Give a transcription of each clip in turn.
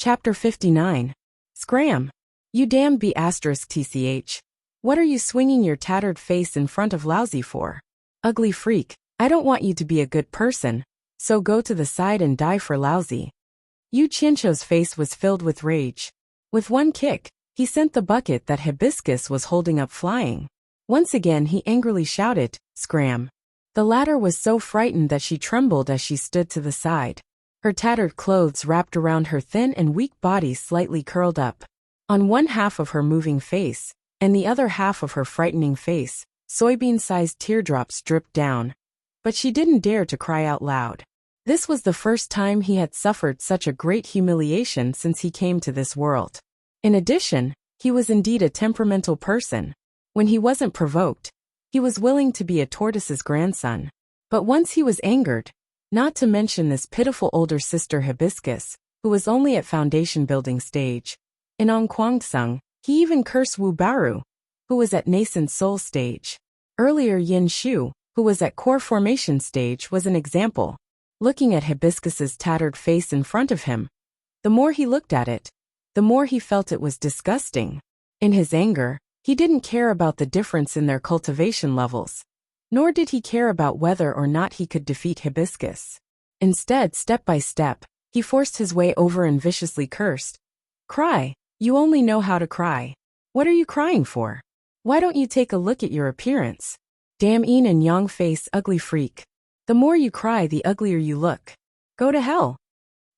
Chapter 59. Scram. You damn B***tch. What are you swinging your tattered face in front of Lousy for? Ugly freak, I don't want you to be a good person, so go to the side and die for Lousy. Yu Qianqiu's face was filled with rage. With one kick, he sent the bucket that Hibiscus was holding up flying. Once again he angrily shouted, "Scram." The latter was so frightened that she trembled as she stood to the side. Her tattered clothes wrapped around her thin and weak body slightly curled up. On one half of her moving face, and the other half of her frightening face, soybean-sized teardrops dripped down. But she didn't dare to cry out loud. This was the first time he had suffered such a great humiliation since he came to this world. In addition, he was indeed a temperamental person. When he wasn't provoked, he was willing to be a tortoise's grandson. But once he was angered, not to mention this pitiful older sister Hibiscus, who was only at foundation building stage. In Ongquangsung, he even cursed Wu Baru, who was at nascent soul stage. Earlier Yin Shu, who was at core formation stage, was an example. Looking at Hibiscus's tattered face in front of him, the more he looked at it, the more he felt it was disgusting. In his anger, he didn't care about the difference in their cultivation levels. Nor did he care about whether or not he could defeat Hibiscus. Instead, step by step, he forced his way over and viciously cursed. Cry, you only know how to cry. What are you crying for? Why don't you take a look at your appearance? Damn yin and yang face, ugly freak. The more you cry, the uglier you look. Go to hell.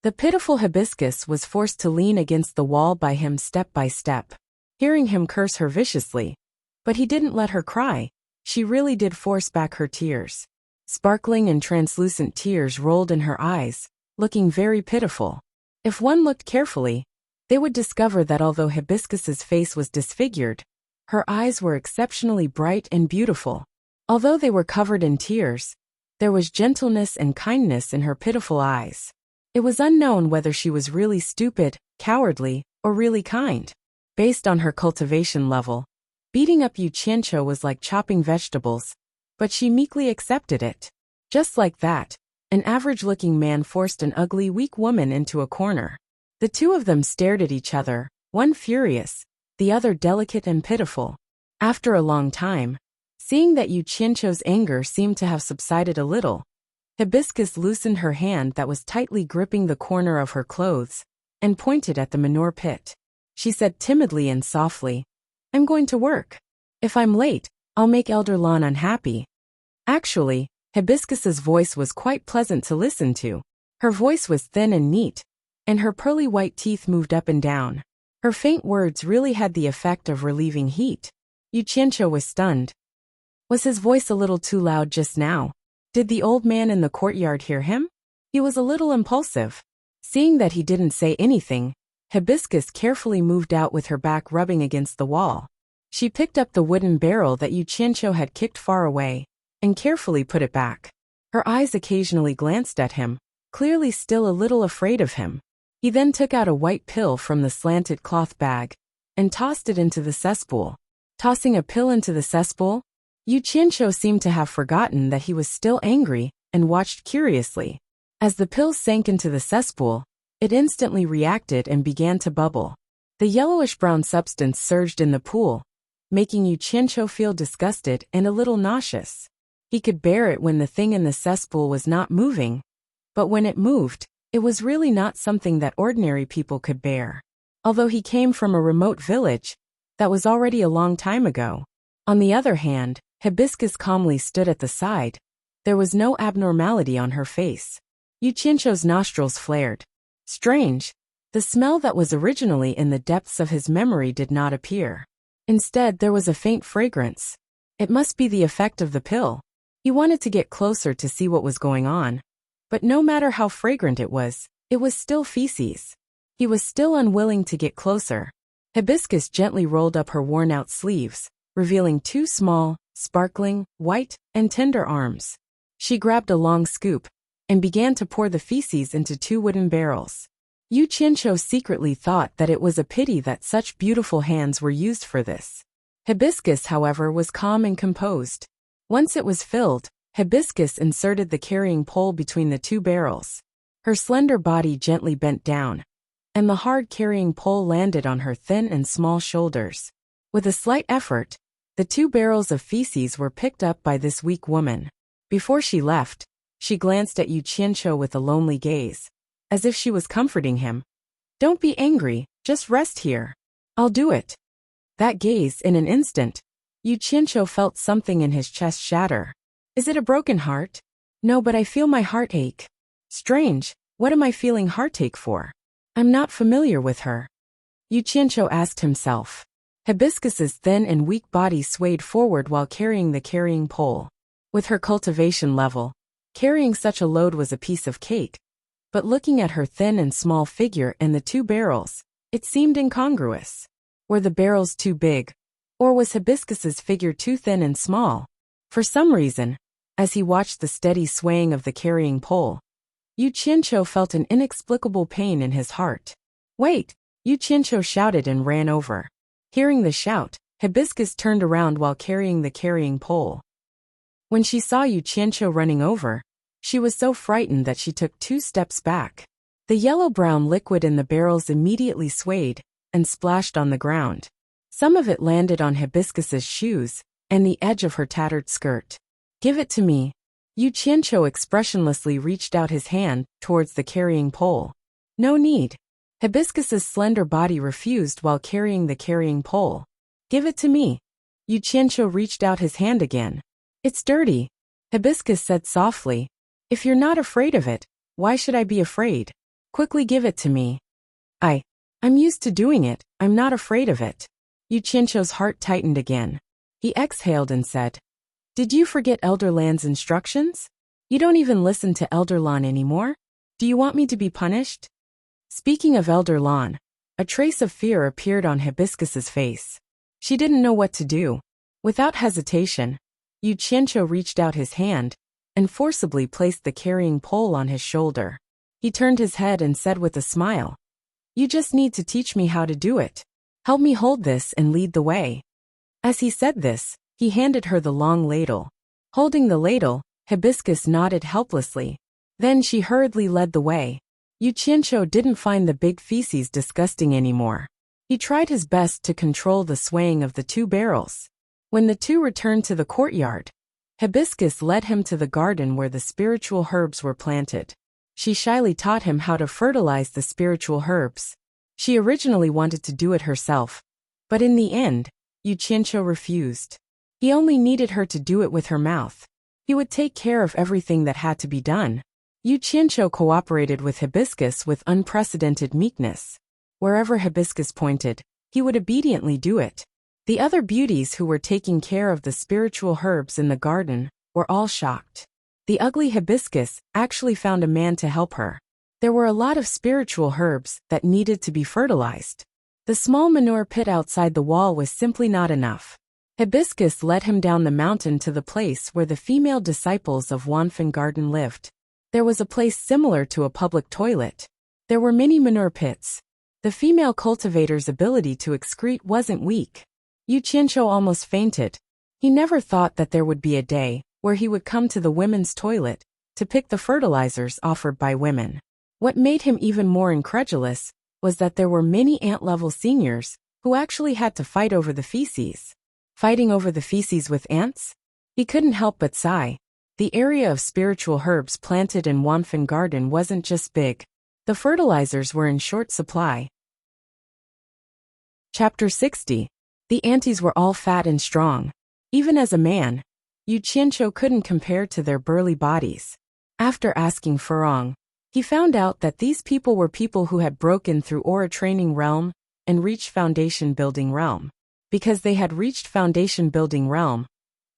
The pitiful Hibiscus was forced to lean against the wall by him step by step, hearing him curse her viciously. But he didn't let her cry. She really did force back her tears. Sparkling and translucent tears rolled in her eyes, looking very pitiful. If one looked carefully, they would discover that although Hibiscus's face was disfigured, her eyes were exceptionally bright and beautiful. Although they were covered in tears, there was gentleness and kindness in her pitiful eyes. It was unknown whether she was really stupid, cowardly, or really kind. Based on her cultivation level, beating up Yu Qianqiu was like chopping vegetables, but she meekly accepted it. Just like that, an average-looking man forced an ugly, weak woman into a corner. The two of them stared at each other, one furious, the other delicate and pitiful. After a long time, seeing that Yu Qianqiu's anger seemed to have subsided a little, Hibiscus loosened her hand that was tightly gripping the corner of her clothes, and pointed at the manure pit. She said timidly and softly, "I'm going to work. If I'm late, I'll make Elder Lon unhappy." Actually, Hibiscus's voice was quite pleasant to listen to. Her voice was thin and neat, and her pearly white teeth moved up and down. Her faint words really had the effect of relieving heat. Yu Qianqiu was stunned. Was his voice a little too loud just now? Did the old man in the courtyard hear him? He was a little impulsive. Seeing that he didn't say anything, Hibiscus carefully moved out with her back rubbing against the wall. She picked up the wooden barrel that Yu Qianqiu had kicked far away, and carefully put it back. Her eyes occasionally glanced at him, clearly still a little afraid of him. He then took out a white pill from the slanted cloth bag, and tossed it into the cesspool. Tossing a pill into the cesspool, Yu Qianqiu seemed to have forgotten that he was still angry, and watched curiously. As the pill sank into the cesspool, it instantly reacted and began to bubble. The yellowish-brown substance surged in the pool, making Yu Qianqiu feel disgusted and a little nauseous. He could bear it when the thing in the cesspool was not moving, but when it moved, it was really not something that ordinary people could bear. Although he came from a remote village, that was already a long time ago. On the other hand, Hibiscus calmly stood at the side. There was no abnormality on her face. Yu Qianqiu's nostrils flared. Strange. The smell that was originally in the depths of his memory did not appear. Instead, there was a faint fragrance. It must be the effect of the pill. He wanted to get closer to see what was going on. But no matter how fragrant it was still feces. He was still unwilling to get closer. Hibiscus gently rolled up her worn-out sleeves, revealing two small, sparkling, white, and tender arms. She grabbed a long scoop, and began to pour the feces into two wooden barrels. Yu Qianqiu secretly thought that it was a pity that such beautiful hands were used for this. Hibiscus, however, was calm and composed. Once it was filled, Hibiscus inserted the carrying pole between the two barrels. Her slender body gently bent down, and the hard carrying pole landed on her thin and small shoulders. With a slight effort, the 2 barrels of feces were picked up by this weak woman. Before she left, she glanced at Yu Qianqiu with a lonely gaze, as if she was comforting him. "Don't be angry, just rest here. I'll do it." That gaze, in an instant, Yu Qianqiu felt something in his chest shatter. "Is it a broken heart?" "No, but I feel my heart ache." "Strange, what am I feeling heartache for? I'm not familiar with her." Yu Qianqiu asked himself. Hibiscus's thin and weak body swayed forward while carrying the carrying pole. With her cultivation level, carrying such a load was a piece of cake. But looking at her thin and small figure and the 2 barrels, it seemed incongruous. Were the barrels too big? Or was Hibiscus's figure too thin and small? For some reason, as he watched the steady swaying of the carrying pole, Yu Qianqiu felt an inexplicable pain in his heart. "Wait!" Yu Qianqiu shouted and ran over. Hearing the shout, Hibiscus turned around while carrying the carrying pole. When she saw Yu Qianqiu running over, she was so frightened that she took 2 steps back. The yellow-brown liquid in the barrels immediately swayed and splashed on the ground. Some of it landed on Hibiscus's shoes and the edge of her tattered skirt. "Give it to me." Yu Qianqiu expressionlessly reached out his hand towards the carrying pole. "No need." Hibiscus's slender body refused while carrying the carrying pole. "Give it to me." Yu Qianqiu reached out his hand again. "It's dirty," Hibiscus said softly. "If you're not afraid of it, why should I be afraid? Quickly give it to me." I'm used to doing it, I'm not afraid of it." Yu Qianqiu's heart tightened again. He exhaled and said, "Did you forget Elder Lan's instructions? You don't even listen to Elder Lan anymore? Do you want me to be punished?" Speaking of Elder Lan, a trace of fear appeared on Hibiscus's face. She didn't know what to do. Without hesitation, Yu Qianqiu reached out his hand and forcibly placed the carrying pole on his shoulder. He turned his head and said with a smile, "You just need to teach me how to do it. Help me hold this and lead the way." As he said this, he handed her the long ladle. Holding the ladle, Hibiscus nodded helplessly. Then she hurriedly led the way. Yu Qianqiu didn't find the big feces disgusting anymore. He tried his best to control the swaying of the 2 barrels. When the 2 returned to the courtyard, Hibiscus led him to the garden where the spiritual herbs were planted. She shyly taught him how to fertilize the spiritual herbs. She originally wanted to do it herself, but in the end, Yu Qianqiu refused. He only needed her to do it with her mouth. He would take care of everything that had to be done. Yu Qianqiu cooperated with Hibiscus with unprecedented meekness. Wherever Hibiscus pointed, he would obediently do it. The other beauties who were taking care of the spiritual herbs in the garden were all shocked. The ugly Hibiscus actually found a man to help her. There were a lot of spiritual herbs that needed to be fertilized. The small manure pit outside the wall was simply not enough. Hibiscus led him down the mountain to the place where the female disciples of Wanfen Garden lived. There was a place similar to a public toilet. There were many manure pits. The female cultivator's ability to excrete wasn't weak. Yu Qianqiu almost fainted. He never thought that there would be a day where he would come to the women's toilet to pick the fertilizers offered by women. What made him even more incredulous was that there were many ant-level seniors who actually had to fight over the feces. Fighting over the feces with ants? He couldn't help but sigh. The area of spiritual herbs planted in Wanfen Garden wasn't just big. The fertilizers were in short supply. Chapter 60. The aunties were all fat and strong. Even as a man, Yu Qianqiu couldn't compare to their burly bodies. After asking Furong, he found out that these people were people who had broken through Aura Training Realm and reached Foundation Building Realm. Because they had reached Foundation Building Realm,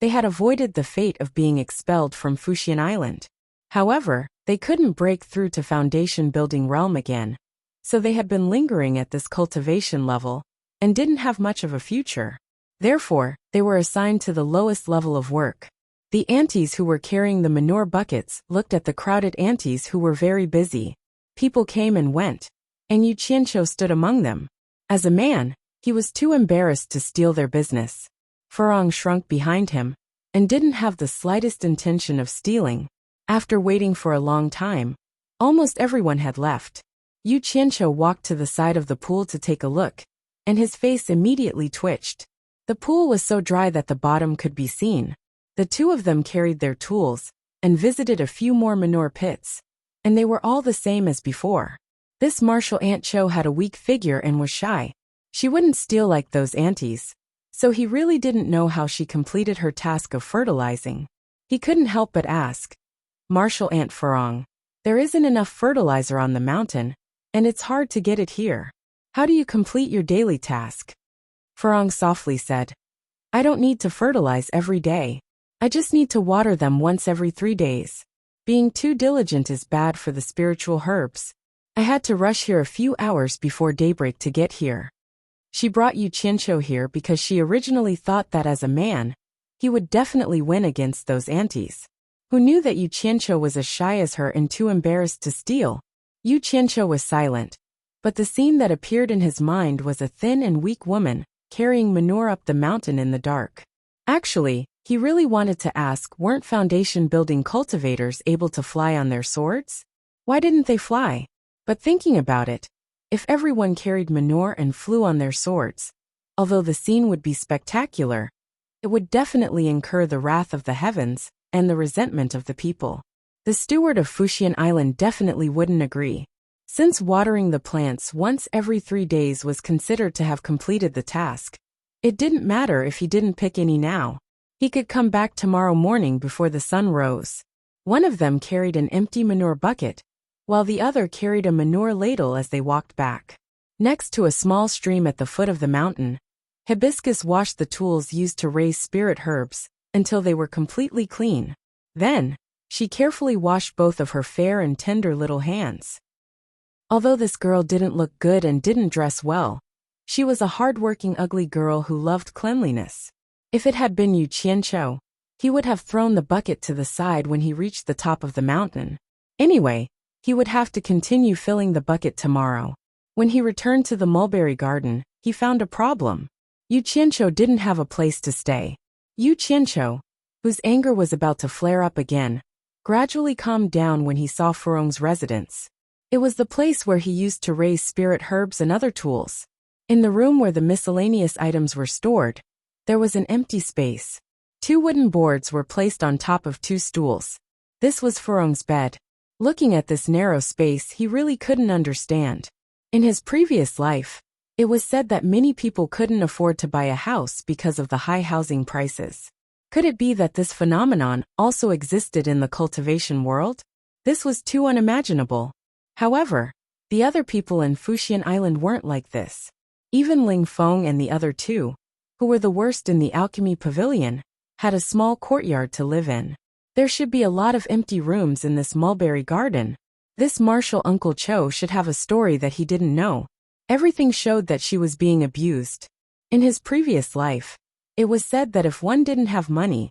they had avoided the fate of being expelled from Fuxian Island. However, they couldn't break through to Foundation Building Realm again, so they had been lingering at this cultivation level and didn't have much of a future. Therefore, they were assigned to the lowest level of work. The aunties who were carrying the manure buckets looked at the crowded aunties who were very busy. People came and went, and Yu Qianqiu stood among them. As a man, he was too embarrassed to steal their business. Furong shrunk behind him and didn't have the slightest intention of stealing. After waiting for a long time, almost everyone had left. Yu Qianqiu walked to the side of the pool to take a look, and his face immediately twitched. The pool was so dry that the bottom could be seen. The two of them carried their tools and visited a few more manure pits, and they were all the same as before. This martial ant Cho had a weak figure and was shy. She wouldn't steal like those aunties, so he really didn't know how she completed her task of fertilizing. He couldn't help but ask, "Martial Ant Farong, there isn't enough fertilizer on the mountain, and it's hard to get it here. How do you complete your daily task?" Farong softly said, "I don't need to fertilize every day. I just need to water them once every 3 days. Being too diligent is bad for the spiritual herbs. I had to rush here a few hours before daybreak to get here." She brought Yu Qianqiu here because she originally thought that as a man, he would definitely win against those aunties. Who knew that Yu Qianqiu was as shy as her and too embarrassed to steal? Yu Qianqiu was silent, but the scene that appeared in his mind was a thin and weak woman carrying manure up the mountain in the dark. Actually, he really wanted to ask, weren't foundation building cultivators able to fly on their swords? Why didn't they fly? But thinking about it, if everyone carried manure and flew on their swords, although the scene would be spectacular, it would definitely incur the wrath of the heavens and the resentment of the people. The steward of Fuxian Island definitely wouldn't agree. Since watering the plants once every 3 days was considered to have completed the task, it didn't matter if he didn't pick any now. He could come back tomorrow morning before the sun rose. One of them carried an empty manure bucket, while the other carried a manure ladle as they walked back. Next to a small stream at the foot of the mountain, Hibiscus washed the tools used to raise spirit herbs until they were completely clean. Then, she carefully washed both of her fair and tender little hands. Although this girl didn't look good and didn't dress well, she was a hard-working ugly girl who loved cleanliness. If it had been Yu Qianqiu, he would have thrown the bucket to the side when he reached the top of the mountain. Anyway, he would have to continue filling the bucket tomorrow. When he returned to the mulberry garden, he found a problem. Yu Qianqiu didn't have a place to stay. Yu Qianqiu, whose anger was about to flare up again, gradually calmed down when he saw Farong's residence. It was the place where he used to raise spirit herbs and other tools. In the room where the miscellaneous items were stored, there was an empty space. 2 wooden boards were placed on top of 2 stools. This was Farong's bed. Looking at this narrow space, he really couldn't understand. In his previous life, it was said that many people couldn't afford to buy a house because of the high housing prices. Could it be that this phenomenon also existed in the cultivation world? This was too unimaginable. However, the other people in Fuxian Island weren't like this. Even Ling Feng and the other 2, who were the worst in the alchemy pavilion, had a small courtyard to live in. There should be a lot of empty rooms in this mulberry garden. This martial Uncle Cho should have a story that he didn't know. Everything showed that she was being abused. In his previous life, it was said that if one didn't have money,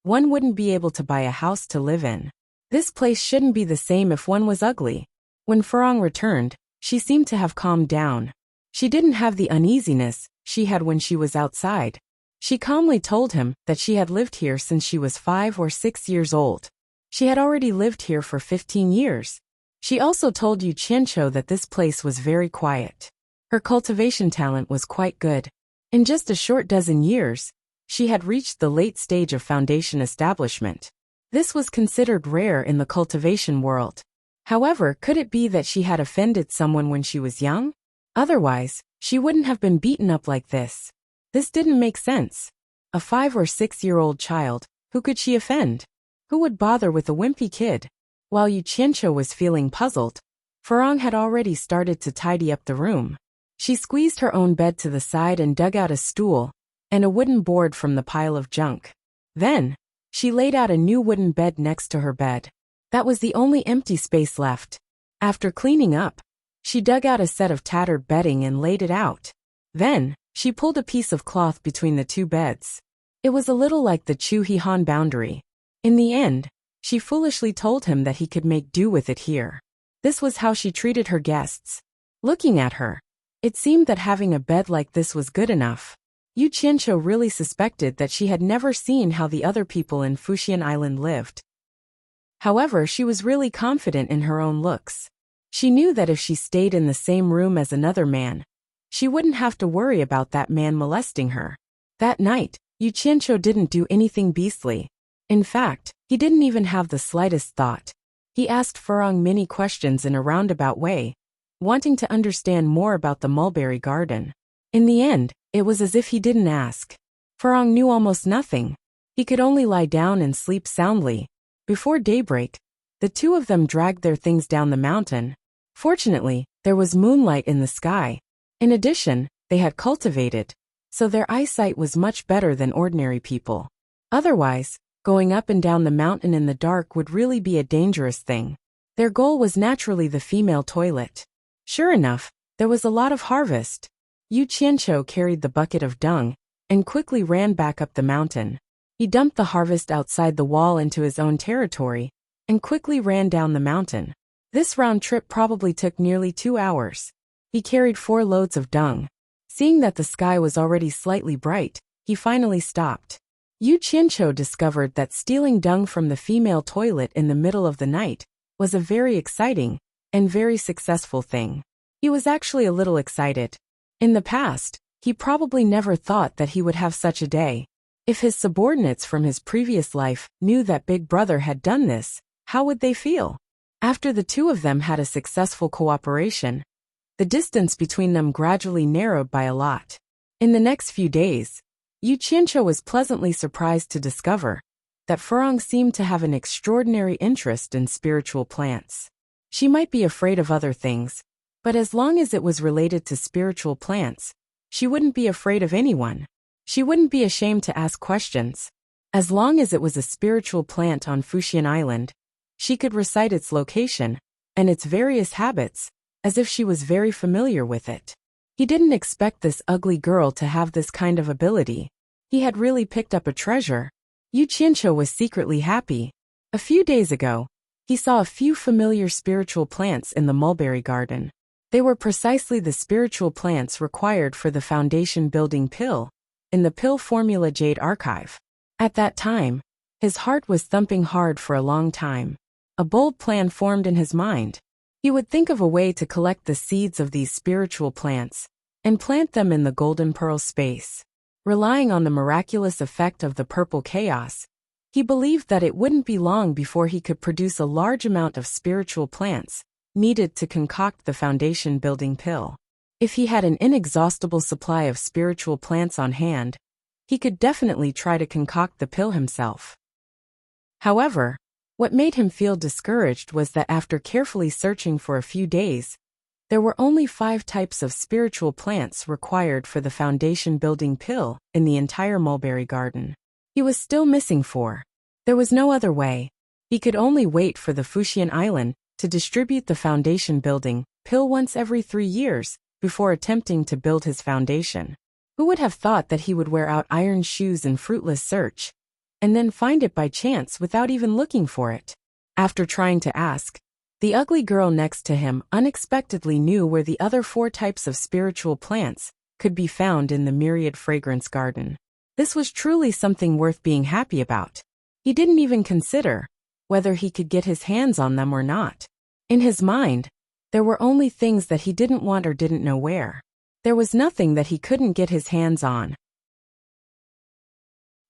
one wouldn't be able to buy a house to live in. This place shouldn't be the same if one was ugly. When Farong returned, she seemed to have calmed down. She didn't have the uneasiness she had when she was outside. She calmly told him that she had lived here since she was 5 or 6 years old. She had already lived here for 15 years. She also told Yu Qianqiu that this place was very quiet. Her cultivation talent was quite good. In just a short dozen years, she had reached the late stage of foundation establishment. This was considered rare in the cultivation world. However, could it be that she had offended someone when she was young? Otherwise, she wouldn't have been beaten up like this. This didn't make sense. A 5 or 6-year-old child, who could she offend? Who would bother with a wimpy kid? While Yu Qianqiu was feeling puzzled, Farong had already started to tidy up the room. She squeezed her own bed to the side and dug out a stool and a wooden board from the pile of junk. Then, she laid out a new wooden bed next to her bed. That was the only empty space left. After cleaning up, she dug out a set of tattered bedding and laid it out. Then, she pulled a piece of cloth between the 2 beds. It was a little like the Chu He Han boundary. In the end, she foolishly told him that he could make do with it here. This was how she treated her guests. Looking at her, it seemed that having a bed like this was good enough. Yu Qianqiu really suspected that she had never seen how the other people in Fuxian Island lived. However, she was really confident in her own looks. She knew that if she stayed in the same room as another man, she wouldn't have to worry about that man molesting her. That night, Yu Qianqiu didn't do anything beastly. In fact, he didn't even have the slightest thought. He asked Furong many questions in a roundabout way, wanting to understand more about the mulberry garden. In the end, it was as if he didn't ask. Furong knew almost nothing. He could only lie down and sleep soundly. Before daybreak, the two of them dragged their things down the mountain. Fortunately, there was moonlight in the sky. In addition, they had cultivated, so their eyesight was much better than ordinary people. Otherwise, going up and down the mountain in the dark would really be a dangerous thing. Their goal was naturally the female toilet. Sure enough, there was a lot of harvest. Yu Qianqiu carried the bucket of dung and quickly ran back up the mountain. He dumped the harvest outside the wall into his own territory and quickly ran down the mountain. This round trip probably took nearly 2 hours. He carried 4 loads of dung. Seeing that the sky was already slightly bright, he finally stopped. Yu Qianqiu discovered that stealing dung from the female toilet in the middle of the night was a very exciting and very successful thing. He was actually a little excited. In the past, he probably never thought that he would have such a day. If his subordinates from his previous life knew that Big Brother had done this, how would they feel? After the two of them had a successful cooperation, the distance between them gradually narrowed by a lot. In the next few days, Yu Qianqiu was pleasantly surprised to discover that Furong seemed to have an extraordinary interest in spiritual plants. She might be afraid of other things, but as long as it was related to spiritual plants, she wouldn't be afraid of anyone. She wouldn't be ashamed to ask questions. As long as it was a spiritual plant on Fuxian Island, she could recite its location and its various habits as if she was very familiar with it. He didn't expect this ugly girl to have this kind of ability. He had really picked up a treasure. Yu Qianqiu was secretly happy. A few days ago, he saw a few familiar spiritual plants in the mulberry garden. They were precisely the spiritual plants required for the foundation building pill in the Pill Formula Jade archive. At that time, his heart was thumping hard for a long time. A bold plan formed in his mind. He would think of a way to collect the seeds of these spiritual plants and plant them in the golden pearl space. Relying on the miraculous effect of the purple chaos, he believed that it wouldn't be long before he could produce a large amount of spiritual plants needed to concoct the foundation building pill. If he had an inexhaustible supply of spiritual plants on hand, he could definitely try to concoct the pill himself. However, what made him feel discouraged was that after carefully searching for a few days, there were only 5 types of spiritual plants required for the foundation building pill in the entire mulberry garden. He was still missing 4. There was no other way. He could only wait for the Fuxian Island to distribute the foundation building pill once every 3 years before attempting to build his foundation. Who would have thought that he would wear out iron shoes in fruitless search and then find it by chance without even looking for it? After trying to ask, the ugly girl next to him unexpectedly knew where the other 4 types of spiritual plants could be found in the myriad fragrance garden. This was truly something worth being happy about. He didn't even consider whether he could get his hands on them or not. In his mind, there were only things that he didn't want or didn't know where. There was nothing that he couldn't get his hands on.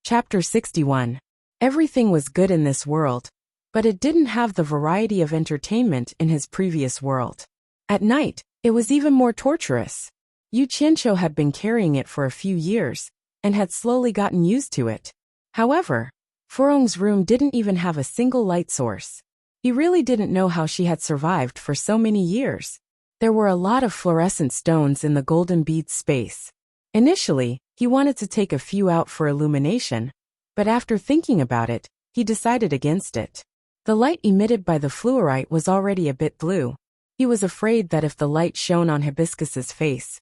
Chapter 61. Everything was good in this world, but it didn't have the variety of entertainment in his previous world. At night, it was even more torturous. Yu Qianqiu had been carrying it for a few years and had slowly gotten used to it. However, Furong's room didn't even have a single light source. He really didn't know how she had survived for so many years. There were a lot of fluorescent stones in the golden bead space. Initially, he wanted to take a few out for illumination, but after thinking about it, he decided against it. The light emitted by the fluorite was already a bit blue. He was afraid that if the light shone on Hibiscus's face,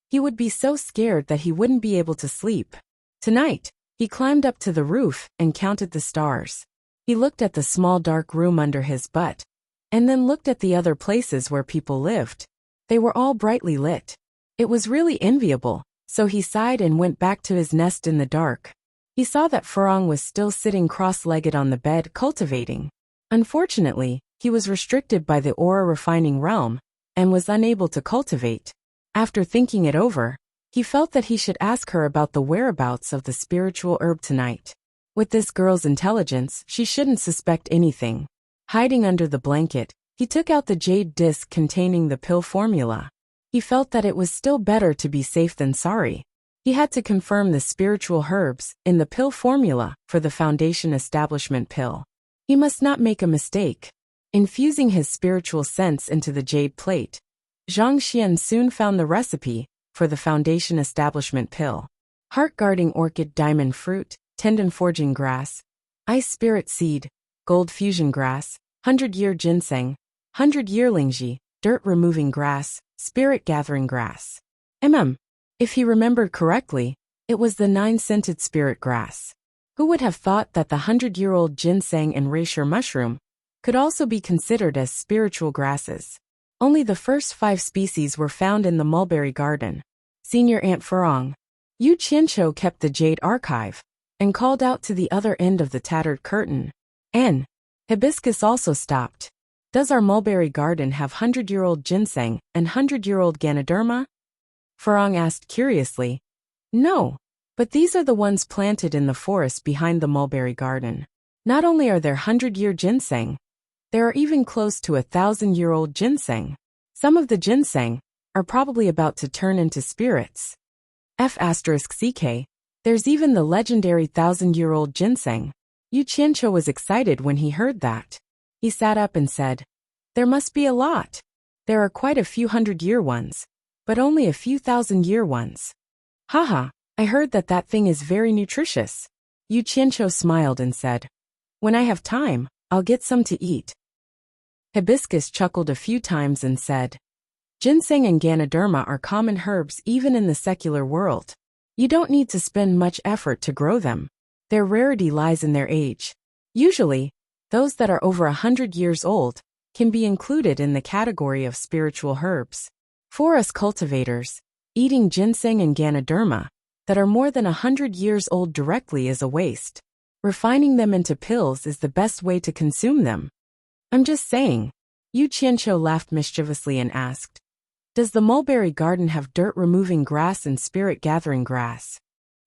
he would be so scared that he wouldn't be able to sleep. Tonight, he climbed up to the roof and counted the stars. He looked at the small dark room under his butt, and then looked at the other places where people lived. They were all brightly lit. It was really enviable, so he sighed and went back to his nest in the dark. He saw that Furong was still sitting cross-legged on the bed cultivating. Unfortunately, he was restricted by the aura refining realm and was unable to cultivate. After thinking it over, he felt that he should ask her about the whereabouts of the spiritual herb tonight. With this girl's intelligence, she shouldn't suspect anything. Hiding under the blanket, he took out the jade disc containing the pill formula. He felt that it was still better to be safe than sorry. He had to confirm the spiritual herbs in the pill formula for the Foundation Establishment pill. He must not make a mistake. Infusing his spiritual sense into the jade plate, Zhang Xian soon found the recipe for the Foundation Establishment pill. Heart-guarding orchid diamond fruit, tendon-forging grass, ice spirit seed, gold fusion grass, 100-year ginseng, 100-year lingji, dirt-removing grass, spirit-gathering grass. If he remembered correctly, it was the 9-scented spirit grass. Who would have thought that the 100-year-old ginseng and reishi mushroom could also be considered as spiritual grasses? Only the first 5 species were found in the mulberry garden. Senior Aunt Farong. Yu Qianqiu kept the jade archive and called out to the other end of the tattered curtain. N. Hibiscus also stopped. Does our mulberry garden have 100-year-old ginseng and 100-year-old Ganoderma? Farong asked curiously. No, but these are the ones planted in the forest behind the mulberry garden. Not only are there 100-year ginseng, there are even close to 1,000-year-old ginseng. Some of the ginseng are probably about to turn into spirits. F***CK, there's even the legendary 1,000-year-old ginseng. Yu Qianqiu was excited when he heard that. He sat up and said, there must be a lot. There are quite a few 100-year ones, but only a few 1,000-year ones. Haha, I heard that that thing is very nutritious. Yu Qianqiu smiled and said, when I have time, I'll get some to eat. Hibiscus chuckled a few times and said, ginseng and Ganoderma are common herbs even in the secular world. You don't need to spend much effort to grow them. Their rarity lies in their age. Usually, those that are over 100 years old can be included in the category of spiritual herbs. For us cultivators, eating ginseng and Ganoderma that are more than 100 years old directly is a waste. Refining them into pills is the best way to consume them. I'm just saying. Yu Qianqiu laughed mischievously and asked, does the mulberry garden have dirt-removing grass and spirit-gathering grass?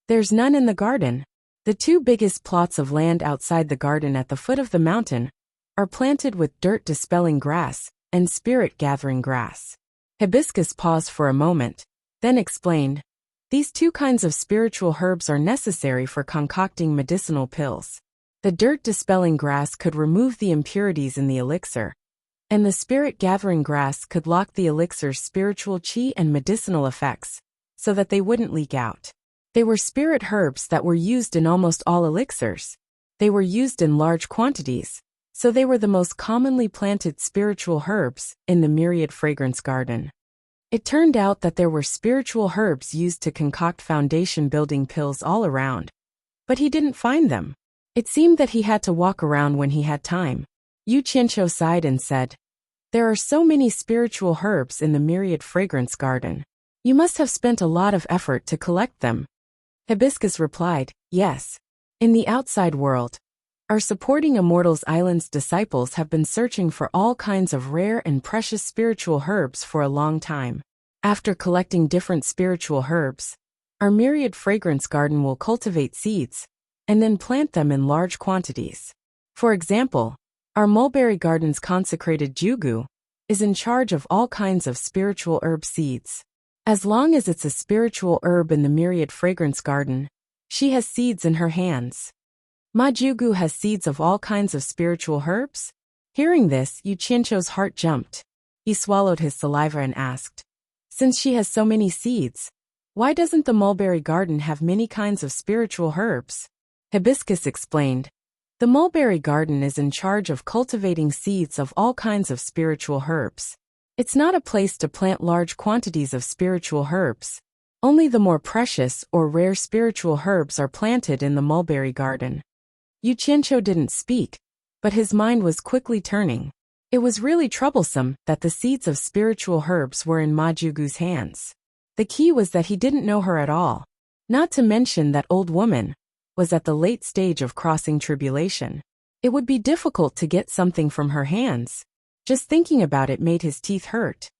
There's none in the garden. The 2 biggest plots of land outside the garden at the foot of the mountain are planted with dirt-dispelling grass and spirit-gathering grass. Hibiscus paused for a moment, then explained, these 2 kinds of spiritual herbs are necessary for concocting medicinal pills. The dirt-dispelling grass could remove the impurities in the elixir, and the spirit-gathering grass could lock the elixir's spiritual qi and medicinal effects, so that they wouldn't leak out. They were spirit herbs that were used in almost all elixirs. They were used in large quantities, so they were the most commonly planted spiritual herbs in the myriad fragrance garden. It turned out that there were spiritual herbs used to concoct foundation-building pills all around, but he didn't find them. It seemed that he had to walk around when he had time. Yu Qianqiu sighed and said, there are so many spiritual herbs in the myriad fragrance garden. You must have spent a lot of effort to collect them. Hibiscus replied, yes. In the outside world, our Supporting Immortals Island's disciples have been searching for all kinds of rare and precious spiritual herbs for a long time. After collecting different spiritual herbs, our myriad fragrance garden will cultivate seeds and then plant them in large quantities. For example, our mulberry garden's consecrated Jugu is in charge of all kinds of spiritual herb seeds. As long as it's a spiritual herb in the myriad fragrance garden, she has seeds in her hands. Ma Jugu has seeds of all kinds of spiritual herbs? Hearing this, Yu Qianqiu's heart jumped. He swallowed his saliva and asked, since she has so many seeds, why doesn't the mulberry garden have many kinds of spiritual herbs? Hibiscus explained, the mulberry garden is in charge of cultivating seeds of all kinds of spiritual herbs. It's not a place to plant large quantities of spiritual herbs. Only the more precious or rare spiritual herbs are planted in the mulberry garden. Yu Qianqiu didn't speak, but his mind was quickly turning. It was really troublesome that the seeds of spiritual herbs were in Ma Jugu's hands. The key was that he didn't know her at all. Not to mention that old woman was at the late stage of crossing tribulation. It would be difficult to get something from her hands. Just thinking about it made his teeth hurt.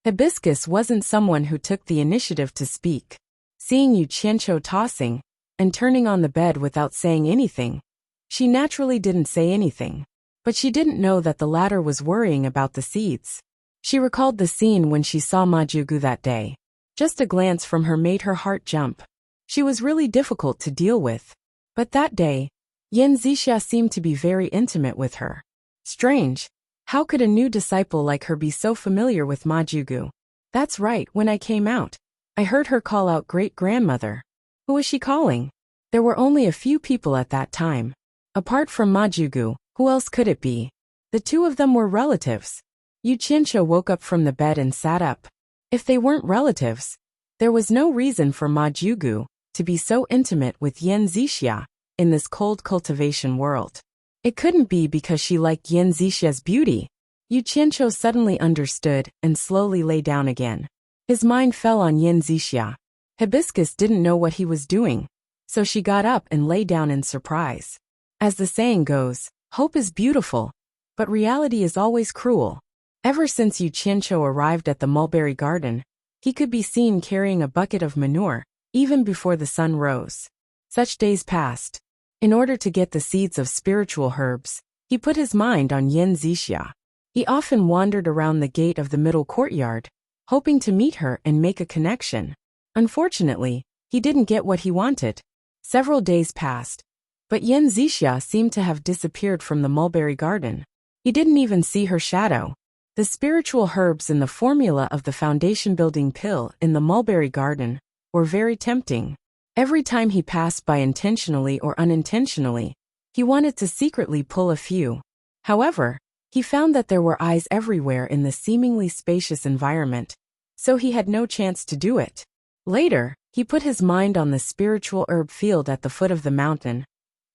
Hibiscus wasn't someone who took the initiative to speak. Seeing Yu Qianqiu tossing and turning on the bed without saying anything, she naturally didn't say anything. But she didn't know that the latter was worrying about the seeds. She recalled the scene when she saw Ma Jugu that day. Just a glance from her made her heart jump. She was really difficult to deal with. But that day, Yan Zixia seemed to be very intimate with her. Strange. How could a new disciple like her be so familiar with Ma Jugu? That's right, when I came out, I heard her call out great-grandmother. Who was she calling? There were only a few people at that time. Apart from Ma Jugu, who else could it be? The two of them were relatives. Yu Qianqiu woke up from the bed and sat up. If they weren't relatives, there was no reason for Ma Jugu to be so intimate with Yan Zixia in this cold cultivation world. It couldn't be because she liked Yan Zixia's beauty. Yu Qianqiu suddenly understood and slowly lay down again. His mind fell on Yan Zixia. Hibiscus didn't know what he was doing, so she got up and lay down in surprise. As the saying goes, hope is beautiful, but reality is always cruel. Ever since Yu Qianqiu arrived at the mulberry garden, he could be seen carrying a bucket of manure, even before the sun rose. Such days passed. In order to get the seeds of spiritual herbs, he put his mind on Yan Zixia. He often wandered around the gate of the middle courtyard, hoping to meet her and make a connection. Unfortunately, he didn't get what he wanted. Several days passed, but Yan Zixia seemed to have disappeared from the mulberry garden. He didn't even see her shadow. The spiritual herbs in the formula of the foundation-building pill in the mulberry garden were very tempting. Every time he passed by intentionally or unintentionally, he wanted to secretly pull a few. However, he found that there were eyes everywhere in the seemingly spacious environment, so he had no chance to do it. Later, he put his mind on the spiritual herb field at the foot of the mountain,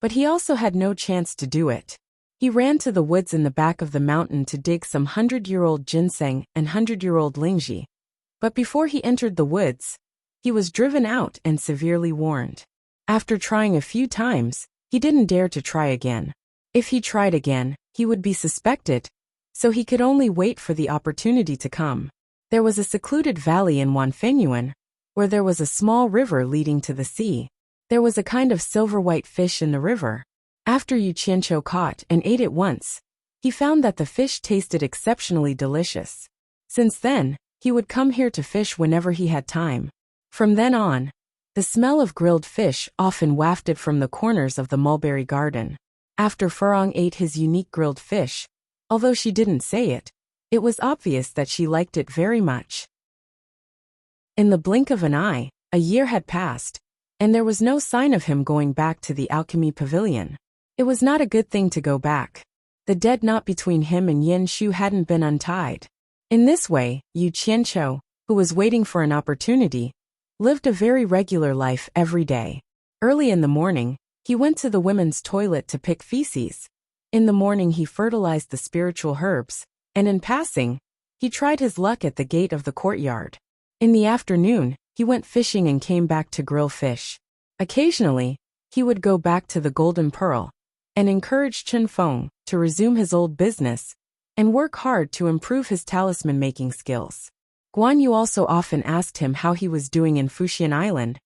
but he also had no chance to do it. He ran to the woods in the back of the mountain to dig some 100-year-old ginseng and 100-year-old lingji. But before he entered the woods, he was driven out and severely warned. After trying a few times, he didn't dare to try again. If he tried again, he would be suspected, so he could only wait for the opportunity to come. There was a secluded valley in Wanfenyuan, where there was a small river leading to the sea. There was a kind of silver-white fish in the river. After Yu Qianqiu caught and ate it once, he found that the fish tasted exceptionally delicious. Since then, he would come here to fish whenever he had time. From then on, the smell of grilled fish often wafted from the corners of the mulberry garden. After Furong ate his unique grilled fish, although she didn't say it, it was obvious that she liked it very much. In the blink of an eye, a year had passed, and there was no sign of him going back to the alchemy pavilion. It was not a good thing to go back. The dead knot between him and Yin Shu hadn't been untied. In this way, Yu Qianqiu, who was waiting for an opportunity, lived a very regular life every day. Early in the morning, he went to the women's toilet to pick feces. In the morning he fertilized the spiritual herbs, and in passing, he tried his luck at the gate of the courtyard. In the afternoon, he went fishing and came back to grill fish. Occasionally, he would go back to the Golden Pearl, and encourage Chen Feng to resume his old business, and work hard to improve his talisman-making skills. Guan Yu also often asked him how he was doing in Fuxian Island,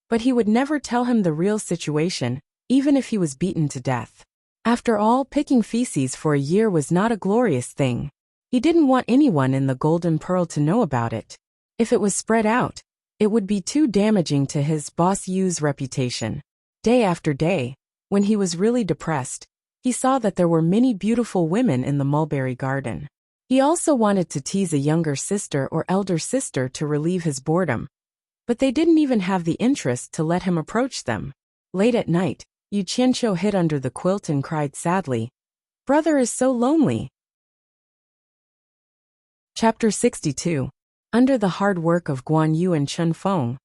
but he would never tell him the real situation, even if he was beaten to death. After all, picking feces for a year was not a glorious thing. He didn't want anyone in the Golden Pearl to know about it. If it was spread out, it would be too damaging to his boss Yu's reputation. Day after day, when he was really depressed, he saw that there were many beautiful women in the mulberry garden. He also wanted to tease a younger sister or elder sister to relieve his boredom, but they didn't even have the interest to let him approach them. Late at night, Yu Qianqiu hid under the quilt and cried sadly, "Brother is so lonely." Chapter 62. Under the hard work of Guan Yu and Chen Feng,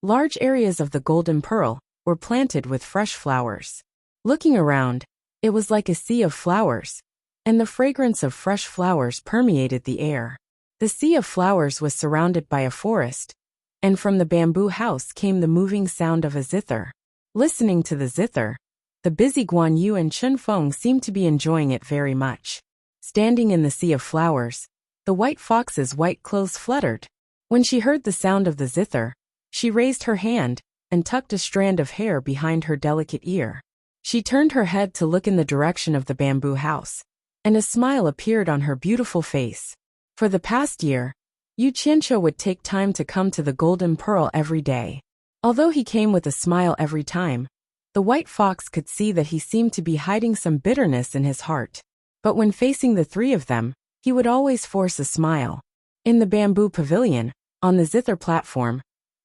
large areas of the Golden Pearl were planted with fresh flowers. Looking around, it was like a sea of flowers, and the fragrance of fresh flowers permeated the air. The sea of flowers was surrounded by a forest, and from the bamboo house came the moving sound of a zither. Listening to the zither, the busy Guan Yu and Chen Feng seemed to be enjoying it very much. Standing in the sea of flowers, The white fox's white clothes fluttered. When she heard the sound of the zither, she raised her hand and tucked a strand of hair behind her delicate ear. She turned her head to look in the direction of the bamboo house, and a smile appeared on her beautiful face. For the past year, Yu Qianqiu would take time to come to the Golden Pearl every day. Although he came with a smile every time, the white fox could see that he seemed to be hiding some bitterness in his heart. But when facing the three of them, he would always force a smile. In the bamboo pavilion, on the zither platform,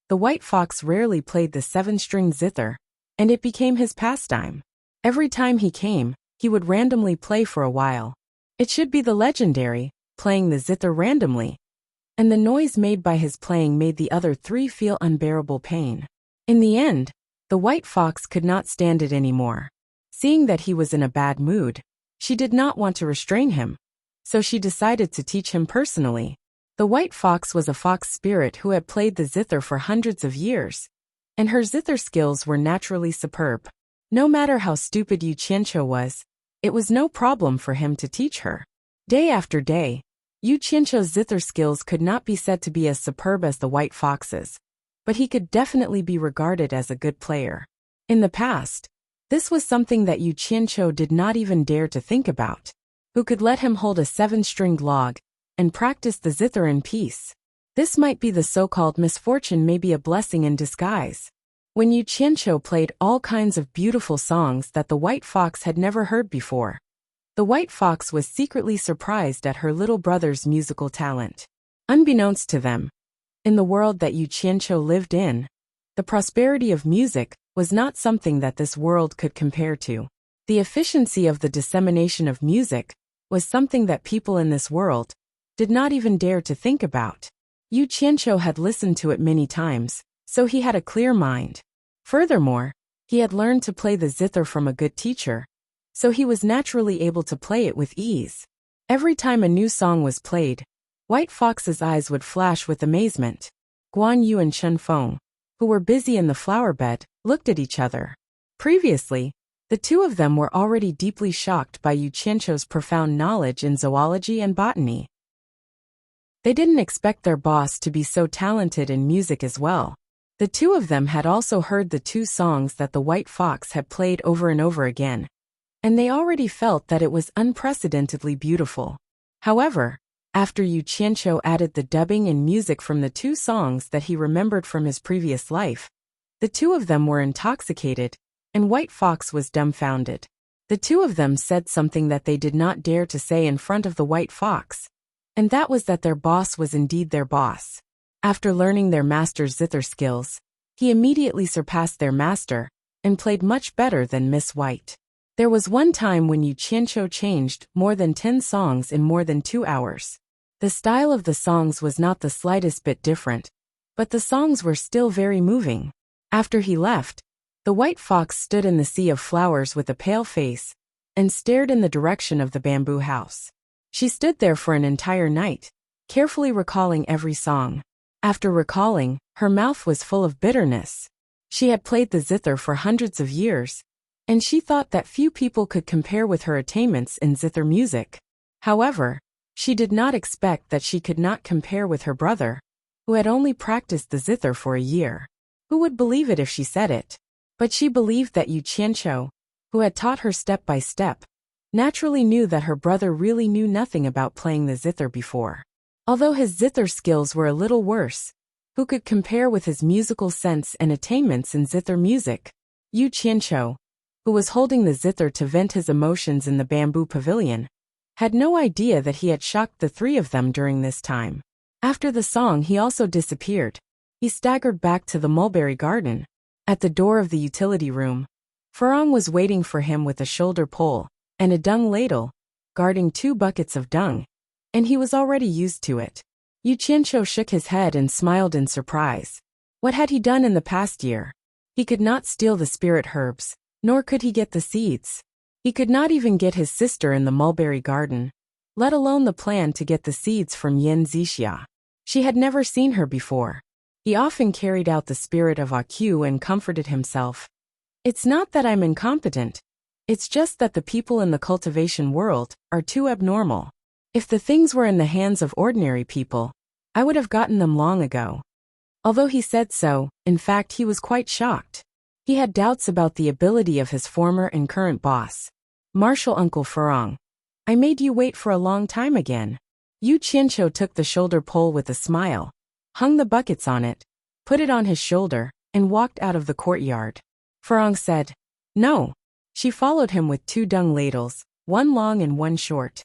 the white fox rarely played the 7-string zither, and it became his pastime. Every time he came, he would randomly play for a while. It should be the legendary, playing the zither randomly, and the noise made by his playing made the other three feel unbearable pain. In the end, the white fox could not stand it anymore. Seeing that he was in a bad mood, she did not want to restrain him, so she decided to teach him personally. The white fox was a fox spirit who had played the zither for hundreds of years, and her zither skills were naturally superb. No matter how stupid Yu Qianqiu was, it was no problem for him to teach her. Day after day, Yu Qianqiu's zither skills could not be said to be as superb as the white fox's, but he could definitely be regarded as a good player. In the past, this was something that Yu Qianqiu did not even dare to think about. Who could let him hold a 7-stringed log and practice the zither in peace? This might be the so-called misfortune, may be a blessing in disguise. When Yu Qianqiu played all kinds of beautiful songs that the white fox had never heard before, the white fox was secretly surprised at her little brother's musical talent. Unbeknownst to them, in the world that Yu Qianqiu lived in, the prosperity of music was not something that this world could compare to. The efficiency of the dissemination of music was something that people in this world did not even dare to think about. Yu Qianqiu had listened to it many times, so he had a clear mind. Furthermore, he had learned to play the zither from a good teacher, so he was naturally able to play it with ease. Every time a new song was played, White Fox's eyes would flash with amazement. Guan Yu and Chen Feng, who were busy in the flower bed, looked at each other. Previously, the two of them were already deeply shocked by Yu Qianqiu's profound knowledge in zoology and botany. They didn't expect their boss to be so talented in music as well. The two of them had also heard the 2 songs that the white fox had played over and over again, and they already felt that it was unprecedentedly beautiful. However, after Yu Qianqiu added the dubbing and music from the 2 songs that he remembered from his previous life, the two of them were intoxicated, and White Fox was dumbfounded. The two of them said something that they did not dare to say in front of the White Fox, and that was that their boss was indeed their boss. After learning their master's zither skills, he immediately surpassed their master and played much better than Miss White. There was one time when Yu Qianqiu changed more than 10 songs in more than 2 hours. The style of the songs was not the slightest bit different, but the songs were still very moving. After he left, the white fox stood in the sea of flowers with a pale face and stared in the direction of the bamboo house. She stood there for an entire night, carefully recalling every song. After recalling, her mouth was full of bitterness. She had played the zither for hundreds of years, and she thought that few people could compare with her attainments in zither music. However, she did not expect that she could not compare with her brother, who had only practiced the zither for a year. Who would believe it if she said it? But she believed that Yu Qianqiu, who had taught her step by step, naturally knew that her brother really knew nothing about playing the zither before. Although his zither skills were a little worse, who could compare with his musical sense and attainments in zither music? Yu Qianqiu, who was holding the zither to vent his emotions in the bamboo pavilion, had no idea that he had shocked the 3 of them during this time. After the song, he also disappeared. He staggered back to the mulberry garden. At the door of the utility room, Farong was waiting for him with a shoulder pole and a dung ladle, guarding 2 buckets of dung, and he was already used to it. Yu Qianqiu shook his head and smiled in surprise. What had he done in the past year? He could not steal the spirit herbs, nor could he get the seeds. He could not even get his sister in the mulberry garden, let alone the plan to get the seeds from Yin Zixia. She had never seen her before. He often carried out the spirit of AQ and comforted himself. It's not that I'm incompetent. It's just that the people in the cultivation world are too abnormal. If the things were in the hands of ordinary people, I would have gotten them long ago. Although he said so, in fact he was quite shocked. He had doubts about the ability of his former and current boss. Martial Uncle Farong. I made you wait for a long time again. Yu Qianqiu took the shoulder pole with a smile, hung the buckets on it, put it on his shoulder, and walked out of the courtyard. Farong said, "No." She followed him with 2 dung ladles, one long and one short.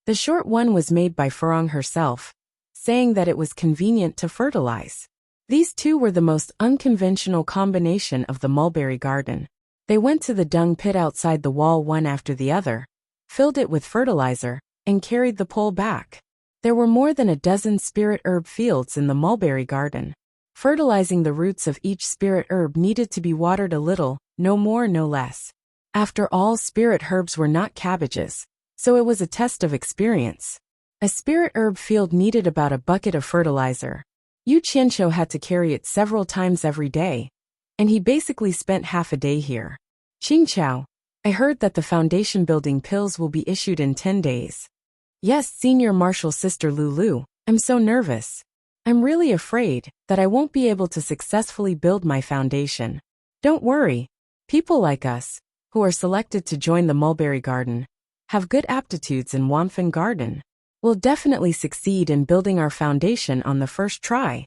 The short one was made by Farong herself, saying that it was convenient to fertilize. These 2 were the most unconventional combination of the mulberry garden. They went to the dung pit outside the wall one after the other, filled it with fertilizer, and carried the pole back. There were more than a dozen spirit herb fields in the mulberry garden. Fertilizing the roots of each spirit herb needed to be watered a little, no more no less. After all, spirit herbs were not cabbages, so it was a test of experience. A spirit herb field needed about a bucket of fertilizer. Yu Qianqiu had to carry it several times every day, and he basically spent half a day here. Qingqiao, I heard that the foundation building pills will be issued in 10 days. Yes, Senior Martial Sister Lulu, I'm so nervous. I'm really afraid that I won't be able to successfully build my foundation. Don't worry. People like us, who are selected to join the mulberry garden, have good aptitudes in Wanfen Garden. We'll definitely succeed in building our foundation on the first try.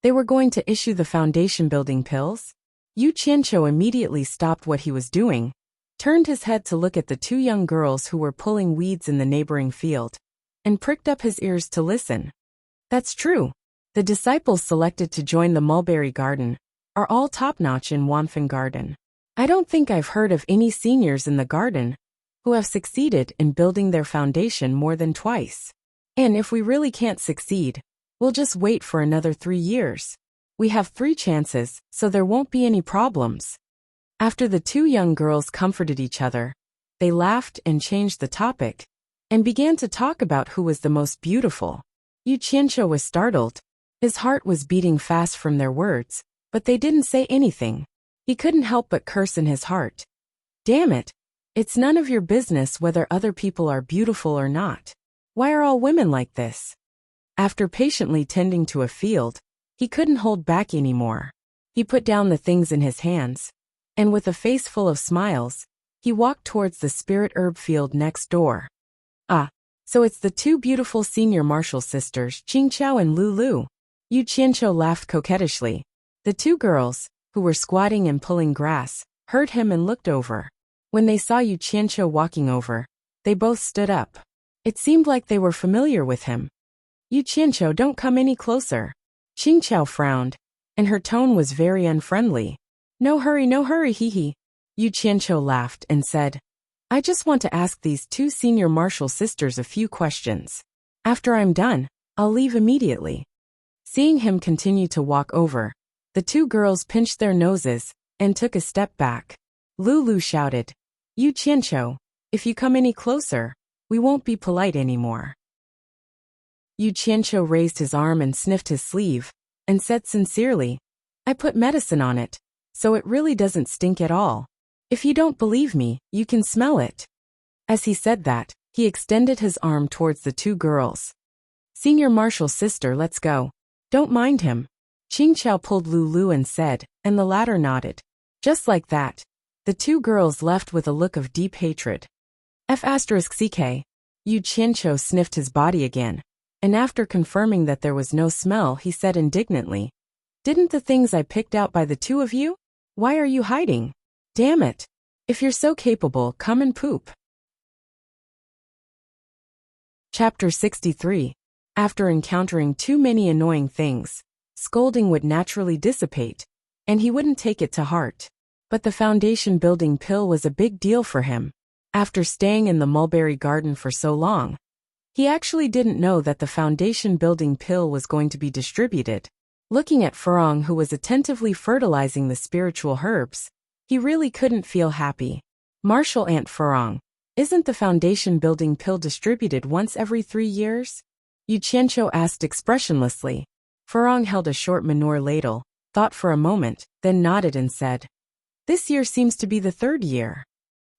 They were going to issue the foundation building pills? Yu Qianqiu immediately stopped what he was doing, turned his head to look at the 2 young girls who were pulling weeds in the neighboring field, and pricked up his ears to listen. That's true. The disciples selected to join the mulberry garden are all top-notch in Wanfen Garden. I don't think I've heard of any seniors in the garden who have succeeded in building their foundation more than twice. And if we really can't succeed, we'll just wait for another 3 years. We have 3 chances, so there won't be any problems. After the 2 young girls comforted each other, they laughed and changed the topic, and began to talk about who was the most beautiful. Yu Qianqiu was startled. His heart was beating fast from their words, but they didn't say anything. He couldn't help but curse in his heart. Damn it! It's none of your business whether other people are beautiful or not. Why are all women like this? After patiently tending to a field, he couldn't hold back anymore. He put down the things in his hands, and with a face full of smiles, he walked towards the spirit herb field next door. Ah, so it's the 2 beautiful senior martial sisters, Qingqiao and Lulu. Yu Qianqiu laughed coquettishly. The 2 girls, who were squatting and pulling grass, heard him and looked over. When they saw Yu Qianqiu walking over, they both stood up. It seemed like they were familiar with him. Yu Qianqiu, don't come any closer. Qingqiao frowned, and her tone was very unfriendly. No hurry, hee hee. Yu Qianqiu laughed and said, I just want to ask these 2 senior martial sisters a few questions. After I'm done, I'll leave immediately. Seeing him continue to walk over, the 2 girls pinched their noses and took a step back. Lulu shouted, Yu Qianqiu, if you come any closer, we won't be polite anymore. Yu Qianqiu raised his arm and sniffed his sleeve, and said sincerely, I put medicine on it, so it really doesn't stink at all. If you don't believe me, you can smell it. As he said that, he extended his arm towards the 2 girls. Senior martial sister, let's go. Don't mind him. Qingqiao pulled Lulu and said, and the latter nodded. Just like that, the 2 girls left with a look of deep hatred. F*ck. Yu Qianqiu sniffed his body again, and after confirming that there was no smell, he said indignantly, Didn't the things I picked out by the 2 of you? Why are you hiding? Damn it. If you're so capable, come and poop. Chapter 63. After encountering too many annoying things, scolding would naturally dissipate, and he wouldn't take it to heart. But the foundation building pill was a big deal for him. After staying in the mulberry garden for so long, he actually didn't know that the foundation building pill was going to be distributed. Looking at Farong, who was attentively fertilizing the spiritual herbs, he really couldn't feel happy. Martial Aunt Farong, isn't the foundation building pill distributed once every 3 years? Yu Qianqiu asked expressionlessly. Farong held a short manure ladle, thought for a moment, then nodded and said, This year seems to be the 3rd year.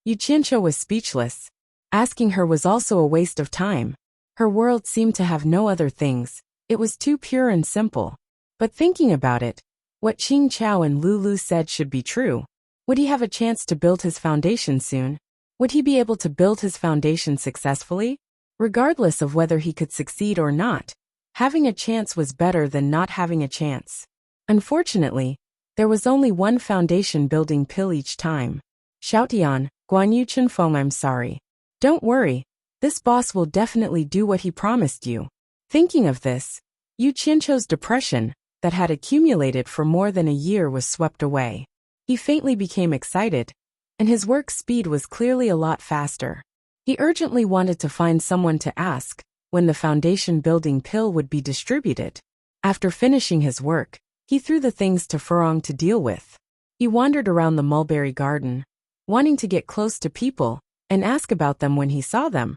Yu Qianqiu was speechless. Asking her was also a waste of time. Her world seemed to have no other things. It was too pure and simple. But thinking about it, what Qing Chao and Lulu said should be true. Would he have a chance to build his foundation soon? Would he be able to build his foundation successfully? Regardless of whether he could succeed or not, having a chance was better than not having a chance. Unfortunately, there was only one foundation building pill each time. Xiaotian, Guanyu Chenfeng, I'm sorry. Don't worry, this boss will definitely do what he promised you. Thinking of this, Yu Qianchou's depression, that had accumulated for more than a year, was swept away. He faintly became excited, and his work speed was clearly a lot faster. He urgently wanted to find someone to ask when the foundation building pill would be distributed. After finishing his work, he threw the things to Furong to deal with. He wandered around the mulberry garden, wanting to get close to people and ask about them when he saw them.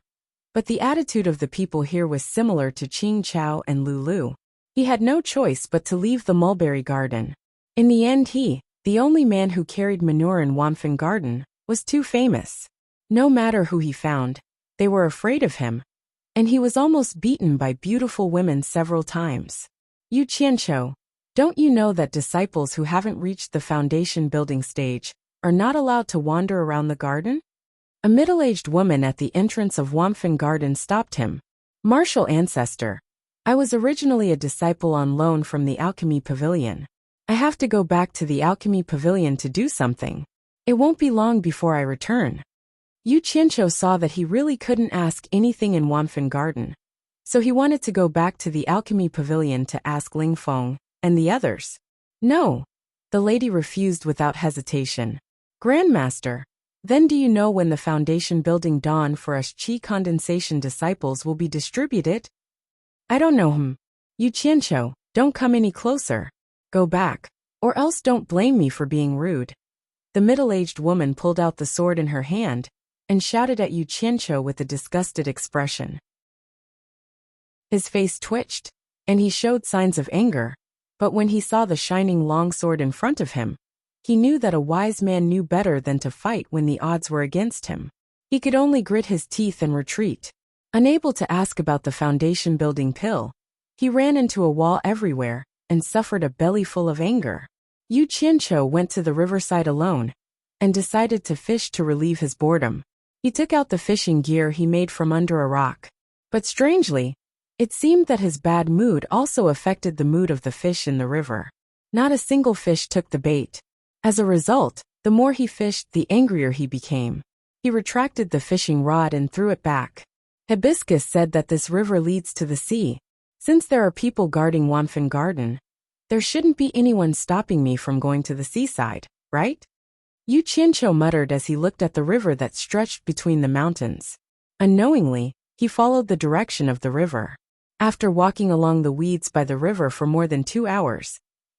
But the attitude of the people here was similar to Qing Chao and Lulu. He had no choice but to leave the mulberry garden. In the end, he, the only man who carried manure in Wamfen Garden, was too famous. No matter who he found, they were afraid of him, and he was almost beaten by beautiful women several times. Yu Qianchou, don't you know that disciples who haven't reached the foundation building stage are not allowed to wander around the garden? A middle-aged woman at the entrance of Wamfen Garden stopped him. Martial ancestor, I was originally a disciple on loan from the Alchemy Pavilion. I have to go back to the Alchemy Pavilion to do something. It won't be long before I return. Yu Qianchou saw that he really couldn't ask anything in Wamfen Garden, so he wanted to go back to the Alchemy Pavilion to ask Ling Feng and the others. No, the lady refused without hesitation. Grandmaster, then do you know when the foundation building dawn for us Qi condensation disciples will be distributed? I don't know. Yu Qianchou, don't come any closer. Go back, or else don't blame me for being rude. The middle-aged woman pulled out the sword in her hand and shouted at Yu Qianchou with a disgusted expression. His face twitched, and he showed signs of anger, but when he saw the shining long sword in front of him, he knew that a wise man knew better than to fight when the odds were against him. He could only grit his teeth and retreat. Unable to ask about the foundation building pill, he ran into a wall everywhere and suffered a bellyful of anger. Yu Qianchou went to the riverside alone and decided to fish to relieve his boredom. He took out the fishing gear he made from under a rock. But strangely, it seemed that his bad mood also affected the mood of the fish in the river. Not a single fish took the bait. As a result, the more he fished, the angrier he became. He retracted the fishing rod and threw it back. Hibiscus said that this river leads to the sea. Since there are people guarding Wamfen Garden, there shouldn't be anyone stopping me from going to the seaside, right? Yu Qianchou muttered as he looked at the river that stretched between the mountains. Unknowingly, he followed the direction of the river. After walking along the weeds by the river for more than 2 hours,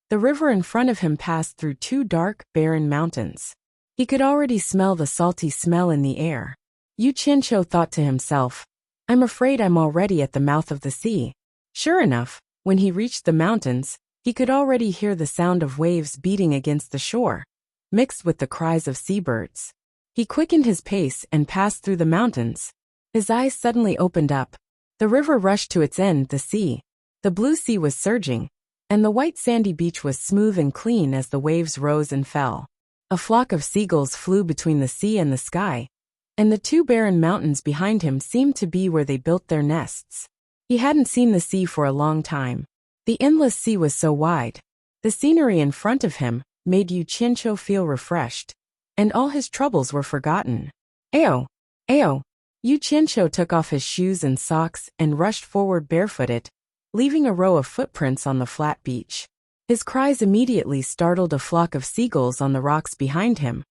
the river in front of him passed through 2 dark, barren mountains. He could already smell the salty smell in the air. Yu Qianchou thought to himself, I'm afraid I'm already at the mouth of the sea. Sure enough, when he reached the mountains, he could already hear the sound of waves beating against the shore, mixed with the cries of seabirds. He quickened his pace and passed through the mountains. His eyes suddenly opened up. The river rushed to its end, the sea. The blue sea was surging, and the white sandy beach was smooth and clean as the waves rose and fell. A flock of seagulls flew between the sea and the sky, and the 2 barren mountains behind him seemed to be where they built their nests. He hadn't seen the sea for a long time. The endless sea was so wide. The scenery in front of him made Yu Qianchou feel refreshed, and all his troubles were forgotten. Ayo! Ayo! Yu Qianchou took off his shoes and socks and rushed forward barefooted, leaving a row of footprints on the flat beach. His cries immediately startled a flock of seagulls on the rocks behind him,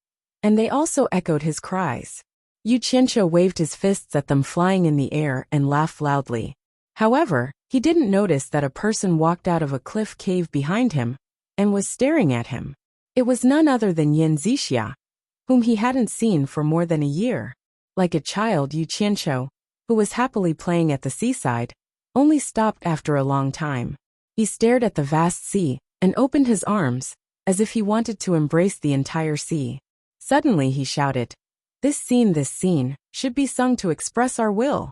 and they also echoed his cries. Yu Qianchou waved his fists at them flying in the air and laughed loudly. However, he didn't notice that a person walked out of a cliff cave behind him and was staring at him. It was none other than Yin Zixia, whom he hadn't seen for more than a year. Like a child, Yu Qianchou, who was happily playing at the seaside, only stopped after a long time. He stared at the vast sea and opened his arms, as if he wanted to embrace the entire sea. Suddenly he shouted, This scene, should be sung to express our will.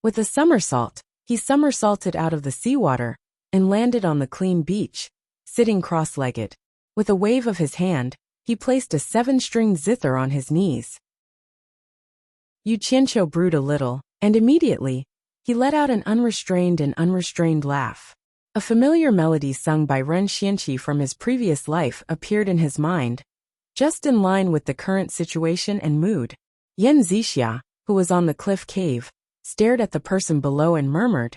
With a somersault, he somersaulted out of the seawater and landed on the clean beach, sitting cross-legged. With a wave of his hand, he placed a 7-stringed zither on his knees. Yu Qianqiu brewed a little, and immediately, he let out an unrestrained laugh. A familiar melody sung by Ren Xianqi from his previous life appeared in his mind, just in line with the current situation and mood. Yan Zixia, who was on the cliff cave, stared at the person below and murmured,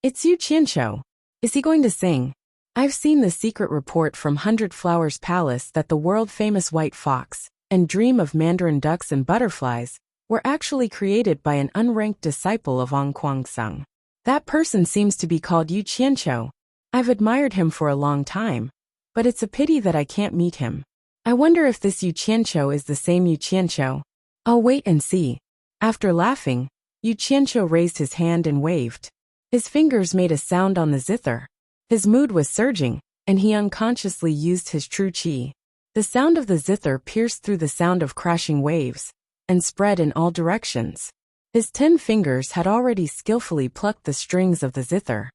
"It's Yu Qianqiu. Is he going to sing?" I've seen the secret report from 100 Flowers Palace that the world-famous white fox and dream of mandarin ducks and butterflies were actually created by an unranked disciple of Kuang-Sung. That person seems to be called Yu Qianqiu. I've admired him for a long time, but it's a pity that I can't meet him. I wonder if this Yu Qianqiu is the same Yu Qianqiu. I'll wait and see. After laughing, Yu Qianqiu raised his hand and waved. His fingers made a sound on the zither. His mood was surging, and he unconsciously used his true qi. The sound of the zither pierced through the sound of crashing waves, and spread in all directions. His 10 fingers had already skillfully plucked the strings of the zither.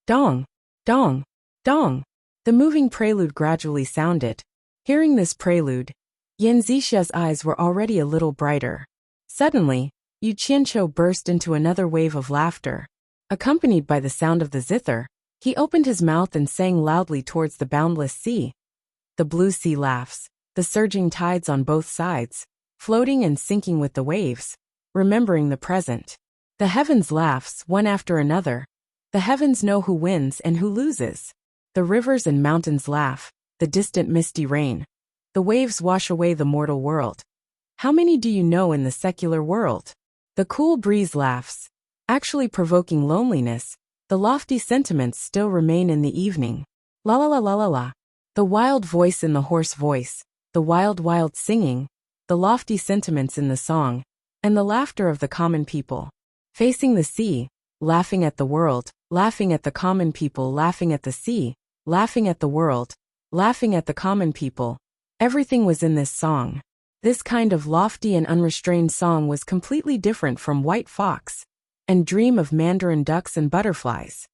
Dong, dong, dong. The moving prelude gradually sounded. Hearing this prelude, Yan Zixia's eyes were already a little brighter. Suddenly, Yu Qianqiu burst into another wave of laughter. Accompanied by the sound of the zither, he opened his mouth and sang loudly towards the boundless sea. The blue sea laughs, the surging tides on both sides, floating and sinking with the waves, remembering the present. The heavens laughs, one after another. The heavens know who wins and who loses. The rivers and mountains laugh, the distant misty rain. The waves wash away the mortal world. How many do you know in the secular world? The cool breeze laughs, actually provoking loneliness. The lofty sentiments still remain in the evening. La la la la la la. The wild voice in the hoarse voice, the wild singing, the lofty sentiments in the song, and the laughter of the common people. Facing the sea, laughing at the world, laughing at the common people, laughing at the sea, laughing at the world, laughing at the common people. Everything was in this song. This kind of lofty and unrestrained song was completely different from White Fox and Dream of Mandarin Ducks and Butterflies.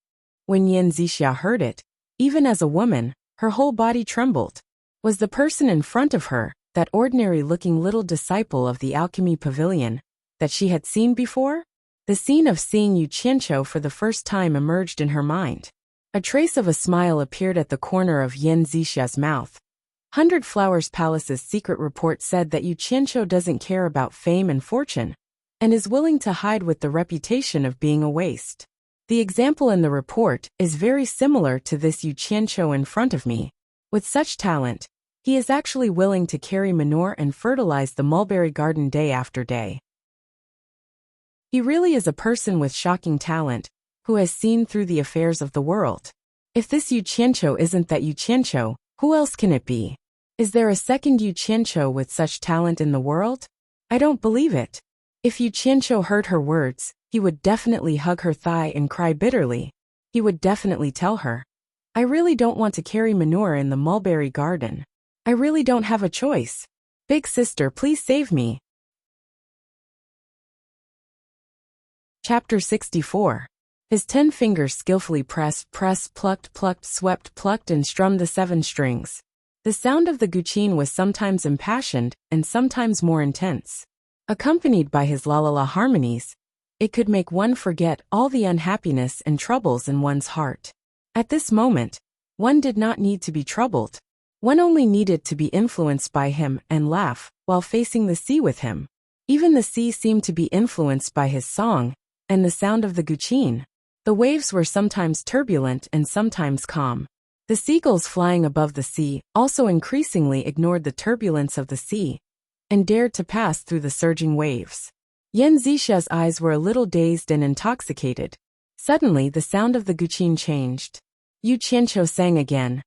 When Yan Zixia heard it, even as a woman, her whole body trembled. Was the person in front of her that ordinary-looking little disciple of the alchemy pavilion that she had seen before? The scene of seeing Yu Qianqiu for the first time emerged in her mind. A trace of a smile appeared at the corner of Yan Zixia's mouth. 100 Flowers Palace's secret report said that Yu Qianqiu doesn't care about fame and fortune, and is willing to hide with the reputation of being a waste. The example in the report is very similar to this Yu Qianqiu in front of me. With such talent, he is actually willing to carry manure and fertilize the mulberry garden day after day. He really is a person with shocking talent, who has seen through the affairs of the world. If this Yu Qianqiu isn't that Yu Qianqiu, who else can it be? Is there a second Yu Qianqiu with such talent in the world? I don't believe it. If Yu Qianqiu heard her words, he would definitely hug her thigh and cry bitterly. He would definitely tell her, "I really don't want to carry manure in the mulberry garden. I really don't have a choice. Big sister, please save me." Chapter 64. His 10 fingers skillfully pressed, plucked, swept, plucked and strummed the 7 strings. The sound of the guqin was sometimes impassioned and sometimes more intense. Accompanied by his la-la-la harmonies, it could make one forget all the unhappiness and troubles in one's heart. At this moment, one did not need to be troubled. One only needed to be influenced by him and laugh while facing the sea with him. Even the sea seemed to be influenced by his song and the sound of the guqin. The waves were sometimes turbulent and sometimes calm. The seagulls flying above the sea also increasingly ignored the turbulence of the sea and dared to pass through the surging waves. Yan Zixia's eyes were a little dazed and intoxicated. Suddenly the sound of the guqin changed. Yu Qianqiu sang again.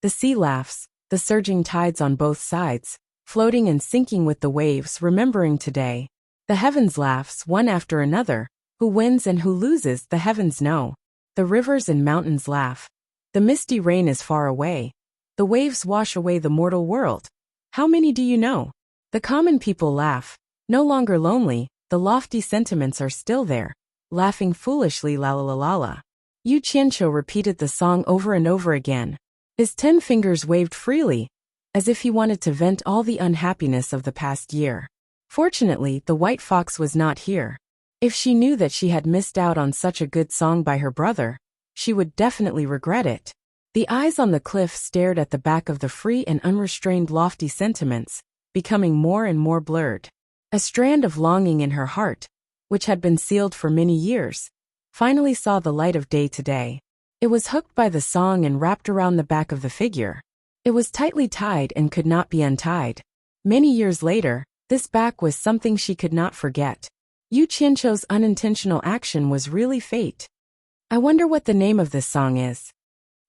The sea laughs, the surging tides on both sides, floating and sinking with the waves, remembering today. The heavens laughs, one after another. Who wins and who loses, the heavens know. The rivers and mountains laugh. The misty rain is far away. The waves wash away the mortal world. How many do you know? The common people laugh. No longer lonely, the lofty sentiments are still there. Laughing foolishly la la la la la. Yu Qianqiu repeated the song over and over again. His 10 fingers waved freely, as if he wanted to vent all the unhappiness of the past year. Fortunately, the white fox was not here. If she knew that she had missed out on such a good song by her brother, she would definitely regret it. The eyes on the cliff stared at the back of the free and unrestrained lofty sentiments, becoming more and more blurred. A strand of longing in her heart, which had been sealed for many years, finally saw the light of day today. It was hooked by the song and wrapped around the back of the figure. It was tightly tied and could not be untied. Many years later, this back was something she could not forget. Yu Qianqiu's unintentional action was really fate. I wonder what the name of this song is.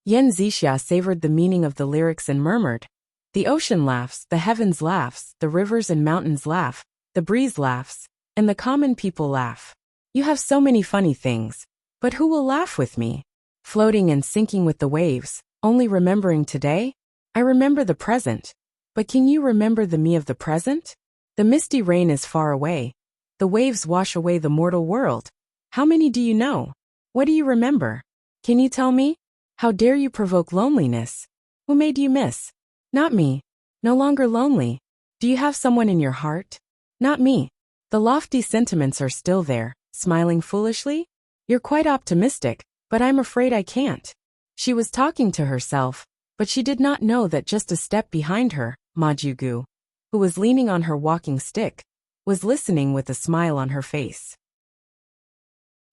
Yan Zixia savored the meaning of the lyrics and murmured, "The ocean laughs, the heavens laughs, the rivers and mountains laugh, the breeze laughs, and the common people laugh. You have so many funny things, but who will laugh with me? Floating and sinking with the waves, only remembering today? I remember the present, but can you remember the me of the present? The misty rain is far away. The waves wash away the mortal world. How many do you know? What do you remember? Can you tell me? How dare you provoke loneliness? Who made you miss? Not me. No longer lonely. Do you have someone in your heart? Not me. The lofty sentiments are still there, smiling foolishly? You're quite optimistic, but I'm afraid I can't." She was talking to herself, but she did not know that just a step behind her, Ma Jiugu, who was leaning on her walking stick, was listening with a smile on her face.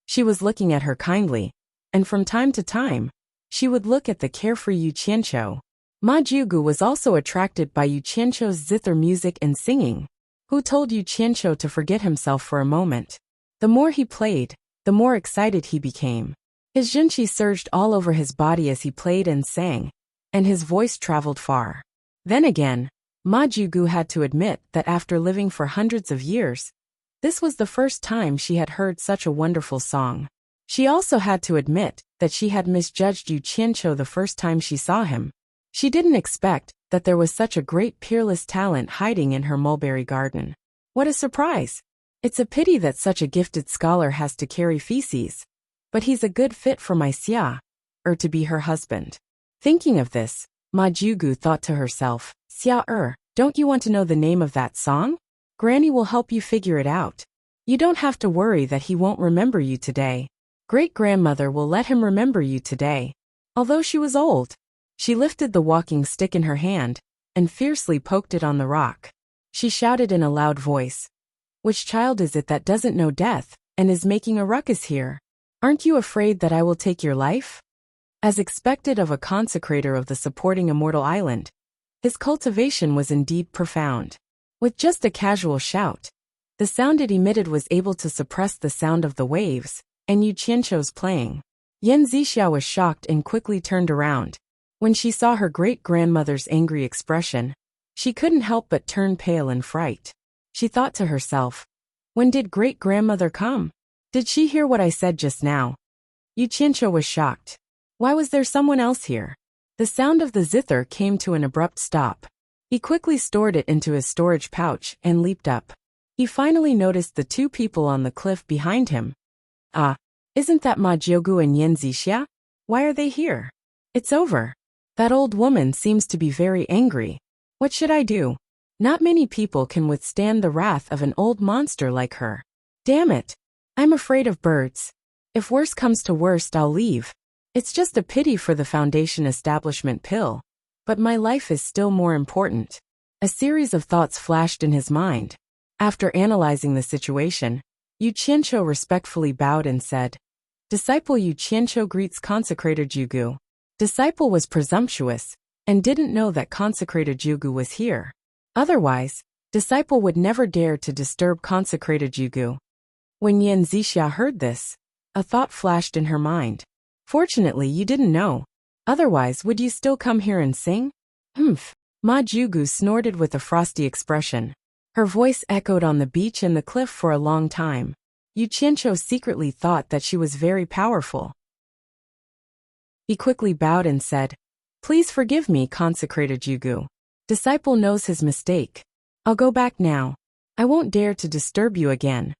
She was looking at her kindly, and from time to time, she would look at the carefree Yu Qianqiu. Ma Jiugu was also attracted by Yu Qianqiu's zither music and singing. Who told Yu Qianqiu to forget himself for a moment? The more he played, the more excited he became. His zhenqi surged all over his body as he played and sang, and his voice traveled far. Then again, Ma Jiugu had to admit that after living for hundreds of years, this was the first time she had heard such a wonderful song. She also had to admit that she had misjudged Yu Qianqiu the first time she saw him. She didn't expect that there was such a great peerless talent hiding in her mulberry garden. What a surprise! It's a pity that such a gifted scholar has to carry feces. But he's a good fit for my xia, to be her husband. Thinking of this, Ma Jiugu thought to herself, "Xia don't you want to know the name of that song? Granny will help you figure it out. You don't have to worry that he won't remember you today. Great-grandmother will let him remember you today." Although she was old, she lifted the walking stick in her hand and fiercely poked it on the rock. She shouted in a loud voice, "Which child is it that doesn't know death and is making a ruckus here? Aren't you afraid that I will take your life?" As expected of a consecrator of the supporting immortal island, his cultivation was indeed profound. With just a casual shout, the sound it emitted was able to suppress the sound of the waves and Yu Qianqiu's playing. Yan Zixia was shocked and quickly turned around. When she saw her great-grandmother's angry expression, she couldn't help but turn pale in fright. She thought to herself, when did great-grandmother come? Did she hear what I said just now? Yu Qianqiu was shocked. Why was there someone else here? The sound of the zither came to an abrupt stop. He quickly stored it into his storage pouch and leaped up. He finally noticed the 2 people on the cliff behind him. Ah, isn't that Ma Jiugu and Yan Zixia? Why are they here? It's over. That old woman seems to be very angry. What should I do? Not many people can withstand the wrath of an old monster like her. Damn it. I'm afraid of birds. If worse comes to worst, I'll leave. It's just a pity for the Foundation establishment pill. But my life is still more important. A series of thoughts flashed in his mind. After analyzing the situation, Yu Qianqiu respectfully bowed and said, "Disciple Yu Qianqiu greets Consecrator Jiugu." Disciple was presumptuous and didn't know that Consecrator Jiugu was here. Otherwise, Disciple would never dare to disturb Consecrator Jiugu. When Yan Zixia heard this, a thought flashed in her mind. Fortunately, you didn't know. Otherwise, would you still come here and sing? Humph. Ma Jiugu snorted with a frosty expression. Her voice echoed on the beach and the cliff for a long time. Yu Qianqiu secretly thought that she was very powerful. He quickly bowed and said, "Please forgive me, Consecrator Jiugu. Disciple knows his mistake. I'll go back now." I won't dare to disturb you again."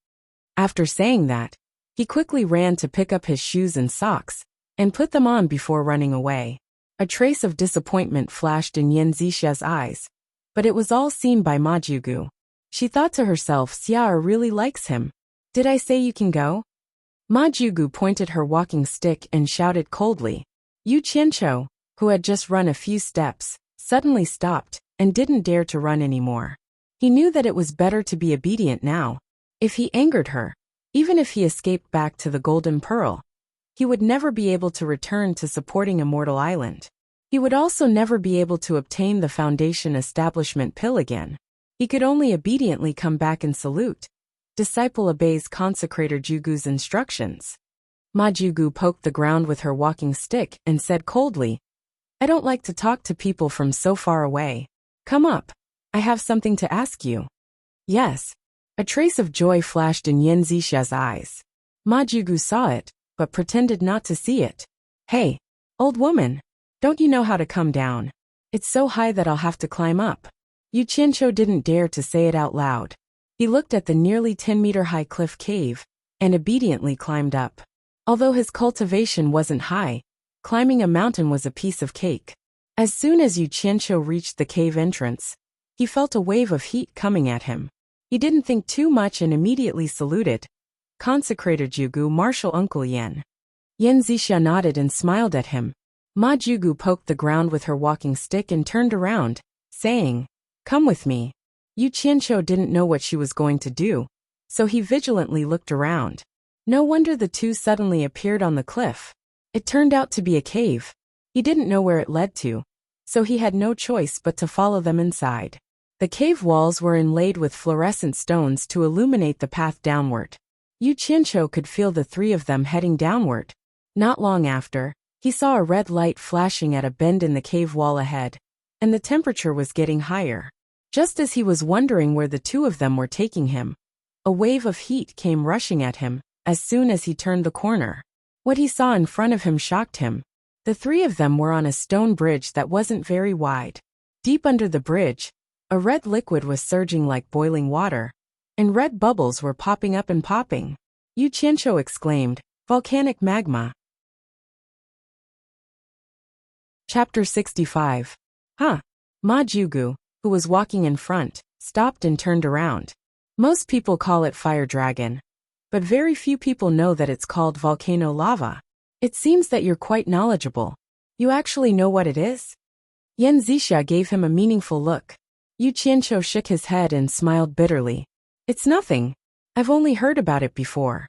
After saying that, he quickly ran to pick up his shoes and socks, and put them on before running away. A trace of disappointment flashed in Yen Zixua's eyes, but it was all seen by Ma Jugu. She thought to herself, Xiao really likes him. "Did I say you can go?" Ma Jugu pointed her walking stick and shouted coldly. Yu Qianqiu, who had just run a few steps, suddenly stopped and didn't dare to run anymore. He knew that it was better to be obedient now. If he angered her, even if he escaped back to the Golden Pearl, he would never be able to return to supporting Immortal Island. He would also never be able to obtain the Foundation Establishment Pill again. He could only obediently come back and salute. Disciple obeys Consecrator Jugu's instructions. Ma Jugu poked the ground with her walking stick and said coldly, "I don't like to talk to people from so far away. Come up. I have something to ask you." "Yes." A trace of joy flashed in Yen Zixua's eyes. Ma Jugu saw it, but pretended not to see it. "Hey, old woman, don't you know how to come down? It's so high that I'll have to climb up." Yu Qianqiu didn't dare to say it out loud. He looked at the nearly 10-meter-high cliff cave and obediently climbed up. Although his cultivation wasn't high, climbing a mountain was a piece of cake. As soon as Yu Qianqiu reached the cave entrance, he felt a wave of heat coming at him. He didn't think too much and immediately saluted. "Consecrator Jugu, Martial Uncle Yen." Yen Zixia nodded and smiled at him. Ma Jugu poked the ground with her walking stick and turned around, saying, "Come with me." Yu Qianqiu didn't know what she was going to do, so he vigilantly looked around. No wonder the two suddenly appeared on the cliff. It turned out to be a cave. He didn't know where it led to, so he had no choice but to follow them inside. The cave walls were inlaid with fluorescent stones to illuminate the path downward. Yu Qianqiu could feel the three of them heading downward. Not long after, he saw a red light flashing at a bend in the cave wall ahead, and the temperature was getting higher. Just as he was wondering where the two of them were taking him, a wave of heat came rushing at him as soon as he turned the corner. What he saw in front of him shocked him. The three of them were on a stone bridge that wasn't very wide. Deep under the bridge, a red liquid was surging like boiling water, and red bubbles were popping up and popping. Yu Qianqiu exclaimed, "Volcanic magma." Chapter 65. Huh. Ma Jugu, who was walking in front, stopped and turned around. Most people call it fire dragon, but very few people know that it's called volcano lava. It seems that you're quite knowledgeable. You actually know what it is? Yen Zixia gave him a meaningful look. Yu Qianqiu shook his head and smiled bitterly. "It's nothing. I've only heard about it before."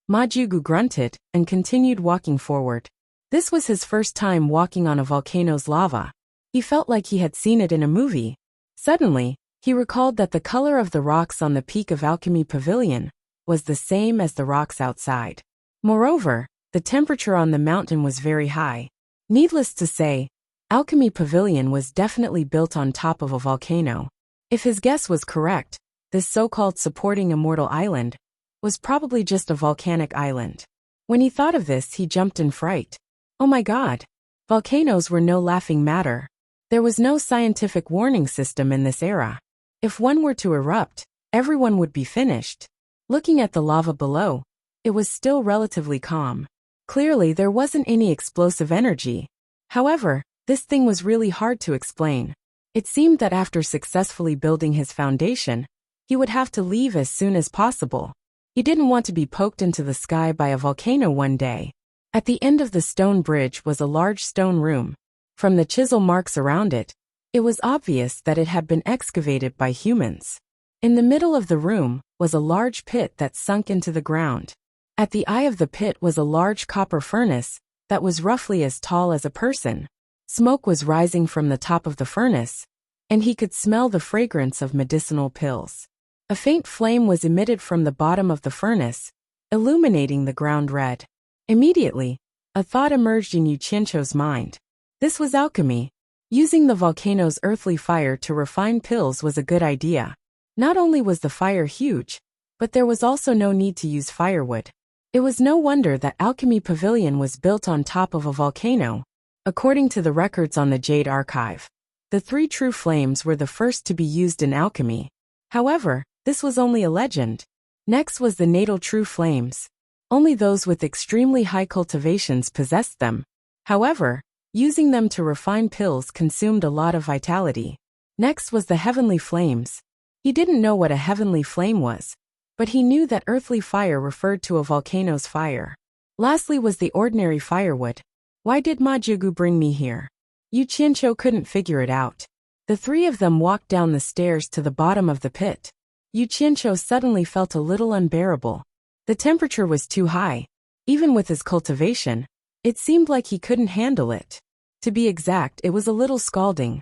Ma Jugu grunted and continued walking forward. This was his first time walking on a volcano's lava. He felt like he had seen it in a movie. Suddenly, he recalled that the color of the rocks on the peak of Alchemy Pavilion was the same as the rocks outside. Moreover, the temperature on the mountain was very high. Needless to say, Alchemy Pavilion was definitely built on top of a volcano. If his guess was correct, this so-called supporting Immortal Island was probably just a volcanic island. When he thought of this, he jumped in fright. Oh my God! Volcanoes were no laughing matter. There was no scientific warning system in this era. If one were to erupt, everyone would be finished. Looking at the lava below, it was still relatively calm. Clearly, there wasn't any explosive energy. However, this thing was really hard to explain. It seemed that after successfully building his foundation, he would have to leave as soon as possible. He didn't want to be poked into the sky by a volcano one day. At the end of the stone bridge was a large stone room. From the chisel marks around it, it was obvious that it had been excavated by humans. In the middle of the room was a large pit that sunk into the ground. At the eye of the pit was a large copper furnace that was roughly as tall as a person. Smoke was rising from the top of the furnace, and he could smell the fragrance of medicinal pills. A faint flame was emitted from the bottom of the furnace, illuminating the ground red. Immediately, a thought emerged in Yu Qianqiu's mind. This was alchemy. Using the volcano's earthly fire to refine pills was a good idea. Not only was the fire huge, but there was also no need to use firewood. It was no wonder that Alchemy Pavilion was built on top of a volcano. According to the records on the Jade Archive, the three true flames were the first to be used in alchemy. However, This was only a legend. Next was the natal true flames. Only those with extremely high cultivations possessed them. However, using them to refine pills consumed a lot of vitality. Next was the heavenly flames. He didn't know what a heavenly flame was, but he knew that earthly fire referred to a volcano's fire. Lastly was the ordinary firewood. Why did Majugu bring me here? Yu Qianqiu couldn't figure it out. The three of them walked down the stairs to the bottom of the pit. Yu Qianqiu suddenly felt a little unbearable. The temperature was too high. Even with his cultivation, it seemed like he couldn't handle it. To be exact, it was a little scalding.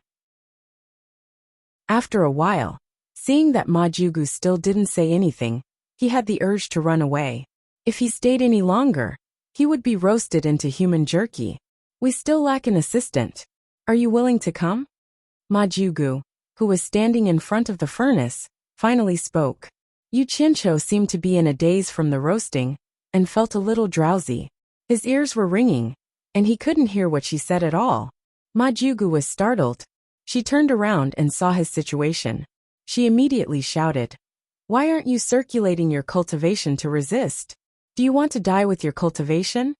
After a while, seeing that Majugu still didn't say anything, he had the urge to run away. If he stayed any longer, he would be roasted into human jerky. We still lack an assistant. Are you willing to come? Majugu, who was standing in front of the furnace, finally spoke. Yu Qianqiu seemed to be in a daze from the roasting, and felt a little drowsy. His ears were ringing, and he couldn't hear what she said at all. Majugu was startled. She turned around and saw his situation. She immediately shouted, "Why aren't you circulating your cultivation to resist? Do you want to die with your cultivation?"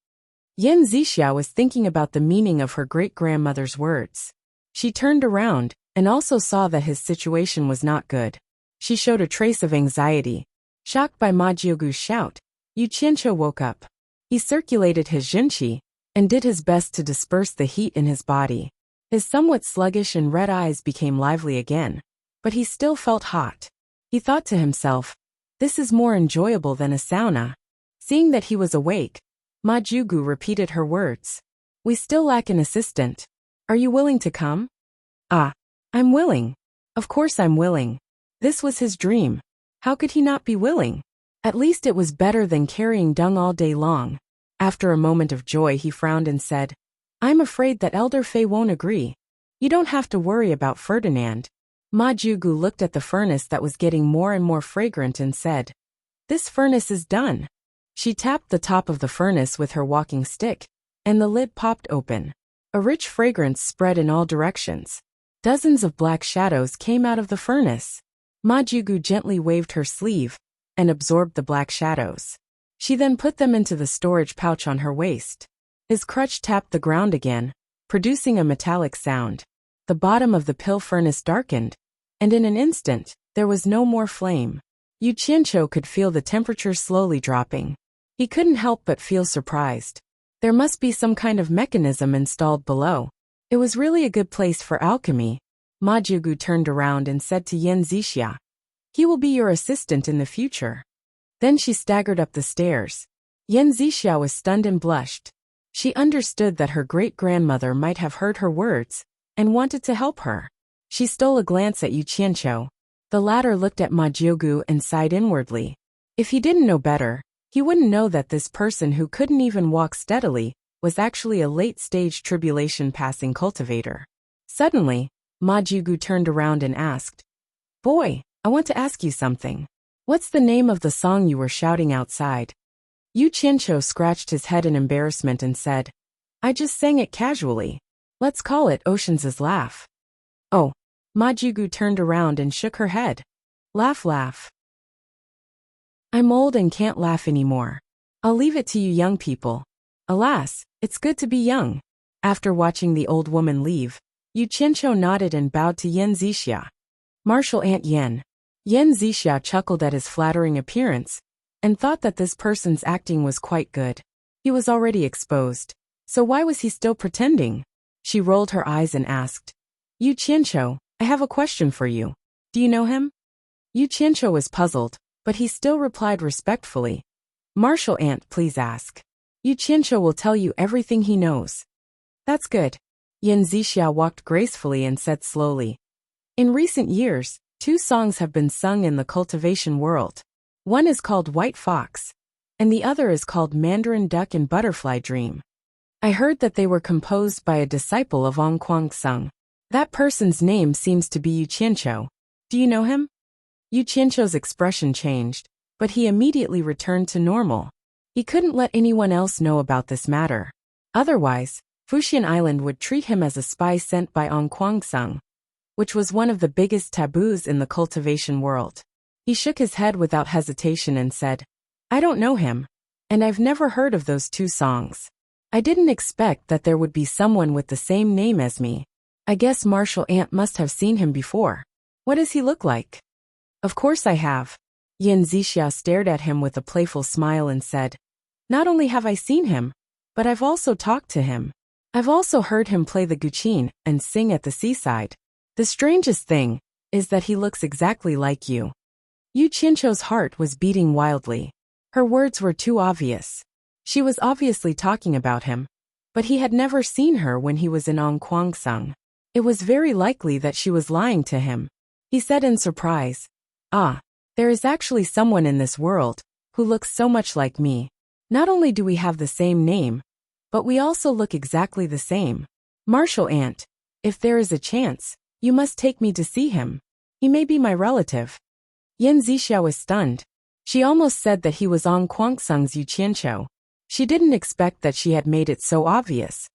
Yan Zixia was thinking about the meaning of her great-grandmother's words. She turned around and also saw that his situation was not good. She showed a trace of anxiety. Shocked by Majugu's shout, Yu Qianqiu woke up. He circulated his junqi and did his best to disperse the heat in his body. His somewhat sluggish and red eyes became lively again, but he still felt hot. He thought to himself, this is more enjoyable than a sauna. Seeing that he was awake, Majugu repeated her words. We still lack an assistant. Are you willing to come? Ah, I'm willing. Of course I'm willing. This was his dream. How could he not be willing? At least it was better than carrying dung all day long. After a moment of joy he frowned and said, I'm afraid that Elder Fei won't agree. You don't have to worry about Ferdinand. Majugu looked at the furnace that was getting more and more fragrant and said, This furnace is done. She tapped the top of the furnace with her walking stick, and the lid popped open. A rich fragrance spread in all directions. Dozens of black shadows came out of the furnace. Majugu gently waved her sleeve and absorbed the black shadows. She then put them into the storage pouch on her waist. His crutch tapped the ground again, producing a metallic sound. The bottom of the pill furnace darkened, and in an instant, there was no more flame. Yu Qianqiu could feel the temperature slowly dropping. He couldn't help but feel surprised. There must be some kind of mechanism installed below. It was really a good place for alchemy. Majugu turned around and said to Yan Zixia, He will be your assistant in the future. Then she staggered up the stairs. Yan Zixia was stunned and blushed. She understood that her great-grandmother might have heard her words and wanted to help her. She stole a glance at Yu Qianqiu. The latter looked at Majugu and sighed inwardly. If he didn't know better, he wouldn't know that this person who couldn't even walk steadily was actually a late-stage tribulation-passing cultivator. Suddenly, Majugu turned around and asked, Boy, I want to ask you something. What's the name of the song you were shouting outside? Yu Qianqiu scratched his head in embarrassment and said, I just sang it casually. Let's call it Ocean's Laugh. Oh, Majugu turned around and shook her head. Laugh, laugh. I'm old and can't laugh anymore. I'll leave it to you young people. Alas, it's good to be young. After watching the old woman leave, Yu Qianqiu nodded and bowed to Yan Zixia. Martial Aunt Yan. Yan Zixia chuckled at his flattering appearance and thought that this person's acting was quite good. He was already exposed, so why was he still pretending? She rolled her eyes and asked, Yu Qianqiu, I have a question for you. Do you know him? Yu Qianqiu was puzzled, but he still replied respectfully. Martial Aunt, please ask. Yu Qianqiu will tell you everything he knows. That's good. Yan Zixia walked gracefully and said slowly. In recent years, 2 songs have been sung in the cultivation world. One is called White Fox, and the other is called Mandarin Duck and Butterfly Dream. I heard that they were composed by a disciple of Ong Kwang Sung. That person's name seems to be Yu Qianqiu. Do you know him? Yu Qianqiu's expression changed, but he immediately returned to normal. He couldn't let anyone else know about this matter. Otherwise, Fuxian Island would treat him as a spy sent by Ong Kwang Sung, which was one of the biggest taboos in the cultivation world. He shook his head without hesitation and said, I don't know him. And I've never heard of those two songs. I didn't expect that there would be someone with the same name as me. I guess Martial Ant must have seen him before. What does he look like? Of course I have. Yin Zixia stared at him with a playful smile and said, Not only have I seen him, but I've also talked to him. I've also heard him play the guqin and sing at the seaside. The strangest thing is that he looks exactly like you. Yu Qianqiu's heart was beating wildly. Her words were too obvious. She was obviously talking about him, but he had never seen her when he was in Ongquangsung. It was very likely that she was lying to him. He said in surprise, Ah, there is actually someone in this world who looks so much like me. Not only do we have the same name, but we also look exactly the same. Martial Ant, if there is a chance, you must take me to see him. He may be my relative. Yin Zixia was stunned. She almost said that he was Ongquangsung's Yu Qianqiu. She didn't expect that she had made it so obvious.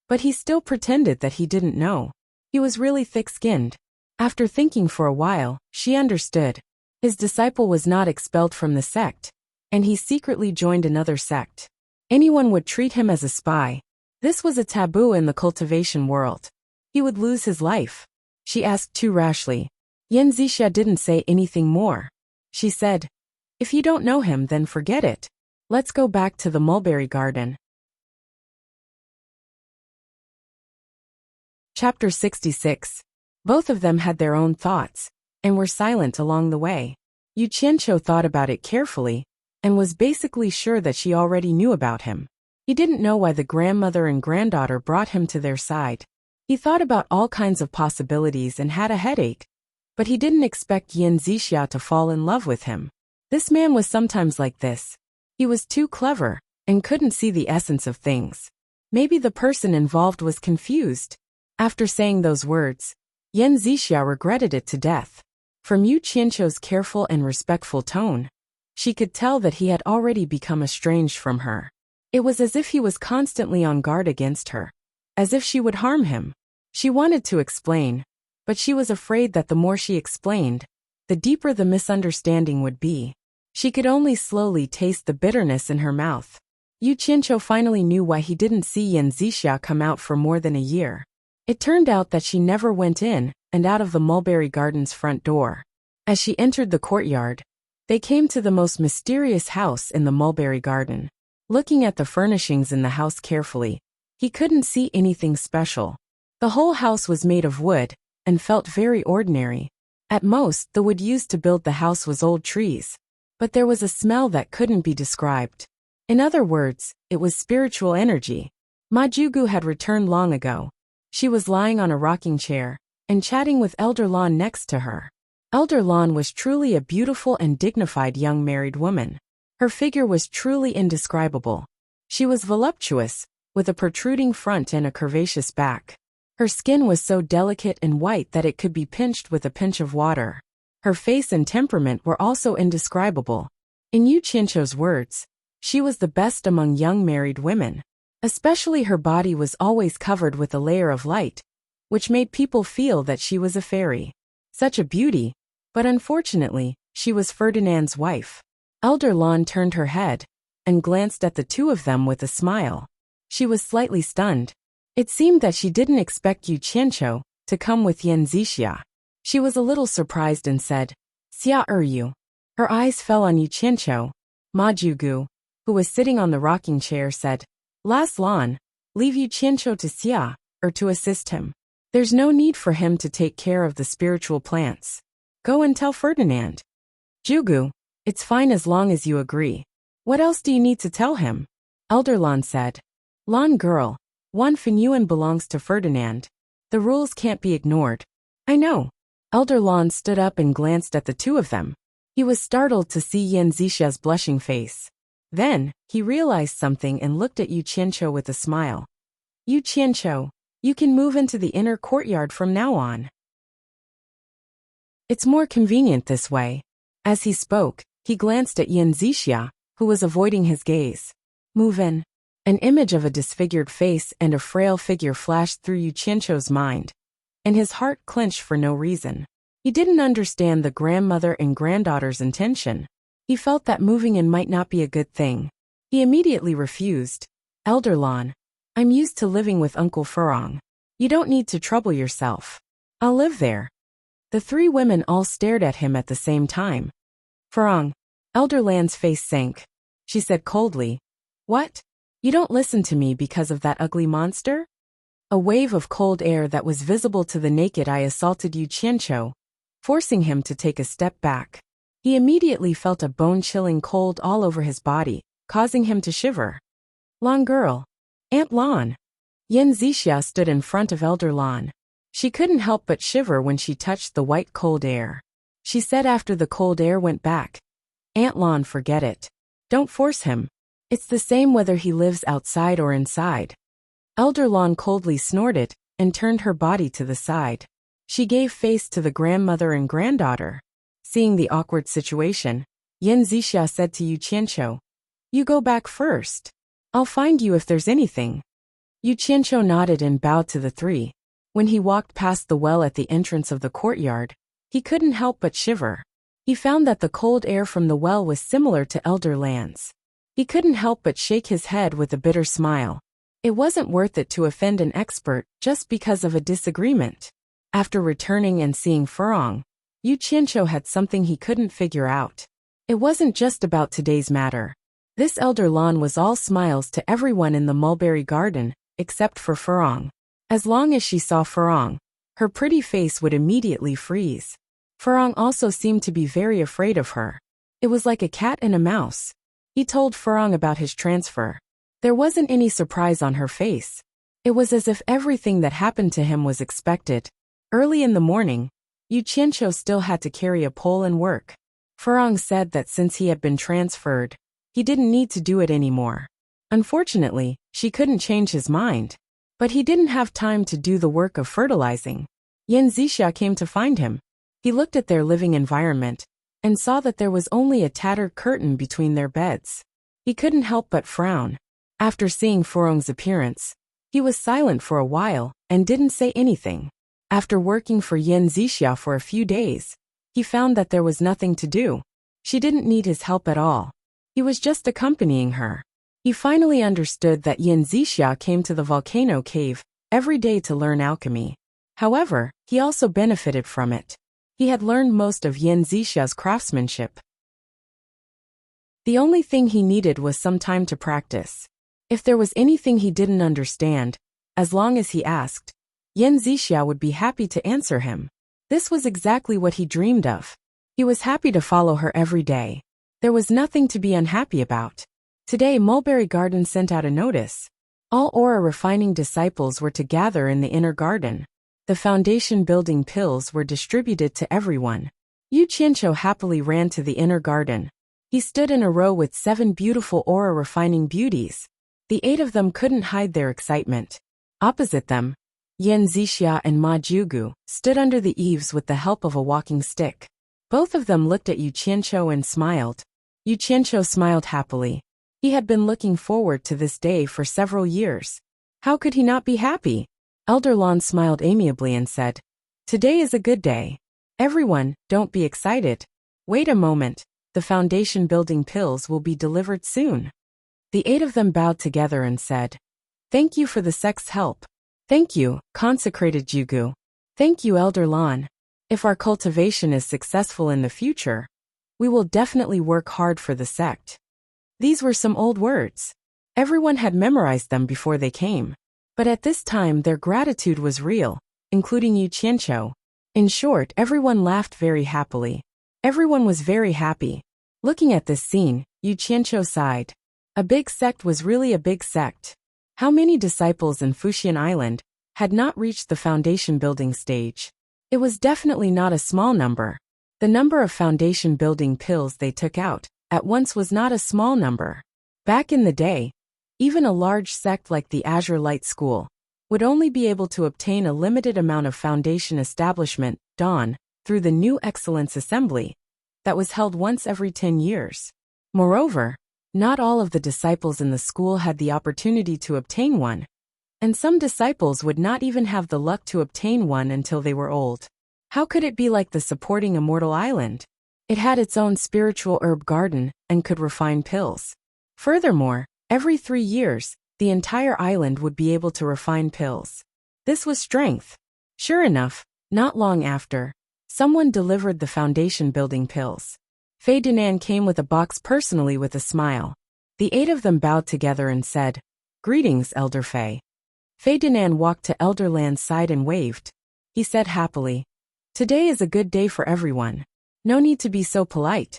But he still pretended that he didn't know. He was really thick-skinned. After thinking for a while, she understood. His disciple was not expelled from the sect, and he secretly joined another sect. Anyone would treat him as a spy. This was a taboo in the cultivation world. He would lose his life. She asked too rashly. Yin Zixia didn't say anything more. She said, If you don't know him, then forget it. Let's go back to the mulberry garden. Chapter 66. Both of them had their own thoughts, and were silent along the way. Yu Qianqiu thought about it carefully, and was basically sure that she already knew about him. He didn't know why the grandmother and granddaughter brought him to their side. He thought about all kinds of possibilities and had a headache, but he didn't expect Yin Zixia to fall in love with him. This man was sometimes like this. He was too clever, and couldn't see the essence of things. Maybe the person involved was confused. After saying those words, Yin Zixia regretted it to death. From Yu Qianqiu's careful and respectful tone, she could tell that he had already become estranged from her. It was as if he was constantly on guard against her, as if she would harm him. She wanted to explain, but she was afraid that the more she explained, the deeper the misunderstanding would be. She could only slowly taste the bitterness in her mouth. Yu Qianqiu finally knew why he didn't see Yin Zixia come out for more than a year. It turned out that she never went in and out of the mulberry garden's front door. As she entered the courtyard, they came to the most mysterious house in the mulberry garden. Looking at the furnishings in the house carefully, he couldn't see anything special. The whole house was made of wood and felt very ordinary. At most, the wood used to build the house was old trees. But there was a smell that couldn't be described. In other words, it was spiritual energy. Ma Jugu had returned long ago. She was lying on a rocking chair and chatting with Elder Lan next to her. Elder Lan was truly a beautiful and dignified young married woman. Her figure was truly indescribable. She was voluptuous, with a protruding front and a curvaceous back. Her skin was so delicate and white that it could be pinched with a pinch of water. Her face and temperament were also indescribable. In Yu Qianqiu's words, she was the best among young married women. Especially her body was always covered with a layer of light, which made people feel that she was a fairy. Such a beauty, but unfortunately, she was Ferdinand's wife. Elder Lan turned her head and glanced at the two of them with a smile. She was slightly stunned. It seemed that she didn't expect Yu Qianqiu to come with Yin Zixia. She was a little surprised and said, Xia Yu. Her eyes fell on Yu Qianqiu. Ma Jugu, who was sitting on the rocking chair, said, Las Lan, leave Yu Qianqiu to Xia, or to assist him. There's no need for him to take care of the spiritual plants. Go and tell Ferdinand. Jugu, it's fine as long as you agree. What else do you need to tell him? Elder Lan said. Lan girl, Wan Fenyuan belongs to Ferdinand. The rules can't be ignored. I know. Elder Lan stood up and glanced at the two of them. He was startled to see Yin Zixia's blushing face. Then, he realized something and looked at Yu Qianqiu with a smile. Yu Qianqiu, you can move into the inner courtyard from now on. It's more convenient this way. As he spoke, he glanced at Yin Zixia, who was avoiding his gaze. Move in. An image of a disfigured face and a frail figure flashed through Yu Qianqiu's mind, and his heart clenched for no reason. He didn't understand the grandmother and granddaughter's intention. He felt that moving in might not be a good thing. He immediately refused. Elder Lon, I'm used to living with Uncle Furong. You don't need to trouble yourself. I'll live there. The three women all stared at him at the same time. Furong. Elder Lan's face sank. She said coldly, What? You don't listen to me because of that ugly monster? A wave of cold air that was visible to the naked eye assaulted Yu Qianqiu, forcing him to take a step back. He immediately felt a bone-chilling cold all over his body, causing him to shiver. Lon girl. Aunt Lon. Yin Zixia stood in front of Elder Lon. She couldn't help but shiver when she touched the white cold air. She said after the cold air went back, Aunt Lon, forget it. Don't force him. It's the same whether he lives outside or inside. Elder Lon coldly snorted and turned her body to the side. She gave face to the grandmother and granddaughter. Seeing the awkward situation, Yin Zixia said to Yu Qianqiu, You go back first. I'll find you if there's anything. Yu Qianqiu nodded and bowed to the three. When he walked past the well at the entrance of the courtyard, he couldn't help but shiver. He found that the cold air from the well was similar to Elder Lan's. He couldn't help but shake his head with a bitter smile. It wasn't worth it to offend an expert just because of a disagreement. After returning and seeing Furong, Yu Qianqiu had something he couldn't figure out. It wasn't just about today's matter. This Elder Lon was all smiles to everyone in the mulberry garden, except for Furong. As long as she saw Furong, her pretty face would immediately freeze. Furong also seemed to be very afraid of her. It was like a cat and a mouse. He told Furong about his transfer. There wasn't any surprise on her face. It was as if everything that happened to him was expected. Early in the morning, Yu Qianqiu still had to carry a pole and work. Furong said that since he had been transferred, he didn't need to do it anymore. Unfortunately, she couldn't change his mind. But he didn't have time to do the work of fertilizing. Yin Zixia came to find him. He looked at their living environment and saw that there was only a tattered curtain between their beds. He couldn't help but frown. After seeing Furong's appearance, he was silent for a while and didn't say anything. After working for Yin Zixia for a few days, he found that there was nothing to do. She didn't need his help at all. He was just accompanying her. He finally understood that Yin Zixia came to the volcano cave every day to learn alchemy. However, he also benefited from it. He had learned most of Yin Zixia's craftsmanship. The only thing he needed was some time to practice. If there was anything he didn't understand, as long as he asked, Yin Zixia would be happy to answer him. This was exactly what he dreamed of. He was happy to follow her every day. There was nothing to be unhappy about. Today, Mulberry Garden sent out a notice. All aura refining disciples were to gather in the inner garden. The foundation building pills were distributed to everyone. Yu Qianqiu happily ran to the inner garden. He stood in a row with 7 beautiful aura refining beauties. The 8 of them couldn't hide their excitement. Opposite them, Yin Zixia and Ma Jugu stood under the eaves with the help of a walking stick. Both of them looked at Yu Qianqiu and smiled. Yu Qianqiu smiled happily. He had been looking forward to this day for several years. How could he not be happy? Elder Lon smiled amiably and said, Today is a good day. Everyone, don't be excited. Wait a moment, the foundation building pills will be delivered soon. The 8 of them bowed together and said, Thank you for the sect's help. Thank you, consecrated Jugu. Thank you, Elder Lon. If our cultivation is successful in the future, we will definitely work hard for the sect. These were some old words. Everyone had memorized them before they came. But at this time their gratitude was real, including Yu Qianqiu. In short, everyone laughed very happily. Everyone was very happy. Looking at this scene, Yu Qianqiu sighed. A big sect was really a big sect. How many disciples in Fuxian Island had not reached the foundation building stage? It was definitely not a small number. The number of foundation building pills they took out at once was not a small number. Back in the day, even a large sect like the Azure Light School would only be able to obtain a limited amount of foundation establishment, Dawn, through the New Excellence Assembly that was held once every 10 years. Moreover, not all of the disciples in the school had the opportunity to obtain one, and some disciples would not even have the luck to obtain one until they were old. How could it be like the supporting immortal island? It had its own spiritual herb garden and could refine pills. Furthermore, every 3 years, the entire island would be able to refine pills. This was strength. Sure enough, not long after, someone delivered the foundation building pills. Fei Dinan came with a box personally with a smile. The 8 of them bowed together and said, "Greetings, Elder Fei." Fei Dinan walked to Elder Lan's side and waved. He said happily, "Today is a good day for everyone. No need to be so polite."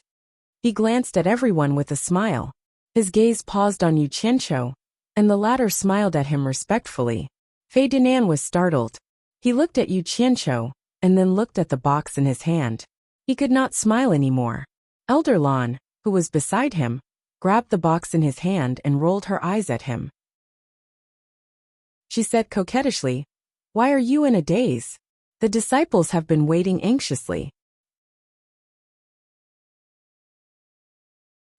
He glanced at everyone with a smile. His gaze paused on Yu Qianqiu, and the latter smiled at him respectfully. Fei Dinan was startled. He looked at Yu Qianqiu, and then looked at the box in his hand. He could not smile anymore. Elder Lan, who was beside him, grabbed the box in his hand and rolled her eyes at him. She said coquettishly, "Why are you in a daze? The disciples have been waiting anxiously."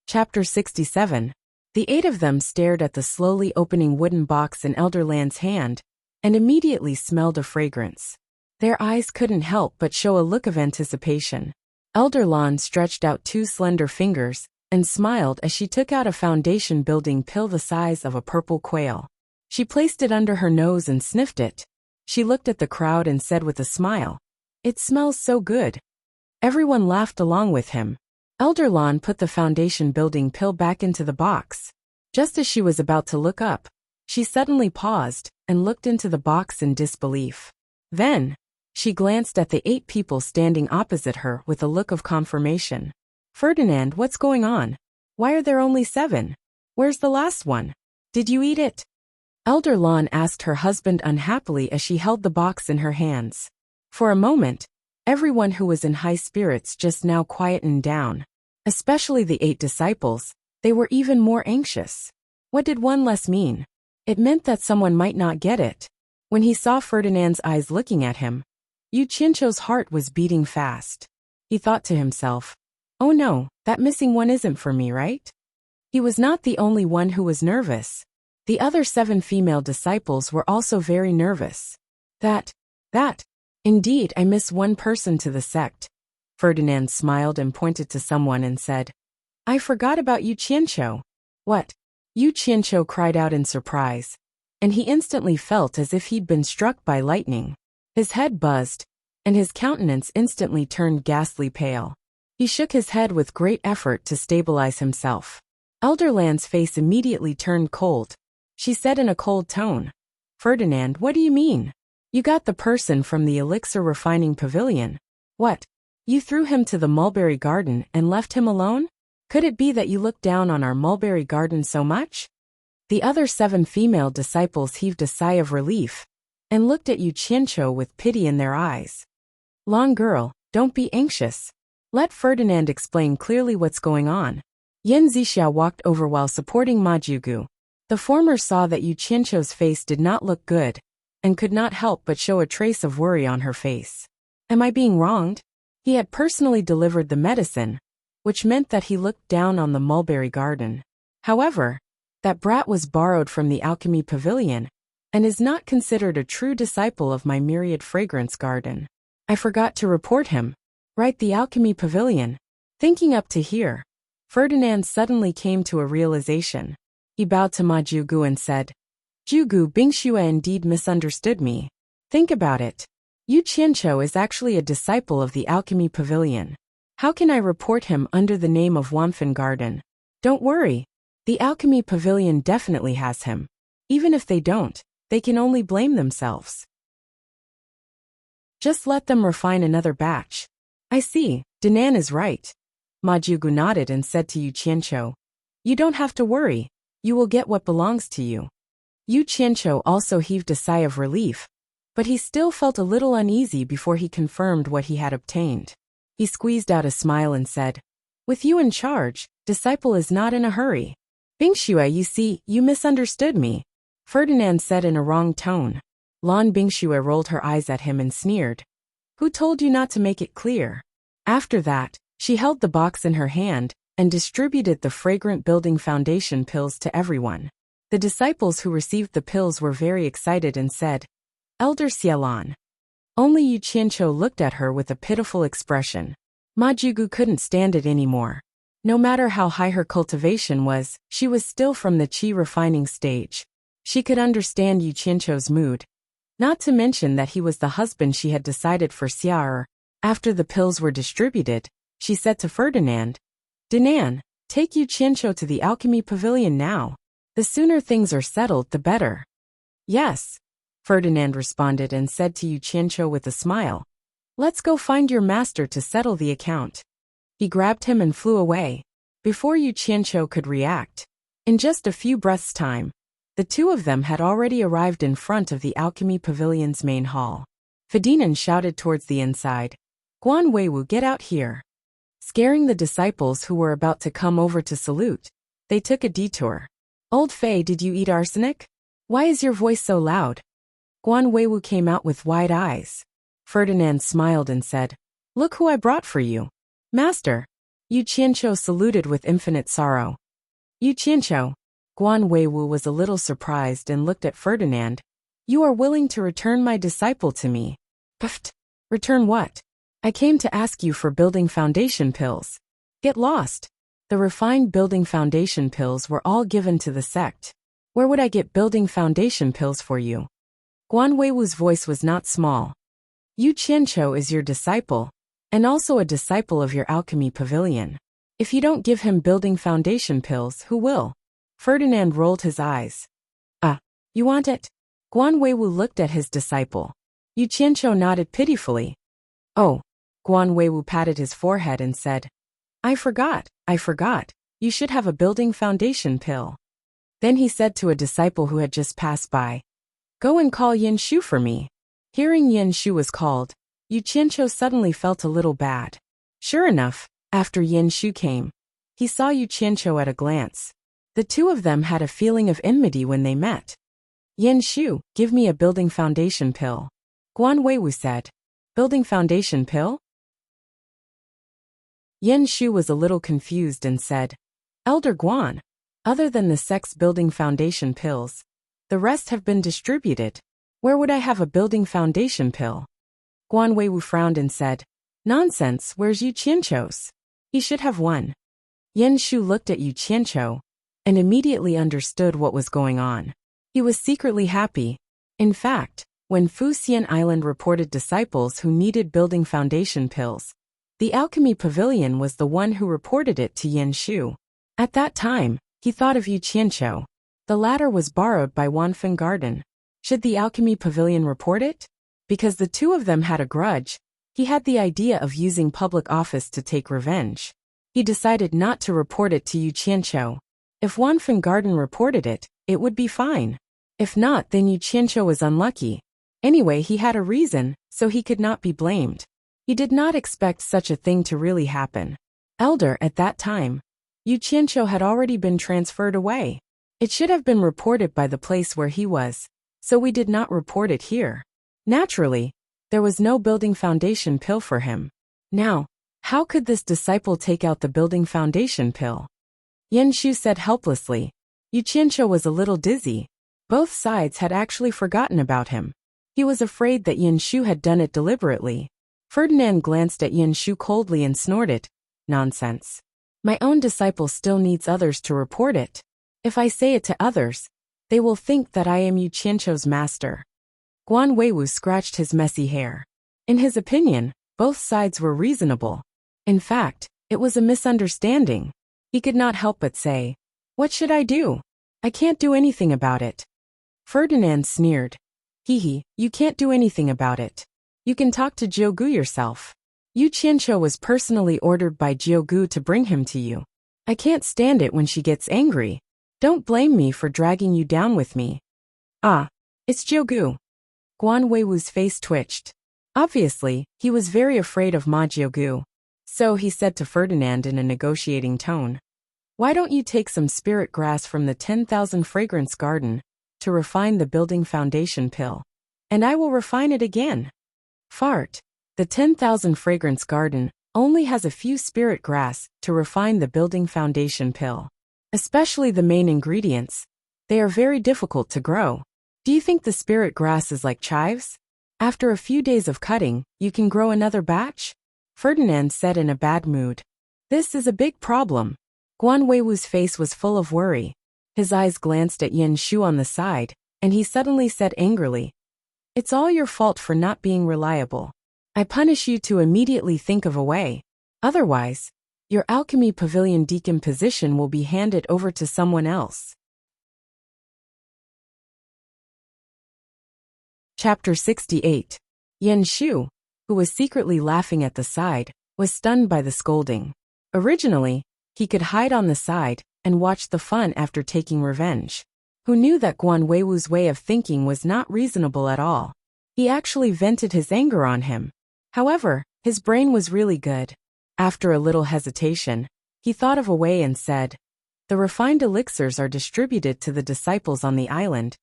Chapter 67. The 8 of them stared at the slowly opening wooden box in Elder Lan's hand, and immediately smelled a fragrance. Their eyes couldn't help but show a look of anticipation. Elder Lan stretched out 2 slender fingers, and smiled as she took out a foundation-building pill the size of a purple quail. She placed it under her nose and sniffed it. She looked at the crowd and said with a smile, "It smells so good." Everyone laughed along with him. Elder Lan put the foundation-building pill back into the box. Just as she was about to look up, she suddenly paused and looked into the box in disbelief. Then, she glanced at the 8 people standing opposite her with a look of confirmation. "Ferdinand, what's going on? Why are there only 7? Where's the last one? Did you eat it?" Elder Lan asked her husband unhappily as she held the box in her hands. For a moment, everyone who was in high spirits just now quietened down. Especially the 8 disciples, they were even more anxious. What did one less mean? It meant that someone might not get it. When he saw Ferdinand's eyes looking at him, Yu Qianqiu's heart was beating fast. He thought to himself, "Oh no, that missing one isn't for me, right?" He was not the only one who was nervous. The other 7 female disciples were also very nervous. That, indeed, I miss one person to the sect. Ferdinand smiled and pointed to someone and said, "I forgot about Yu Qianqiu." "What?" Yu Qianqiu cried out in surprise, and he instantly felt as if he'd been struck by lightning. His head buzzed, and his countenance instantly turned ghastly pale. He shook his head with great effort to stabilize himself. Elder Lan's face immediately turned cold. She said in a cold tone, "Ferdinand, what do you mean? You got the person from the elixir refining pavilion. What? You threw him to the mulberry garden and left him alone? Could it be that you looked down on our mulberry garden so much?" The other 7 female disciples heaved a sigh of relief and looked at Yu Qianqiu with pity in their eyes. "Long girl, don't be anxious. Let Ferdinand explain clearly what's going on." Yen Zixia walked over while supporting Ma Jiugu. The former saw that Yu Qianqiu's face did not look good and could not help but show a trace of worry on her face. Am I being wronged? He had personally delivered the medicine, which meant that he looked down on the mulberry garden. However, that brat was borrowed from the alchemy pavilion and is not considered a true disciple of my myriad fragrance garden. I forgot to report him. Right, the alchemy pavilion. Thinking up to here, Ferdinand suddenly came to a realization. He bowed to Ma Jiugu and said, "Jiugu, Bingxue indeed misunderstood me. Think about it. Yu Qianqiu is actually a disciple of the alchemy pavilion. How can I report him under the name of Wanfen Garden? Don't worry. The alchemy pavilion definitely has him. Even if they don't, they can only blame themselves. Just let them refine another batch." "I see, Dinan is right." Ma Jiugu nodded and said to Yu Qianqiu, "You don't have to worry. You will get what belongs to you." Yu Qianqiu also heaved a sigh of relief, but he still felt a little uneasy before he confirmed what he had obtained. He squeezed out a smile and said, "With you in charge, disciple is not in a hurry." "Bingxue, you see, you misunderstood me," Ferdinand said in a wrong tone. Lan Bingxue rolled her eyes at him and sneered. "Who told you not to make it clear?" After that, she held the box in her hand and distributed the fragrant building foundation pills to everyone. The disciples who received the pills were very excited and said, "Elder Xielan." Only Yu Qianqiu looked at her with a pitiful expression. Ma Jigu couldn't stand it anymore. No matter how high her cultivation was, she was still from the qi refining stage. She could understand Yu Qianqiu's mood. Not to mention that he was the husband she had decided for Xiaer. After the pills were distributed, she said to Ferdinand, "Dinan, take Yu Qianqiu to the alchemy pavilion now. The sooner things are settled, the better." "Yes," Ferdinand responded and said to Yu Qianqiu with a smile, "Let's go find your master to settle the account." He grabbed him and flew away. Before Yu Qianqiu could react, in just a few breaths' time, the two of them had already arrived in front of the alchemy pavilion's main hall. Ferdinand shouted towards the inside, "Guan Weiwu, get out here." Scaring the disciples who were about to come over to salute, they took a detour. "Old Fei, did you eat arsenic? Why is your voice so loud?" Guan Weiwu came out with wide eyes. Ferdinand smiled and said, "Look who I brought for you. Master." Yu Qianqiu saluted with infinite sorrow. "Yu Qianqiu." Guan Weiwu was a little surprised and looked at Ferdinand. "You are willing to return my disciple to me?" "Pft! Return what? I came to ask you for building foundation pills." "Get lost." The refined building foundation pills were all given to the sect. "Where would I get building foundation pills for you?" Guan Weiwu's voice was not small. "Yu Qianqiu is your disciple, and also a disciple of your alchemy pavilion. If you don't give him building foundation pills, who will?" Ferdinand rolled his eyes. You want it?" Guan Weiwu looked at his disciple. Yu Qianqiu nodded pitifully. "Oh." Guan Weiwu patted his forehead and said, I forgot. You should have a building foundation pill." Then he said to a disciple who had just passed by, "Go and call Yin Shu for me." Hearing Yin Shu was called, Yu Qianqiu suddenly felt a little bad. Sure enough, after Yin Shu came, he saw Yu Qianqiu at a glance. The two of them had a feeling of enmity when they met. "Yin Shu, give me a building foundation pill," Guan Weiwu said. "Building foundation pill?" Yin Shu was a little confused and said, "Elder Guan, other than the sect's building foundation pills, the rest have been distributed. Where would I have a building foundation pill?" Guan Weiwu frowned and said, "Nonsense, where's Yu Qianqiu's? He should have one." Yin Shu looked at Yu Qianqiu and immediately understood what was going on. He was secretly happy. In fact, when Fuxian Island reported disciples who needed building foundation pills, the alchemy pavilion was the one who reported it to Yin Shu. At that time, he thought of Yu Qianqiu. The latter was borrowed by Wanfen Garden. Should the alchemy pavilion report it? Because the two of them had a grudge, he had the idea of using public office to take revenge. He decided not to report it to Yu Qianqiu. If Wanfen Garden reported it, it would be fine. If not, then Yu Qianqiu was unlucky. Anyway, he had a reason, so he could not be blamed. He did not expect such a thing to really happen. Elder, at that time, Yu Qianqiu had already been transferred away. It should have been reported by the place where he was, so we did not report it here. Naturally, there was no building foundation pill for him. Now, how could this disciple take out the building foundation pill? Yin Shu said helplessly. Yu Qianqiu was a little dizzy. Both sides had actually forgotten about him. He was afraid that Yin Shu had done it deliberately. Ferdinand glanced at Yin Shu coldly and snorted, "Nonsense. My own disciple still needs others to report it. If I say it to others, they will think that I am Yu Qianqiu's master." Guan Weiwu scratched his messy hair. In his opinion, both sides were reasonable. In fact, it was a misunderstanding. He could not help but say, "What should I do? I can't do anything about it." Ferdinand sneered. You can't do anything about it. You can talk to Jiugu yourself. Yu Qianqiu was personally ordered by Jiugu to bring him to you. I can't stand it when she gets angry. Don't blame me for dragging you down with me." It's Jiugu." Guan Weiwu's face twitched. Obviously, he was very afraid of Ma Jiugu. So he said to Ferdinand in a negotiating tone, "Why don't you take some spirit grass from the 10,000 fragrance garden to refine the building foundation pill, and I will refine it again." Fart. The 10,000 fragrance garden only has a few spirit grass to refine the building foundation pill. Especially the main ingredients. They are very difficult to grow. Do you think the spirit grass is like chives? After a few days of cutting, you can grow another batch? Ferdinand said in a bad mood. This is a big problem. Guan Weiwu's face was full of worry. His eyes glanced at Yin Shu on the side, and he suddenly said angrily, "It's all your fault for not being reliable. I punish you to immediately think of a way. Otherwise, your alchemy pavilion deacon position will be handed over to someone else." Chapter 68. Yin Shu, who was secretly laughing at the side, was stunned by the scolding. Originally, he could hide on the side and watch the fun after taking revenge. Who knew that Guan Weiwu's way of thinking was not reasonable at all? He actually vented his anger on him. However, his brain was really good. After a little hesitation, he thought of a way and said, "The refined elixirs are distributed to the disciples on the island,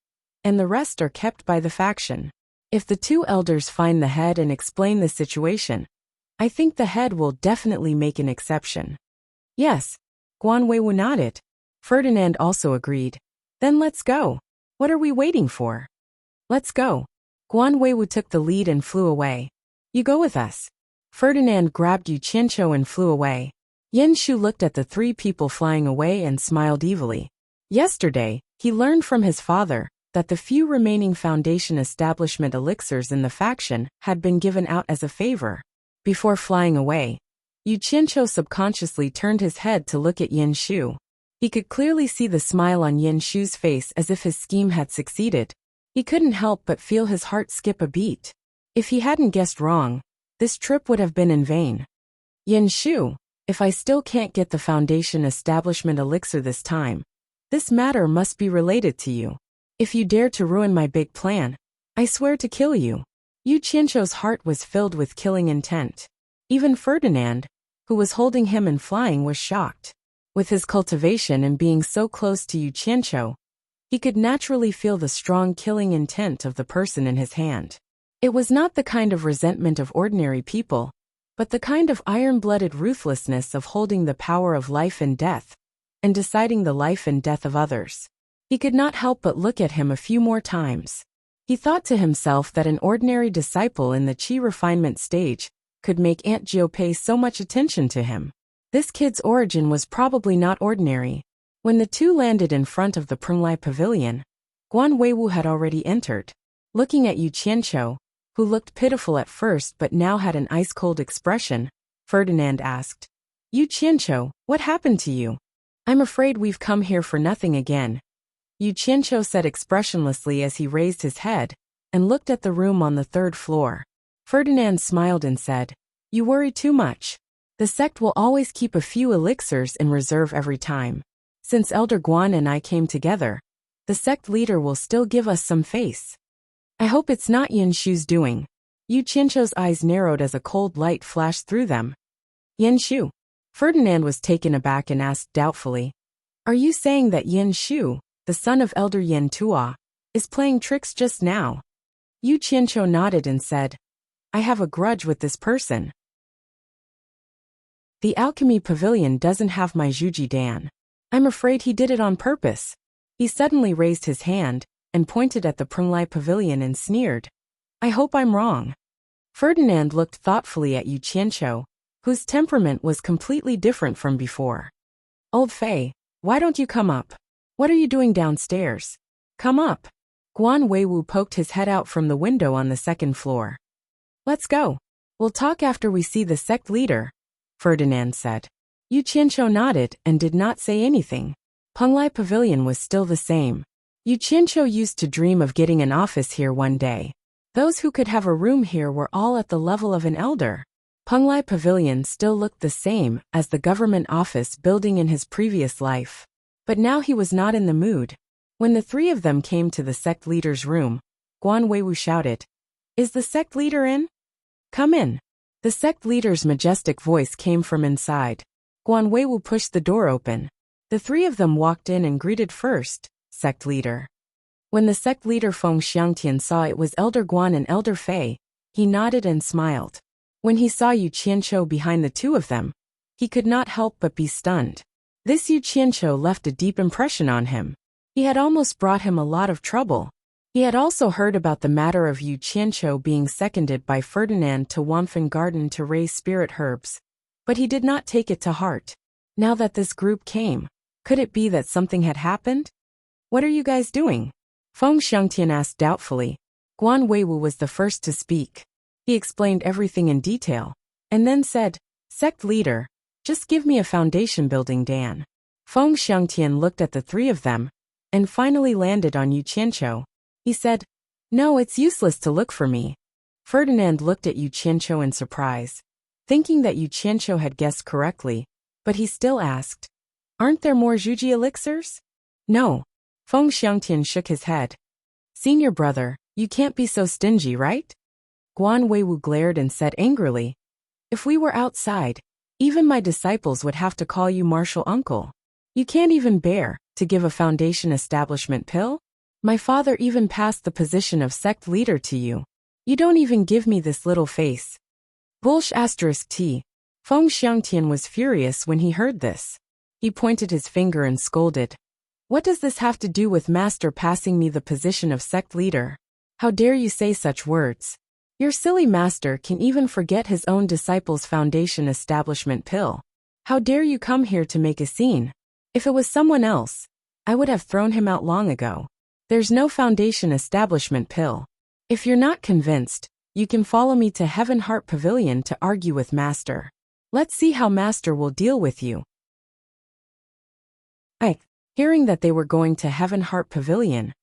and the rest are kept by the faction. If the two elders find the head and explain the situation, I think the head will definitely make an exception." Yes, Guan Weiwu nodded. Ferdinand also agreed. Then let's go. What are we waiting for? Let's go. Guan Weiwu took the lead and flew away. You go with us. Ferdinand grabbed Yu Qianqiu and flew away. Yin Shu looked at the three people flying away and smiled evilly. Yesterday, he learned from his father that the few remaining Foundation establishment elixirs in the faction had been given out as a favor. Before flying away, Yu Qianqiu subconsciously turned his head to look at Yin Shu. He could clearly see the smile on Yin Shu's face as if his scheme had succeeded. He couldn't help but feel his heart skip a beat. If he hadn't guessed wrong, this trip would have been in vain. Yin Shu, if I still can't get the Foundation establishment elixir this time, this matter must be related to you. If you dare to ruin my big plan, I swear to kill you. Yu Qianqiu's heart was filled with killing intent. Even Ferdinand, who was holding him and flying, was shocked. With his cultivation and being so close to Yu Qianqiu, he could naturally feel the strong killing intent of the person in his hand. It was not the kind of resentment of ordinary people, but the kind of iron-blooded ruthlessness of holding the power of life and death, and deciding the life and death of others. He could not help but look at him a few more times. He thought to himself that an ordinary disciple in the Qi refinement stage could make Aunt Jiu pay so much attention to him. This kid's origin was probably not ordinary. When the two landed in front of the Prenglai Pavilion, Guan Weiwu had already entered. Looking at Yu Qianqiu, who looked pitiful at first but now had an ice-cold expression, Ferdinand asked, "Yu Qianqiu, what happened to you? I'm afraid we've come here for nothing again." Yu Qianqiu said expressionlessly as he raised his head and looked at the room on the third floor. Ferdinand smiled and said, "You worry too much. The sect will always keep a few elixirs in reserve every time. Since Elder Guan and I came together, the sect leader will still give us some face. I hope it's not Yin Shu's doing." Yu Qianqiu's eyes narrowed as a cold light flashed through them. "Yin Shu?" Ferdinand was taken aback and asked doubtfully, "Are you saying that Yin Shu, the son of Elder Yin Tua, is playing tricks just now?" Yu Qianqiu nodded and said, "I have a grudge with this person. The alchemy pavilion doesn't have my Zhuji Dan. I'm afraid he did it on purpose." He suddenly raised his hand and pointed at the Prenglai Pavilion and sneered, "I hope I'm wrong." Ferdinand looked thoughtfully at Yu Qianqiu, whose temperament was completely different from before. "Old Fei, why don't you come up? What are you doing downstairs? Come up." Guan Weiwu poked his head out from the window on the second floor. "Let's go. We'll talk after we see the sect leader," Ferdinand said. Yu Qianqiu nodded and did not say anything. Prenglai Pavilion was still the same. Yu Qianqiu used to dream of getting an office here one day. Those who could have a room here were all at the level of an elder. Prenglai Pavilion still looked the same as the government office building in his previous life. But now he was not in the mood. When the three of them came to the sect leader's room, Guan Weiwu shouted, "Is the sect leader in? Come in." The sect leader's majestic voice came from inside. Guan Weiwu pushed the door open. The three of them walked in and greeted first, "Sect leader." When the sect leader Feng Xiangtian saw it was Elder Guan and Elder Fei, he nodded and smiled. When he saw Yu Qianqiu behind the two of them, he could not help but be stunned. This Yu Qianqiu left a deep impression on him. He had almost brought him a lot of trouble. He had also heard about the matter of Yu Qianqiu being seconded by Ferdinand to Wanfen Garden to raise spirit herbs, but he did not take it to heart. Now that this group came, could it be that something had happened? What are you guys doing? Feng Xiangtian asked doubtfully. Guan Weiwu was the first to speak. He explained everything in detail, and then said, Sect leader, just give me a foundation building Dan. Feng Xiangtian looked at the three of them, and finally landed on Yu Qianqiu. He said, No, it's useless to look for me. Ferdinand looked at Yu Qianqiu in surprise, thinking that Yu Qianqiu had guessed correctly, but he still asked, Aren't there more Zhuji elixirs? No. Feng Xiangtian shook his head. Senior brother, you can't be so stingy, right? Guan Weiwu glared and said angrily, If we were outside, even my disciples would have to call you martial uncle. You can't even bear to give a foundation establishment pill? My father even passed the position of sect leader to you. You don't even give me this little face. Bullsh *T. Feng Xiangtian was furious when he heard this. He pointed his finger and scolded. What does this have to do with master passing me the position of sect leader? How dare you say such words? Your silly master can even forget his own disciples' foundation establishment pill. How dare you come here to make a scene? If it was someone else, I would have thrown him out long ago. There's no foundation establishment pill. If you're not convinced, you can follow me to Heaven Heart Pavilion to argue with master. Let's see how master will deal with you. Hearing that they were going to Heaven Heart Pavilion,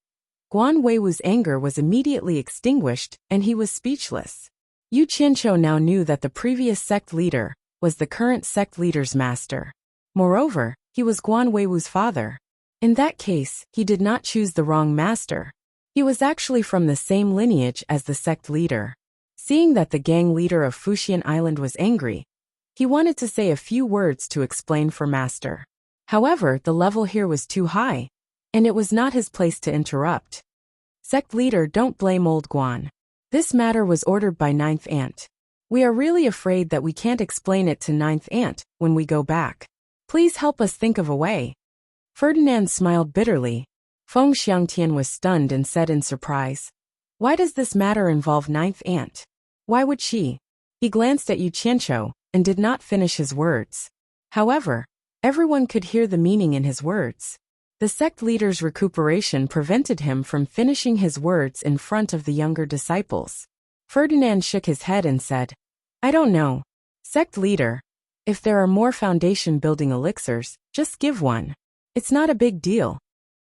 Guan Weiwu's anger was immediately extinguished and he was speechless. Yu Qianqiu now knew that the previous sect leader was the current sect leader's master. Moreover, he was Guan Weiwu's father. In that case, he did not choose the wrong master. He was actually from the same lineage as the sect leader. Seeing that the gang leader of Fuxian Island was angry, he wanted to say a few words to explain for master. However, the level here was too high, and it was not his place to interrupt. Sect leader, don't blame old Guan. This matter was ordered by Ninth Aunt. We are really afraid that we can't explain it to Ninth Aunt when we go back. Please help us think of a way. Ferdinand smiled bitterly. Feng Xiangtian was stunned and said in surprise, Why does this matter involve Ninth Aunt? Why would she? He glanced at Yu Qianqiu and did not finish his words. However, everyone could hear the meaning in his words. The sect leader's recuperation prevented him from finishing his words in front of the younger disciples. Ferdinand shook his head and said, I don't know. Sect leader, if there are more foundation building elixirs, just give one. It's not a big deal.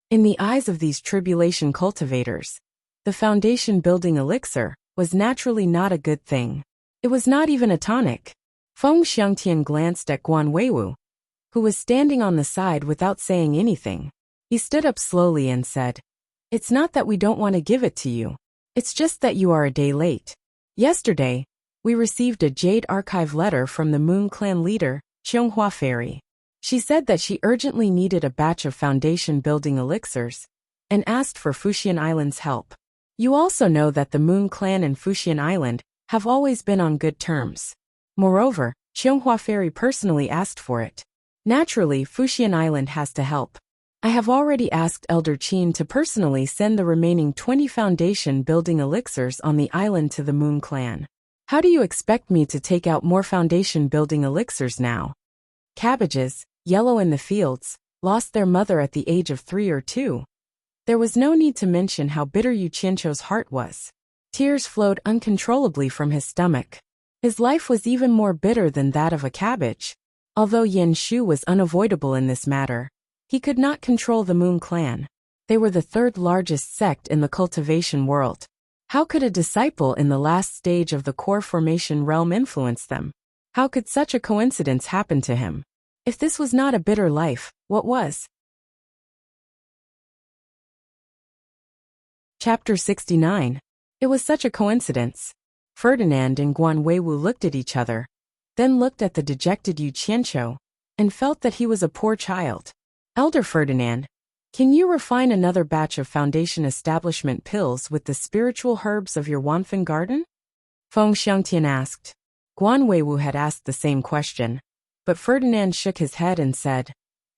In the eyes of these tribulation cultivators, the foundation building elixir was naturally not a good thing. It was not even a tonic. Feng Xiangtian glanced at Guan Weiwu, who was standing on the side without saying anything. He stood up slowly and said, It's not that we don't want to give it to you. It's just that you are a day late. Yesterday, we received a Jade Archive letter from the Moon Clan leader, Qianghua Fairy. She said that she urgently needed a batch of foundation building elixirs and asked for Fuxian Island's help. You also know that the Moon Clan and Fuxian Island have always been on good terms. Moreover, Qianghua Fairy personally asked for it. Naturally, Fuxian Island has to help. I have already asked Elder Qin to personally send the remaining 20 foundation building elixirs on the island to the Moon Clan. How do you expect me to take out more foundation building elixirs now? Cabbages, yellow in the fields, lost their mother at the age of 3 or 2. There was no need to mention how bitter Yu Qianqiu's heart was. Tears flowed uncontrollably from his stomach. His life was even more bitter than that of a cabbage. Although Yan Shu was unavoidable in this matter, he could not control the Moon Clan. They were the third largest sect in the cultivation world. How could a disciple in the last stage of the core formation realm influence them? How could such a coincidence happen to him? If this was not a bitter life, what was? Chapter 69. It was such a coincidence. Ferdinand and Guan Weiwu looked at each other, then looked at the dejected Yu Qianqiu, and felt that he was a poor child. Elder Ferdinand, can you refine another batch of foundation establishment pills with the spiritual herbs of your Wanfen garden? Feng Xiangtian asked. Guan Weiwu had asked the same question, but Ferdinand shook his head and said,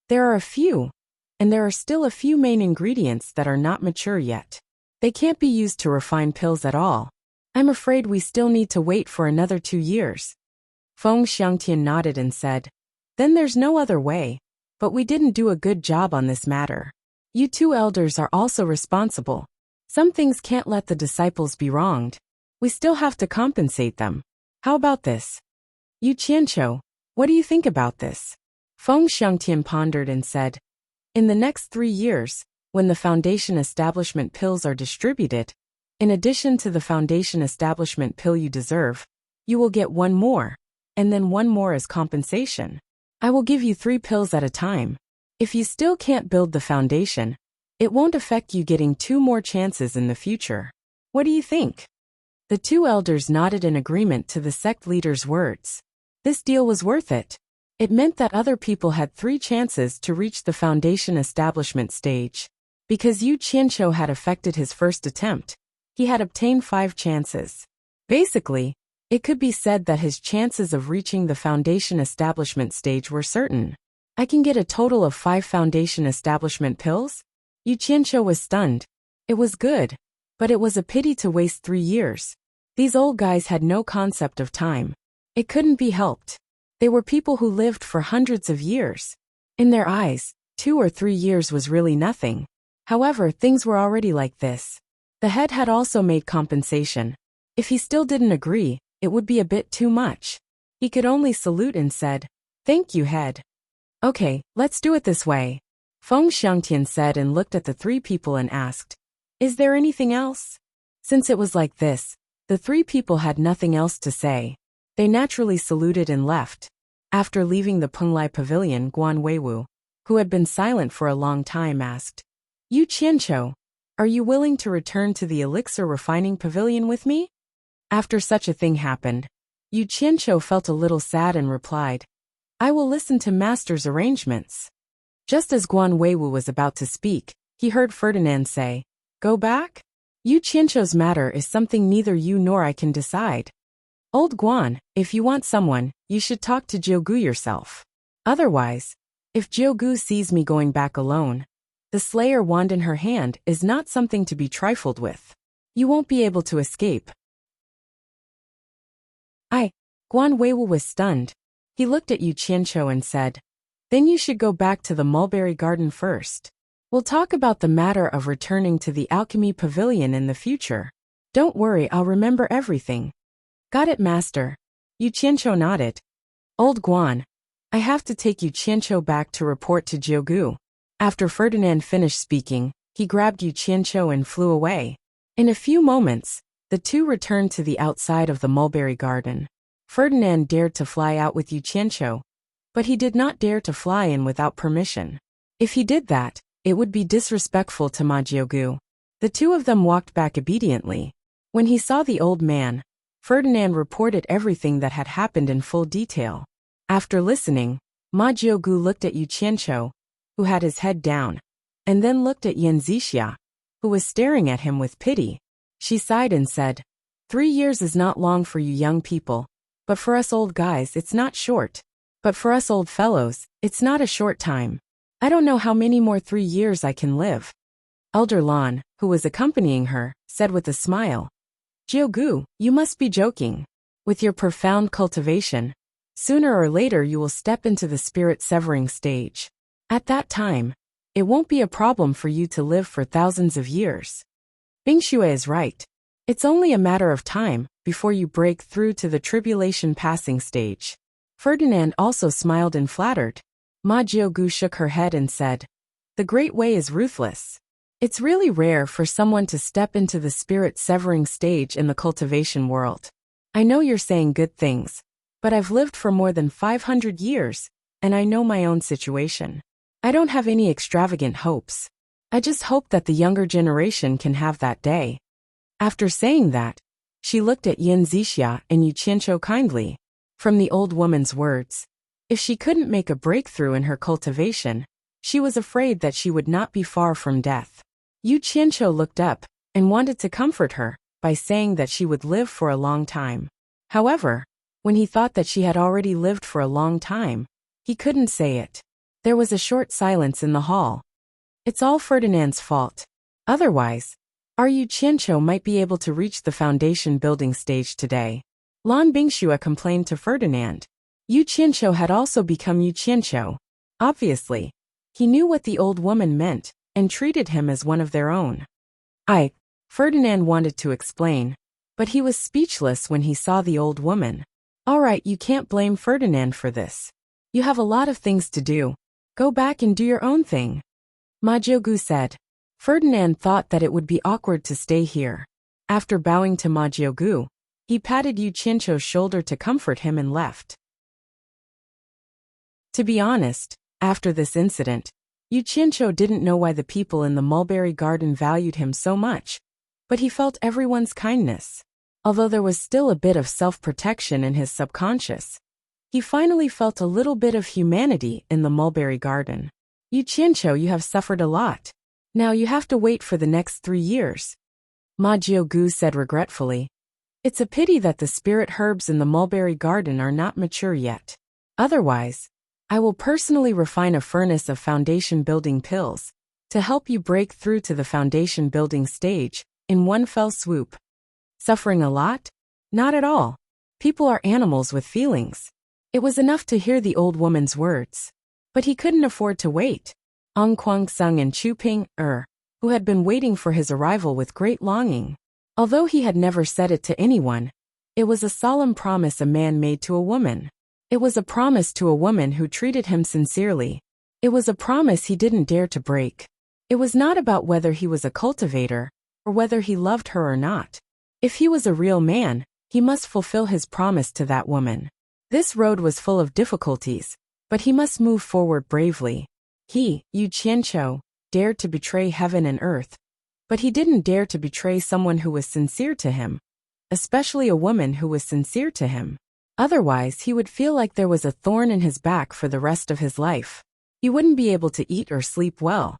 There are a few, and there are still a few main ingredients that are not mature yet. They can't be used to refine pills at all. I'm afraid we still need to wait for another 2 years. Feng Xiangtian nodded and said, Then there's no other way. But we didn't do a good job on this matter. You two elders are also responsible. Some things can't let the disciples be wronged. We still have to compensate them. How about this? Yu Qianqiu, what do you think about this? Feng Xiangtian pondered and said, In the next 3 years, when the Foundation Establishment pills are distributed, in addition to the Foundation Establishment pill you deserve, you will get 1 more, and then 1 more as compensation. I will give you 3 pills at a time. If you still can't build the foundation, it won't affect you getting 2 more chances in the future. What do you think? The 2 elders nodded in agreement to the sect leader's words. This deal was worth it. It meant that other people had 3 chances to reach the Foundation Establishment stage. Because Yu Qianqiu had effected his first attempt, he had obtained 5 chances. Basically, it could be said that his chances of reaching the Foundation Establishment stage were certain. I can get a total of 5 Foundation Establishment pills? Yu Qianqiu was stunned. It was good, but it was a pity to waste 3 years. These old guys had no concept of time. It couldn't be helped. They were people who lived for hundreds of years. In their eyes, 2 or 3 years was really nothing. However, things were already like this. The head had also made compensation. If he still didn't agree, it would be a bit too much. He could only salute and said, Thank you, head. Okay, let's do it this way. Feng Xiangtian said and looked at the 3 people and asked, Is there anything else? Since it was like this, the 3 people had nothing else to say. They naturally saluted and left. After leaving the Penglai Pavilion, Guan Weiwu, who had been silent for a long time, asked, Yu Qianqiu, are you willing to return to the elixir refining pavilion with me? After such a thing happened, Yu Qianqiu felt a little sad and replied, I will listen to master's arrangements. Just as Guan Weiwu was about to speak, he heard Ferdinand say, Go back? Yu Qianqiu's matter is something neither you nor I can decide. Old Guan, if you want someone, you should talk to Jiugu yourself. Otherwise, if Jiugu sees me going back alone, the Slayer wand in her hand is not something to be trifled with. You won't be able to escape. Guan Weiwu was stunned. He looked at Yu Qianqiu and said, Then you should go back to the mulberry garden first. We'll talk about the matter of returning to the alchemy pavilion in the future. Don't worry, I'll remember everything. Got it, master. Yu Qianqiu nodded. Old Guan, I have to take Yu Qianqiu back to report to Jiugu. After Ferdinand finished speaking, he grabbed Yu Qianqiu and flew away. In a few moments, the 2 returned to the outside of the mulberry garden. Ferdinand dared to fly out with Yu Qianqiu, but he did not dare to fly in without permission. If he did that, it would be disrespectful to Ma Jiugu. The 2 of them walked back obediently. When he saw the old man, Ferdinand reported everything that had happened in full detail. After listening, Ma Jiugu looked at Yu Qianqiu, who had his head down, and then looked at Yan Zixia, who was staring at him with pity. She sighed and said, 3 years is not long for you young people, but for us old guys it's not short. But for us old fellows, it's not a short time. I don't know how many more 3 years I can live. Elder Lan, who was accompanying her, said with a smile, Jiugu, you must be joking. With your profound cultivation, sooner or later you will step into the spirit-severing stage. At that time, it won't be a problem for you to live for thousands of years. Bingxue is right. It's only a matter of time before you break through to the tribulation passing stage. Ferdinand also smiled and flattered. Ma Jiugu shook her head and said, The Great Way is ruthless. It's really rare for someone to step into the spirit-severing stage in the cultivation world. I know you're saying good things, but I've lived for more than 500 years, and I know my own situation. I don't have any extravagant hopes. I just hope that the younger generation can have that day. After saying that, she looked at Yan Zixia and Yu Qianqiu kindly. From the old woman's words, if she couldn't make a breakthrough in her cultivation, she was afraid that she would not be far from death. Yu Qianqiu looked up and wanted to comfort her by saying that she would live for a long time. However, when he thought that she had already lived for a long time, he couldn't say it. There was a short silence in the hall. It's all Ferdinand's fault. Otherwise, Our Yu Qianqiu might be able to reach the foundation building stage today. Lan Bingxue complained to Ferdinand. Yu Qianqiu had also become Yu Qianqiu. Obviously, he knew what the old woman meant and treated him as one of their own. Ferdinand wanted to explain, but he was speechless when he saw the old woman. All right, you can't blame Ferdinand for this. You have a lot of things to do. Go back and do your own thing. Ma Jiugu said. Ferdinand thought that it would be awkward to stay here. After bowing to Ma Jiugu, he patted Yu Qianqiu's shoulder to comfort him and left. To be honest, after this incident, Yu Qianqiu didn't know why the people in the mulberry garden valued him so much, but he felt everyone's kindness. Although there was still a bit of self-protection in his subconscious, he finally felt a little bit of humanity in the mulberry garden. Yu Qianqiu, you have suffered a lot. Now you have to wait for the next 3 years. Ma Jiugu said regretfully. It's a pity that the spirit herbs in the mulberry garden are not mature yet. Otherwise, I will personally refine a furnace of foundation building pills to help you break through to the foundation building stage in one fell swoop. Suffering a lot? Not at all. People are animals with feelings. It was enough to hear the old woman's words. But he couldn't afford to wait. Ong Kwangsung and Chu Ping, who had been waiting for his arrival with great longing. Although he had never said it to anyone, it was a solemn promise a man made to a woman. It was a promise to a woman who treated him sincerely. It was a promise he didn't dare to break. It was not about whether he was a cultivator, or whether he loved her or not. If he was a real man, he must fulfill his promise to that woman. This road was full of difficulties, but he must move forward bravely. He, Yu Qianqiu, dared to betray heaven and earth, but he didn't dare to betray someone who was sincere to him, especially a woman who was sincere to him. Otherwise, he would feel like there was a thorn in his back for the rest of his life. He wouldn't be able to eat or sleep well,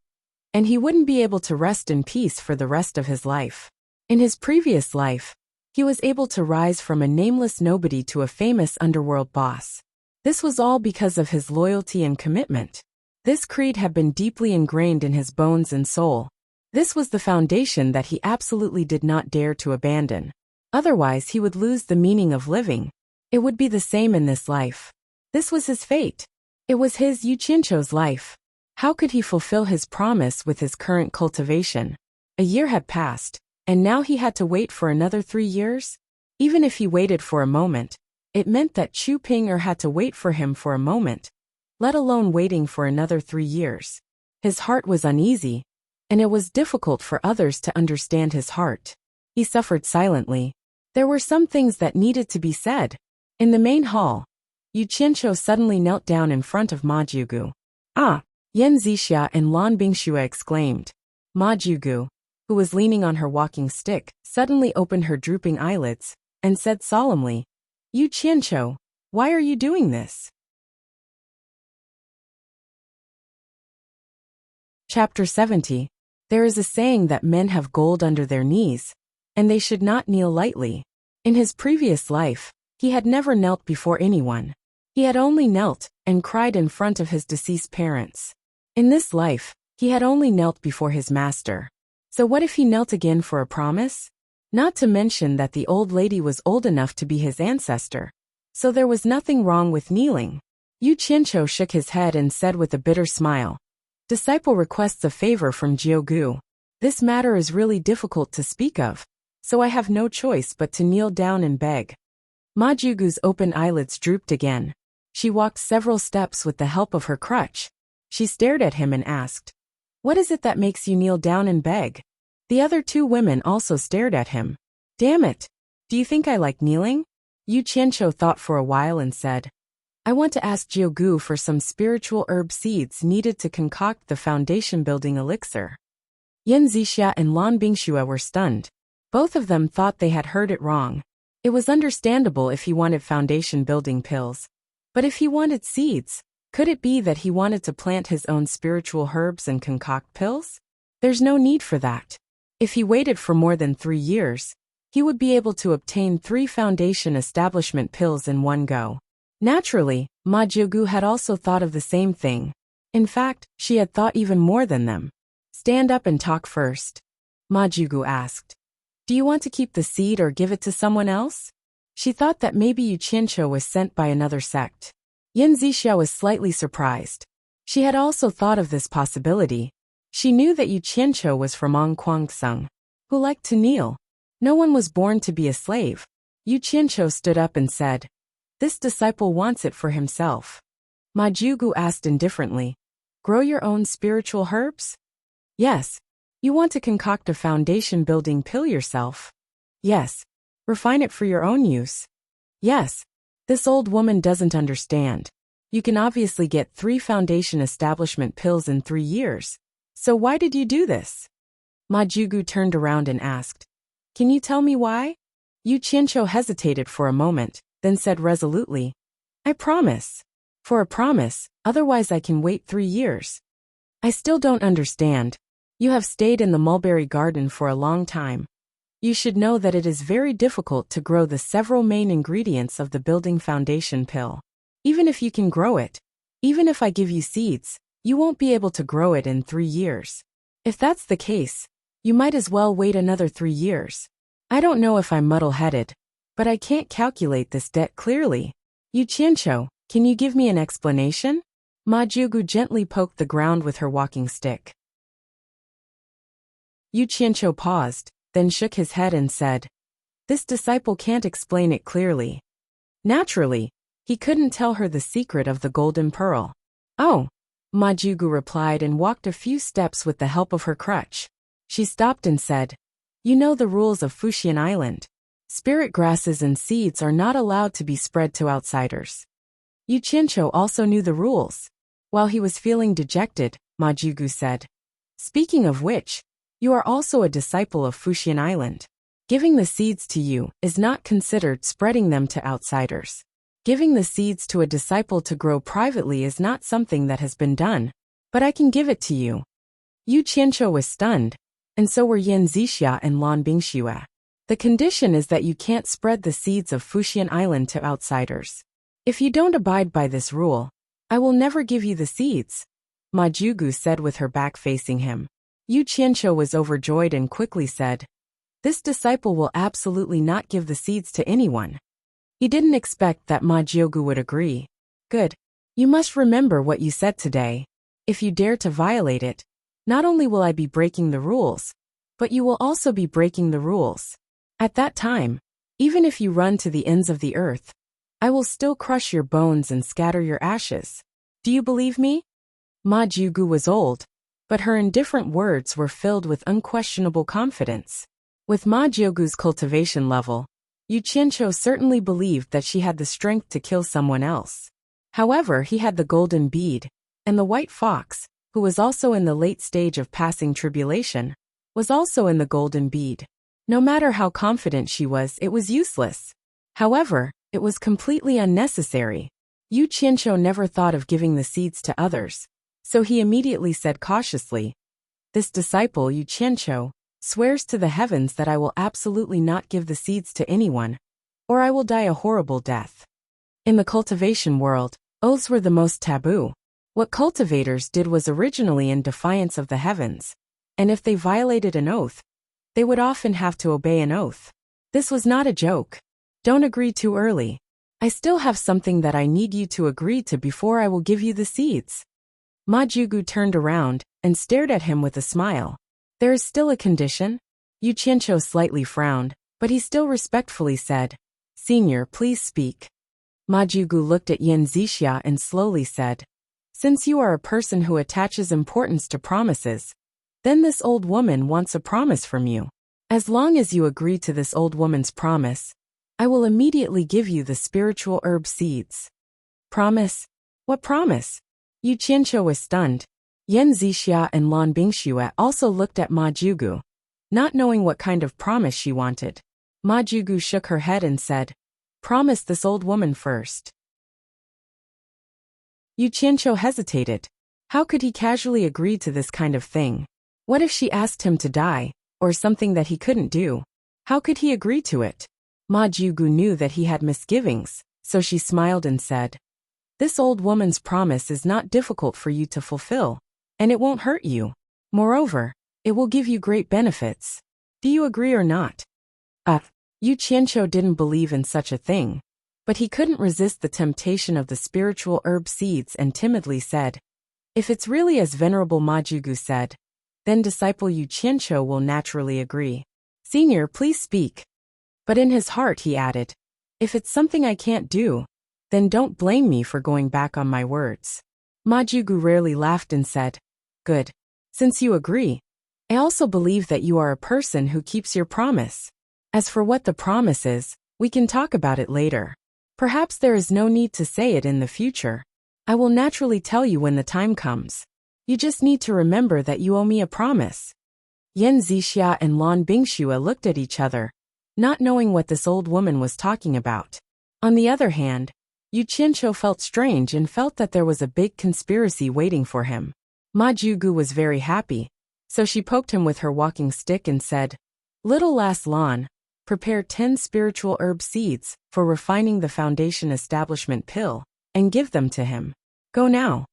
and he wouldn't be able to rest in peace for the rest of his life. In his previous life, he was able to rise from a nameless nobody to a famous underworld boss. This was all because of his loyalty and commitment. This creed had been deeply ingrained in his bones and soul. This was the foundation that he absolutely did not dare to abandon. Otherwise, he would lose the meaning of living. It would be the same in this life. This was his fate. It was his Yu Qianqiu's life. How could he fulfill his promise with his current cultivation? A year had passed, and now he had to wait for another 3 years? Even if he waited for a moment, it meant that Chu Ping had to wait for him for a moment, let alone waiting for another 3 years. His heart was uneasy, and it was difficult for others to understand his heart. He suffered silently. There were some things that needed to be said. In the main hall, Yu Qianqiu suddenly knelt down in front of Ma Jiugu. Yan Zixia and Lan Bingxue exclaimed. Ma Jiugu, who was leaning on her walking stick, suddenly opened her drooping eyelids and said solemnly, Yu Qianqiu, why are you doing this? Chapter 70. There is a saying that men have gold under their knees, and they should not kneel lightly. In his previous life, he had never knelt before anyone. He had only knelt and cried in front of his deceased parents. In this life, he had only knelt before his master. So what if he knelt again for a promise? Not to mention that the old lady was old enough to be his ancestor. So there was nothing wrong with kneeling. Yu Qianqiu shook his head and said with a bitter smile, Disciple requests a favor from Jiugu. This matter is really difficult to speak of, so I have no choice but to kneel down and beg. Ma Jiugu's open eyelids drooped again. She walked several steps with the help of her crutch. She stared at him and asked, What is it that makes you kneel down and beg? The other 2 women also stared at him. Damn it! Do you think I like kneeling? Yu Qianqiu thought for a while and said, I want to ask Jiugu for some spiritual herb seeds needed to concoct the foundation building elixir. Yan Zixia and Lan Bingxue were stunned. Both of them thought they had heard it wrong. It was understandable if he wanted foundation building pills. But if he wanted seeds, could it be that he wanted to plant his own spiritual herbs and concoct pills? There's no need for that. If he waited for more than 3 years, he would be able to obtain 3 foundation establishment pills in one go. Naturally, Ma Jiugu had also thought of the same thing. In fact, she had thought even more than them. Stand up and talk first. Ma Jugu asked. Do you want to keep the seed or give it to someone else? She thought that maybe Yu Qianqiu was sent by another sect. Yan Zixia was slightly surprised. She had also thought of this possibility. She knew that Yu Qianqiu was from Ong Guangseng, who liked to kneel. No one was born to be a slave. Yu Qianqiu stood up and said, This disciple wants it for himself. Ma Jugu asked indifferently, Grow your own spiritual herbs? Yes. You want to concoct a foundation-building pill yourself? Yes. Refine it for your own use? Yes. This old woman doesn't understand. You can obviously get 3 foundation establishment pills in 3 years. So why did you do this? Ma Jugu turned around and asked, Can you tell me why? Yu Qianqiu hesitated for a moment, then said resolutely, I promise. For a promise, otherwise I can wait 3 years. I still don't understand. You have stayed in the mulberry garden for a long time. You should know that it is very difficult to grow the several main ingredients of the building foundation pill. Even if you can grow it, even if I give you seeds, you won't be able to grow it in 3 years. If that's the case, you might as well wait another 3 years. I don't know if I'm muddle-headed, but I can't calculate this debt clearly. Yu Qianqiu, can you give me an explanation? Ma Jugu gently poked the ground with her walking stick. Yu Qianqiu paused, then shook his head and said, This disciple can't explain it clearly. Naturally, he couldn't tell her the secret of the golden pearl. Oh, Ma Jugu replied and walked a few steps with the help of her crutch. She stopped and said, You know the rules of Fuxian Island. Spirit grasses and seeds are not allowed to be spread to outsiders. Yu Qianqiu also knew the rules. While he was feeling dejected, Ma Jugu said, Speaking of which, you are also a disciple of Fuxian Island. Giving the seeds to you is not considered spreading them to outsiders. Giving the seeds to a disciple to grow privately is not something that has been done, but I can give it to you. Yu Qianqiu was stunned, and so were Yan Zixia and Lan Bingxue. The condition is that you can't spread the seeds of Fuxian Island to outsiders. If you don't abide by this rule, I will never give you the seeds, Ma Jugu said with her back facing him. Yu Qianqiu was overjoyed and quickly said, This disciple will absolutely not give the seeds to anyone. He didn't expect that Ma Jugu would agree. Good. You must remember what you said today. If you dare to violate it, not only will I be breaking the rules, but you will also be breaking the rules. At that time, even if you run to the ends of the earth, I will still crush your bones and scatter your ashes. Do you believe me? Ma Jugu was old, but her indifferent words were filled with unquestionable confidence. With Ma Jugu's cultivation level, Yu Qianqiu certainly believed that she had the strength to kill someone else. However, he had the golden bead, and the white fox, who was also in the late stage of passing tribulation, was also in the golden bead. No matter how confident she was, it was useless. However, it was completely unnecessary. Yu Qianqiu never thought of giving the seeds to others, so he immediately said cautiously, This disciple, Yu Qianqiu, swears to the heavens that I will absolutely not give the seeds to anyone, or I will die a horrible death. In the cultivation world, oaths were the most taboo. What cultivators did was originally in defiance of the heavens, and if they violated an oath, they would often have to obey an oath. This was not a joke. Don't agree too early. I still have something that I need you to agree to before I will give you the seeds. Ma Jugu turned around and stared at him with a smile. There is still a condition? Yu Qianqiu slightly frowned, but he still respectfully said, Senior, please speak. Ma Jugu looked at Yan Zixia and slowly said, Since you are a person who attaches importance to promises, then this old woman wants a promise from you. As long as you agree to this old woman's promise, I will immediately give you the spiritual herb seeds. Promise? What promise? Yu Qianqiu was stunned. Yan Zixia and Lan Bingxue also looked at Ma Jugu, not knowing what kind of promise she wanted. Ma Jugu shook her head and said, Promise this old woman first. Yu Qianqiu hesitated. How could he casually agree to this kind of thing? What if she asked him to die, or something that he couldn't do? How could he agree to it? Ma Jugu knew that he had misgivings, so she smiled and said, This old woman's promise is not difficult for you to fulfill, and it won't hurt you. Moreover, it will give you great benefits. Do you agree or not? Yu Qianqiu didn't believe in such a thing, but he couldn't resist the temptation of the spiritual herb seeds and timidly said, if it's really as Venerable Majugu said, then disciple Yu Qianqiu will naturally agree. Senior, please speak. But in his heart he added, if it's something I can't do, then don't blame me for going back on my words. Majugu rarely laughed and said, good. Since you agree, I also believe that you are a person who keeps your promise. As for what the promise is, we can talk about it later. Perhaps there is no need to say it in the future. I will naturally tell you when the time comes. You just need to remember that you owe me a promise. Yan Zixia and Lan Bingxue looked at each other, not knowing what this old woman was talking about. On the other hand, Yu Qianqiu felt strange and felt that there was a big conspiracy waiting for him. Majugu was very happy, so she poked him with her walking stick and said, little last Lan, prepare 10 spiritual herb seeds for refining the foundation establishment pill, and give them to him. Go now.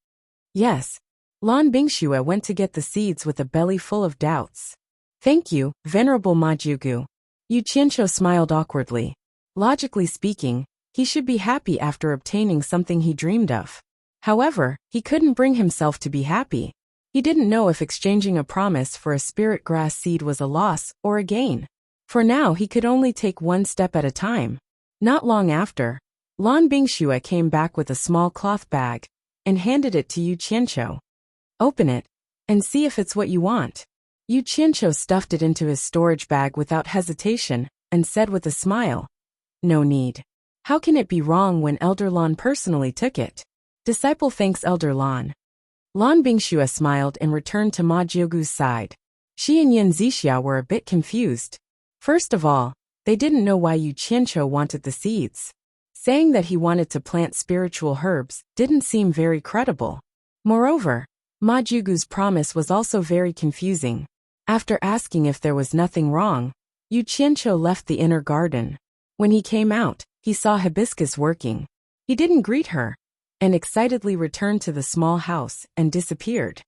Yes. Lan Bingxue went to get the seeds with a belly full of doubts. Thank you, Venerable Majugu. Yu Qianqiu smiled awkwardly. Logically speaking, he should be happy after obtaining something he dreamed of. However, he couldn't bring himself to be happy. He didn't know if exchanging a promise for a spirit grass seed was a loss or a gain. For now he could only take one step at a time. Not long after, Lan Bingxue came back with a small cloth bag and handed it to Yu Qianqiu. Open it and see if it's what you want. Yu Qianqiu stuffed it into his storage bag without hesitation and said with a smile, no need. How can it be wrong when Elder Lan personally took it? Disciple thanks Elder Lan. Lan Bingxue smiled and returned to Ma Jiugu's side. She and Yan Zixia were a bit confused. First of all, they didn't know why Yu Qianqiu wanted the seeds. Saying that he wanted to plant spiritual herbs didn't seem very credible. Moreover, Ma Jiugu's promise was also very confusing. After asking if there was nothing wrong, Yu Qianqiu left the inner garden. When he came out, he saw Hibiscus working. He didn't greet her, and excitedly returned to the small house and disappeared.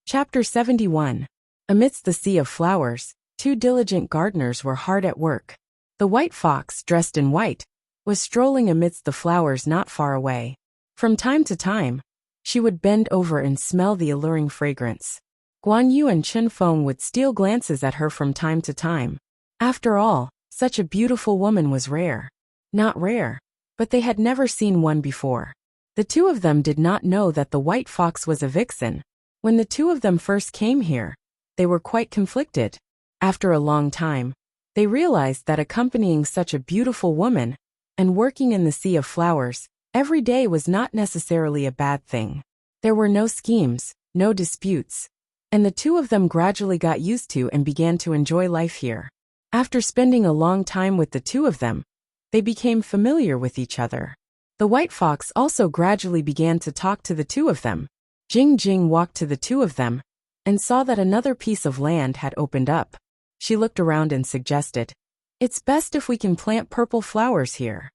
Chapter 71. Amidst the sea of flowers, 2 diligent gardeners were hard at work. The white fox, dressed in white, was strolling amidst the flowers not far away. From time to time, she would bend over and smell the alluring fragrance. Guan Yu and Chen Feng would steal glances at her from time to time. After all, such a beautiful woman was rare. Not rare, but they had never seen one before. The two of them did not know that the white fox was a vixen. When the two of them first came here, they were quite conflicted. After a long time, they realized that accompanying such a beautiful woman and working in the sea of flowers every day was not necessarily a bad thing. There were no schemes, no disputes, and the two of them gradually got used to and began to enjoy life here. After spending a long time with the two of them, they became familiar with each other. The white fox also gradually began to talk to the two of them. Jing Jing walked to the two of them and saw that another piece of land had opened up. She looked around and suggested, it's best if we can plant purple flowers here.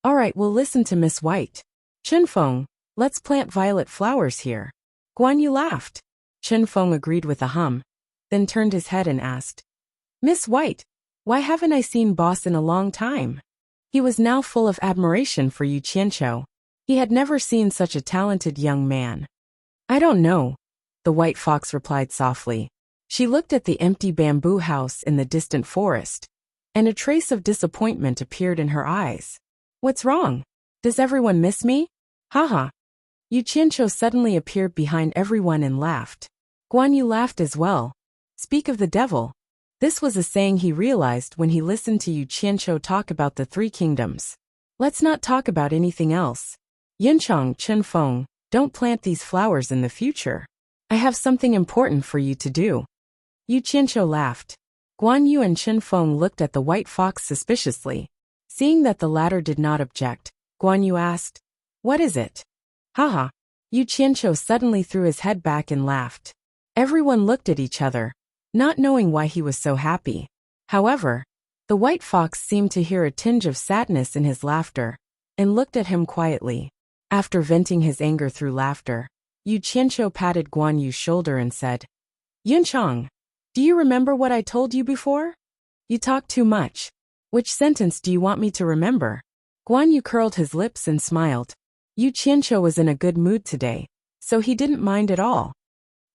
All right, we'll listen to Miss White. Chen Feng, let's plant violet flowers here. Guan Yu laughed. Chen Feng agreed with a hum, then turned his head and asked, Miss White, why haven't I seen Boss in a long time? He was now full of admiration for Yu Qianqiu. He had never seen such a talented young man. I don't know, the white fox replied softly. She looked at the empty bamboo house in the distant forest, and a trace of disappointment appeared in her eyes. What's wrong? Does everyone miss me? Haha. Yu Qianqiu suddenly appeared behind everyone and laughed. Guan Yu laughed as well. Speak of the devil. This was a saying he realized when he listened to Yu Qianqiu talk about the 3 kingdoms. Let's not talk about anything else. Yinchang, Chen Feng, don't plant these flowers in the future. I have something important for you to do. Yu Qianqiu laughed. Guan Yu and Chen Feng looked at the white fox suspiciously. Seeing that the latter did not object, Guan Yu asked, what is it? Haha. Yu Qianqiu suddenly threw his head back and laughed. Everyone looked at each other, not knowing why he was so happy. However, the white fox seemed to hear a tinge of sadness in his laughter, and looked at him quietly. After venting his anger through laughter, Yu Qianqiu patted Guan Yu's shoulder and said, Yunchang, do you remember what I told you before? You talk too much. Which sentence do you want me to remember? Guan Yu curled his lips and smiled. Yu Qianqiu was in a good mood today, so he didn't mind at all.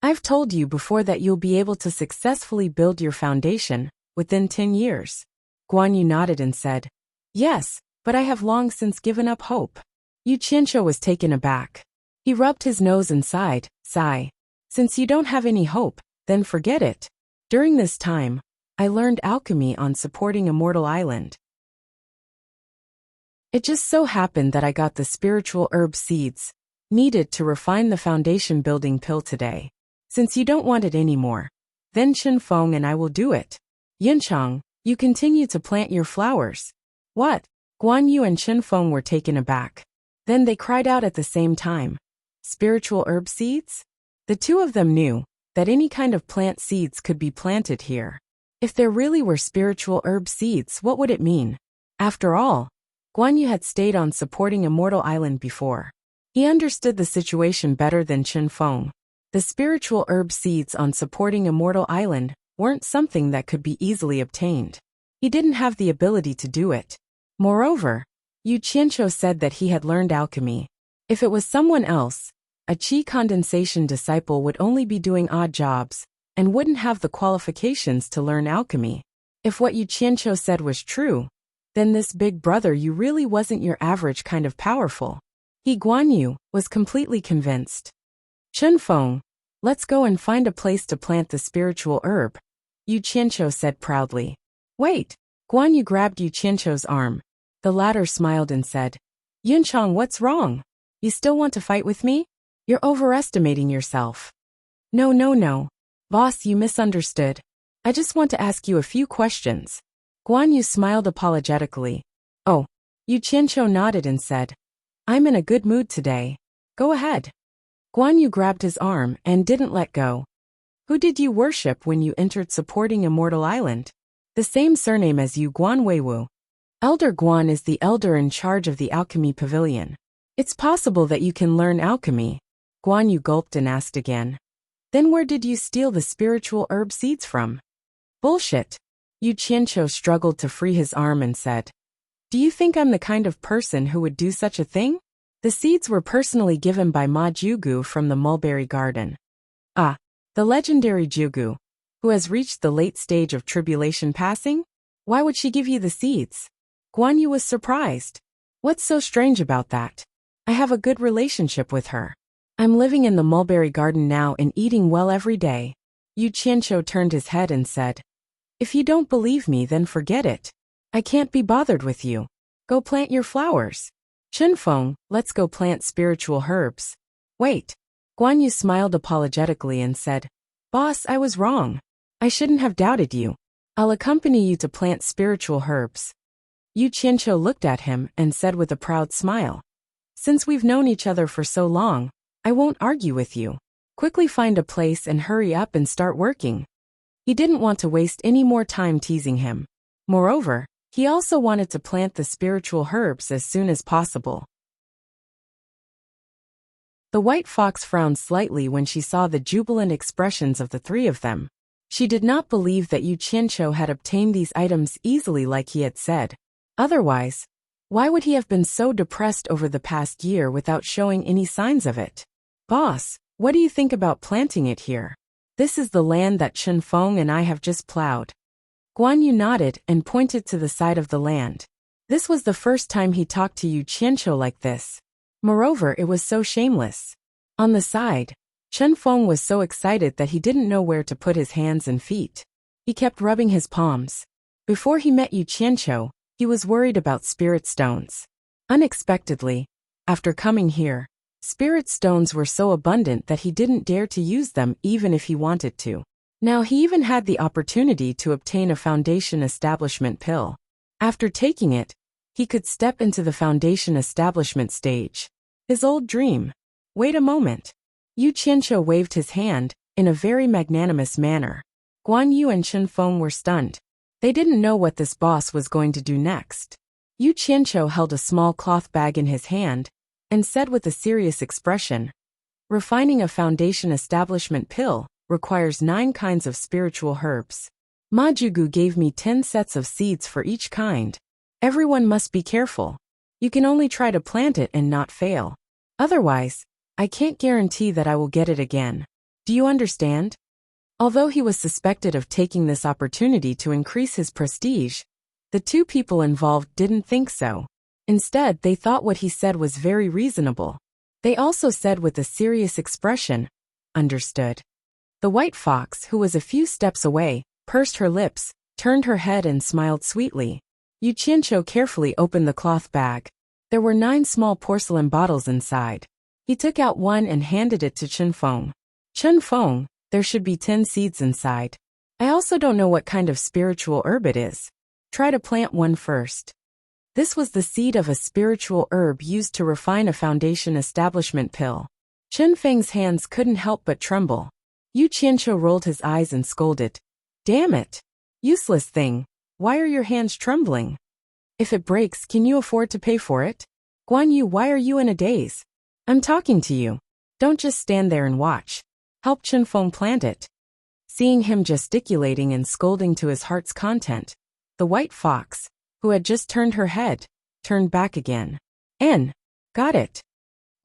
I've told you before that you'll be able to successfully build your foundation within 10 years. Guan Yu nodded and said, Yes, but I have long since given up hope. Yu Qianqiu was taken aback. He rubbed his nose and sighed, Sigh. Since you don't have any hope, then forget it. During this time, I learned alchemy on supporting Immortal Island. It just so happened that I got the spiritual herb seeds needed to refine the foundation building pill today. Since you don't want it anymore, then Chen Feng and I will do it. Yunchang, you continue to plant your flowers. What? Guan Yu and Chen Feng were taken aback. Then they cried out at the same time. Spiritual herb seeds? The two of them knew that any kind of plant seeds could be planted here. If there really were spiritual herb seeds, what would it mean? After all, Guan Yu had stayed on supporting Immortal Island before. He understood the situation better than Chen Feng. The spiritual herb seeds on supporting Immortal Island weren't something that could be easily obtained. He didn't have the ability to do it. Moreover, Yu Qianqiu said that he had learned alchemy. If it was someone else, a qi condensation disciple would only be doing odd jobs and wouldn't have the qualifications to learn alchemy. If what Yu Qianqiu said was true, then this big brother Yu really wasn't your average kind of powerful. He Guan Yu was completely convinced. Chen Feng, let's go and find a place to plant the spiritual herb, Yu Qianqiu said proudly. Wait! Guan Yu grabbed Yu Qianqiu's arm. The latter smiled and said, Yunchang, what's wrong? You still want to fight with me? You're overestimating yourself. No. Boss, you misunderstood. I just want to ask you a few questions. Guan Yu smiled apologetically. Oh. Yu Qianqiu nodded and said, I'm in a good mood today. Go ahead. Guan Yu grabbed his arm and didn't let go. Who did you worship when you entered supporting Immortal Island? The same surname as you, Guan Weiwu. Elder Guan is the elder in charge of the alchemy pavilion. It's possible that you can learn alchemy. Guan Yu gulped and asked again. Then where did you steal the spiritual herb seeds from? Bullshit. Yu Qianqiu struggled to free his arm and said, Do you think I'm the kind of person who would do such a thing? The seeds were personally given by Ma Jugu from the Mulberry Garden. Ah, the legendary Jugu, who has reached the late stage of tribulation passing? Why would she give you the seeds? Guan Yu was surprised. What's so strange about that? I have a good relationship with her. I'm living in the Mulberry Garden now and eating well every day. Yu Qianqiu turned his head and said, If you don't believe me, then forget it. I can't be bothered with you. Go plant your flowers. Chen Feng, let's go plant spiritual herbs. Wait. Guan Yu smiled apologetically and said, Boss, I was wrong. I shouldn't have doubted you. I'll accompany you to plant spiritual herbs. Yu Qianqiu looked at him and said with a proud smile, Since we've known each other for so long, I won't argue with you. Quickly find a place and hurry up and start working. He didn't want to waste any more time teasing him. Moreover, he also wanted to plant the spiritual herbs as soon as possible. The white fox frowned slightly when she saw the jubilant expressions of the three of them. She did not believe that Yu Qianqiu had obtained these items easily like he had said. Otherwise, why would he have been so depressed over the past year without showing any signs of it? Boss, what do you think about planting it here? This is the land that Chen Feng and I have just plowed. Guan Yu nodded and pointed to the side of the land. This was the first time he talked to Yu Qianqiu like this. Moreover, it was so shameless. On the side, Chen Feng was so excited that he didn't know where to put his hands and feet. He kept rubbing his palms. Before he met Yu Qianqiu, he was worried about spirit stones. Unexpectedly, after coming here, spirit stones were so abundant that he didn't dare to use them even if he wanted to. Now he even had the opportunity to obtain a foundation establishment pill. After taking it, he could step into the foundation establishment stage. His old dream. Wait a moment. Yu Qianqiu waved his hand in a very magnanimous manner. Guan Yu and Chen Feng were stunned. They didn't know what this boss was going to do next. Yu Qianqiu held a small cloth bag in his hand and said with a serious expression, Refining a foundation establishment pill requires 9 kinds of spiritual herbs. Majugu gave me 10 sets of seeds for each kind. Everyone must be careful. You can only try to plant it and not fail. Otherwise, I can't guarantee that I will get it again. Do you understand? Although he was suspected of taking this opportunity to increase his prestige, the 2 people involved didn't think so. Instead, they thought what he said was very reasonable. They also said with a serious expression, "Understood." The white fox, who was a few steps away, pursed her lips, turned her head and smiled sweetly. Yu Qianqiu carefully opened the cloth bag. There were 9 small porcelain bottles inside. He took out one and handed it to Chen Feng. "Chen Feng, there should be 10 seeds inside. I also don't know what kind of spiritual herb it is. Try to plant one first." This was the seed of a spiritual herb used to refine a foundation establishment pill. Chen Feng's hands couldn't help but tremble. Yu Qianqiu rolled his eyes and scolded. "Damn it! Useless thing, why are your hands trembling? If it breaks, can you afford to pay for it? Guan Yu, why are you in a daze? I'm talking to you. Don't just stand there and watch. Help Chen Feng plant it." Seeing him gesticulating and scolding to his heart's content, the white fox, who had just turned her head, turned back again. Got it."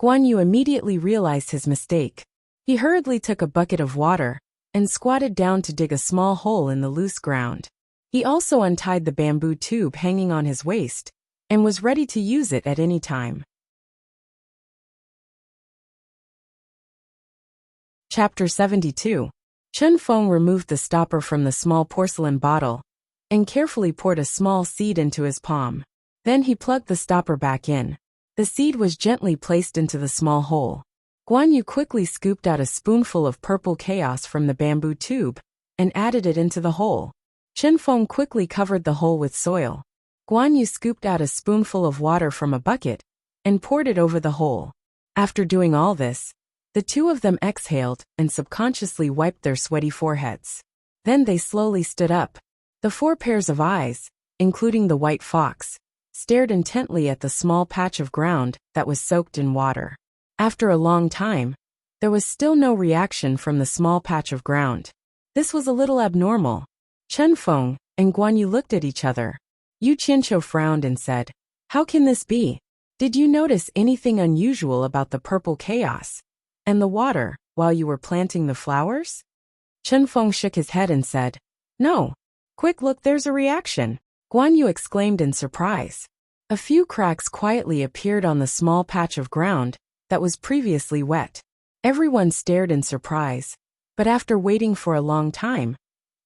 Guan Yu immediately realized his mistake. He hurriedly took a bucket of water and squatted down to dig a small hole in the loose ground. He also untied the bamboo tube hanging on his waist and was ready to use it at any time. Chapter 72. Chen Feng removed the stopper from the small porcelain bottle and carefully poured a small seed into his palm. Then he plugged the stopper back in. The seed was gently placed into the small hole. Guan Yu quickly scooped out a spoonful of purple chaos from the bamboo tube and added it into the hole. Chen Feng quickly covered the hole with soil. Guan Yu scooped out a spoonful of water from a bucket and poured it over the hole. After doing all this, the 2 of them exhaled and subconsciously wiped their sweaty foreheads. Then they slowly stood up. The 4 pairs of eyes, including the white fox, stared intently at the small patch of ground that was soaked in water. After a long time, there was still no reaction from the small patch of ground. This was a little abnormal. Chen Feng and Guan Yu looked at each other. Yu Qianqiu frowned and said, "How can this be? Did you notice anything unusual about the purple chaos and the water while you were planting the flowers?" Chen Feng shook his head and said, "No. Quick look, there's a reaction." Guan Yu exclaimed in surprise. A few cracks quietly appeared on the small patch of ground that was previously wet. Everyone stared in surprise, but after waiting for a long time,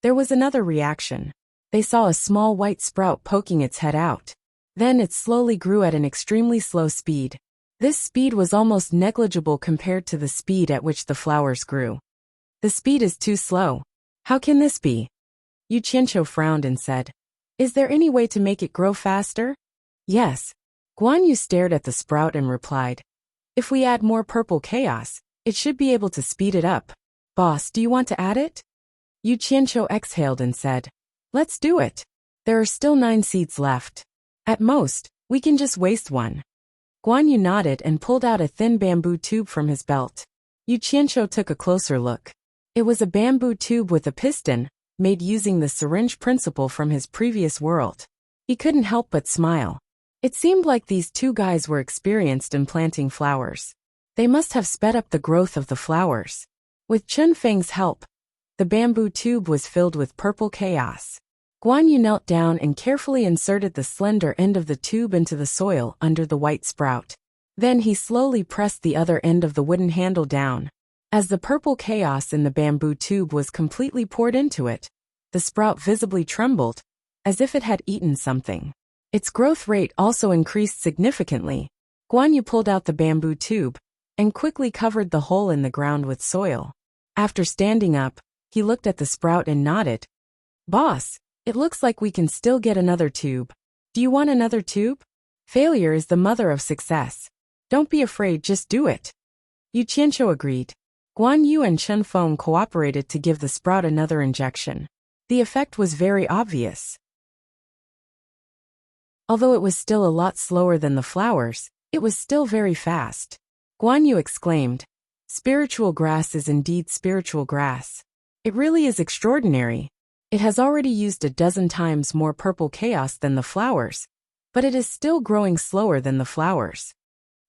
there was another reaction. They saw a small white sprout poking its head out. Then it slowly grew at an extremely slow speed. This speed was almost negligible compared to the speed at which the flowers grew. "The speed is too slow. How can this be?" Yu Qianqiu frowned and said, "Is there any way to make it grow faster?" "Yes." Guan Yu stared at the sprout and replied, "If we add more purple chaos, it should be able to speed it up. Boss, do you want to add it?" Yu Qianqiu exhaled and said, "Let's do it. There are still 9 seeds left. At most, we can just waste one." Guan Yu nodded and pulled out a thin bamboo tube from his belt. Yu Qianqiu took a closer look. It was a bamboo tube with a piston, made using the syringe principle from his previous world. He couldn't help but smile. It seemed like these 2 guys were experienced in planting flowers. They must have sped up the growth of the flowers. With Chen Feng's help, the bamboo tube was filled with purple chaos. Guan Yu knelt down and carefully inserted the slender end of the tube into the soil under the white sprout. Then he slowly pressed the other end of the wooden handle down. As the purple chaos in the bamboo tube was completely poured into it, the sprout visibly trembled, as if it had eaten something. Its growth rate also increased significantly. Guan Yu pulled out the bamboo tube and quickly covered the hole in the ground with soil. After standing up, he looked at the sprout and nodded. "Boss, it looks like we can still get another tube. Do you want another tube? Failure is the mother of success. Don't be afraid, just do it." Yu Qianqiu agreed. Guan Yu and Chen Feng cooperated to give the sprout another injection. The effect was very obvious. Although it was still a lot slower than the flowers, it was still very fast. Guan Yu exclaimed, Spiritual grass is indeed spiritual grass. It really is extraordinary. It has already used a dozen times more purple chaos than the flowers, but it is still growing slower than the flowers.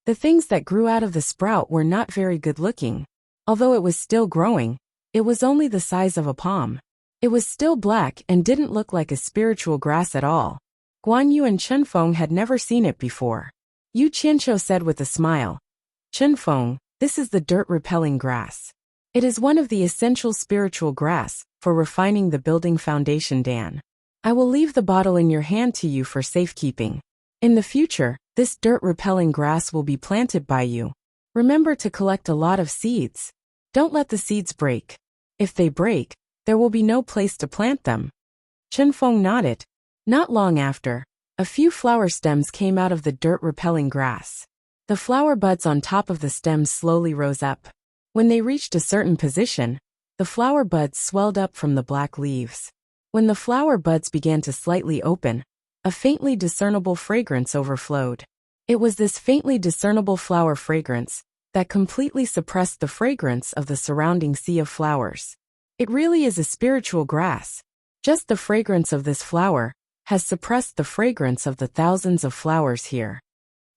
The things that grew out of the sprout were not very good looking. Although it was still growing, it was only the size of a palm. It was still black and didn't look like a spiritual grass at all. Guan Yu and Chen Feng had never seen it before. Yu Qianqiu said with a smile, "Chen Feng, this is the dirt-repelling grass. It is one of the essential spiritual grass for refining the building foundation Dan. I will leave the bottle in your hand to you for safekeeping. In the future, this dirt-repelling grass will be planted by you. Remember to collect a lot of seeds. Don't let the seeds break. If they break, there will be no place to plant them." Chen Feng nodded. Not long after, a few flower stems came out of the dirt-repelling grass. The flower buds on top of the stems slowly rose up. When they reached a certain position, the flower buds swelled up from the black leaves. When the flower buds began to slightly open, a faintly discernible fragrance overflowed. It was this faintly discernible flower fragrance that completely suppressed the fragrance of the surrounding sea of flowers. It really is a spiritual grass. Just the fragrance of this flower has suppressed the fragrance of the thousands of flowers here.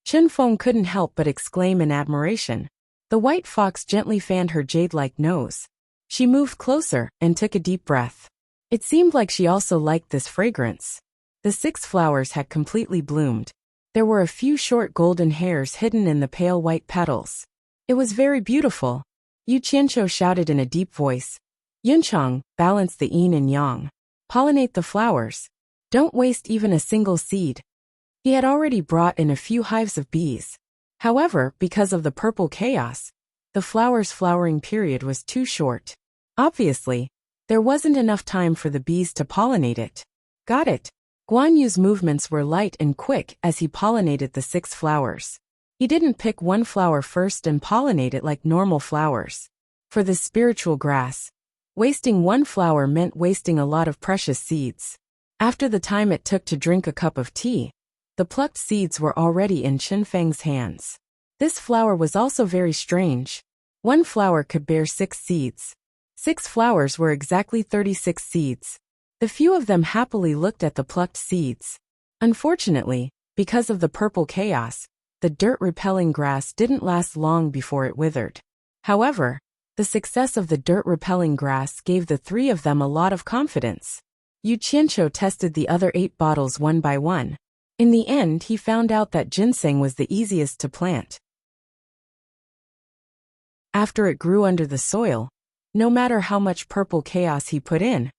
Chen Feng couldn't help but exclaim in admiration. The white fox gently fanned her jade-like nose. She moved closer and took a deep breath. It seemed like she also liked this fragrance. The 6 flowers had completely bloomed. There were a few short golden hairs hidden in the pale white petals. It was very beautiful. Yu Qianqiu shouted in a deep voice. "Yunchang, balance the yin and yang. Pollinate the flowers. Don't waste even a single seed." He had already brought in a few hives of bees. However, because of the purple chaos, the flowers' flowering period was too short. Obviously, there wasn't enough time for the bees to pollinate it. Got it. Guan Yu's movements were light and quick as he pollinated the 6 flowers. He didn't pick one flower first and pollinate it like normal flowers. For this spiritual grass, wasting one flower meant wasting a lot of precious seeds. After the time it took to drink a cup of tea, the plucked seeds were already in Chen Feng's hands. This flower was also very strange. One flower could bear 6 seeds. 6 flowers were exactly 36 seeds. The few of them happily looked at the plucked seeds. Unfortunately, because of the purple chaos, the dirt-repelling grass didn't last long before it withered. However, the success of the dirt-repelling grass gave the 3 of them a lot of confidence. Yu Qianqiu tested the other 8 bottles one by one. In the end, he found out that ginseng was the easiest to plant. After it grew under the soil, no matter how much purple chaos he put in,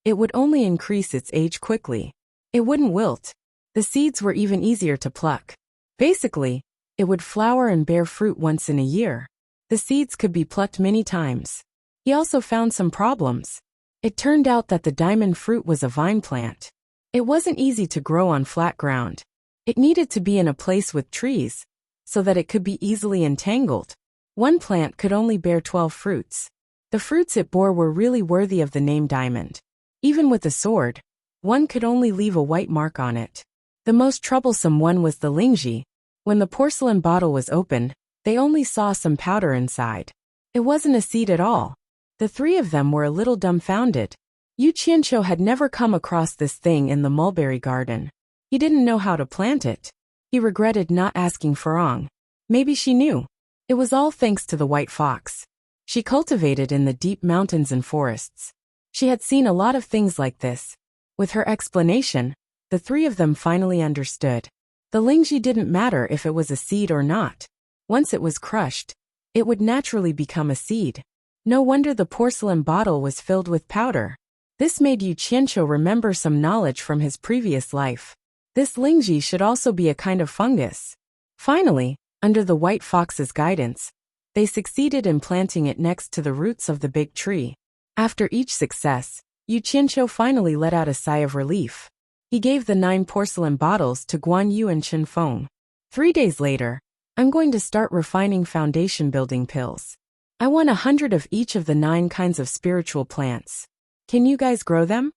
it would only increase its age quickly. It wouldn't wilt. The seeds were even easier to pluck. Basically, it would flower and bear fruit once in a year. The seeds could be plucked many times. He also found some problems. It turned out that the diamond fruit was a vine plant. It wasn't easy to grow on flat ground. It needed to be in a place with trees, so that it could be easily entangled. One plant could only bear 12 fruits. The fruits it bore were really worthy of the name diamond. Even with a sword, one could only leave a white mark on it. The most troublesome one was the lingji. When the porcelain bottle was opened, they only saw some powder inside. It wasn't a seed at all. The 3 of them were a little dumbfounded. Yu Qianqiu had never come across this thing in the mulberry garden. He didn't know how to plant it. He regretted not asking Farong. Maybe she knew. It was all thanks to the white fox. She cultivated in the deep mountains and forests. She had seen a lot of things like this. With her explanation, the 3 of them finally understood. The lingji didn't matter if it was a seed or not. Once it was crushed, it would naturally become a seed. No wonder the porcelain bottle was filled with powder. This made Yu Qianqiu remember some knowledge from his previous life. This lingji should also be a kind of fungus. Finally, under the white fox's guidance, they succeeded in planting it next to the roots of the big tree. After each success, Yu Qianqiu finally let out a sigh of relief. He gave the 9 porcelain bottles to Guan Yu and Chen Feng. 3 days later, I'm going to start refining foundation building pills. I want 100 of each of the 9 kinds of spiritual plants. Can you guys grow them?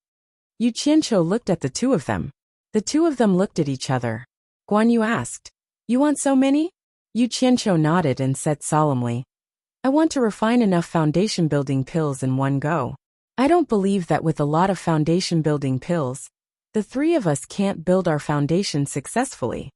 Yu Qianqiu looked at the 2 of them. The 2 of them looked at each other. Guan Yu asked, "You want so many?" Yu Qianqiu nodded and said solemnly, I want to refine enough foundation-building pills in one go. I don't believe that with a lot of foundation-building pills, the three of us can't build our foundation successfully.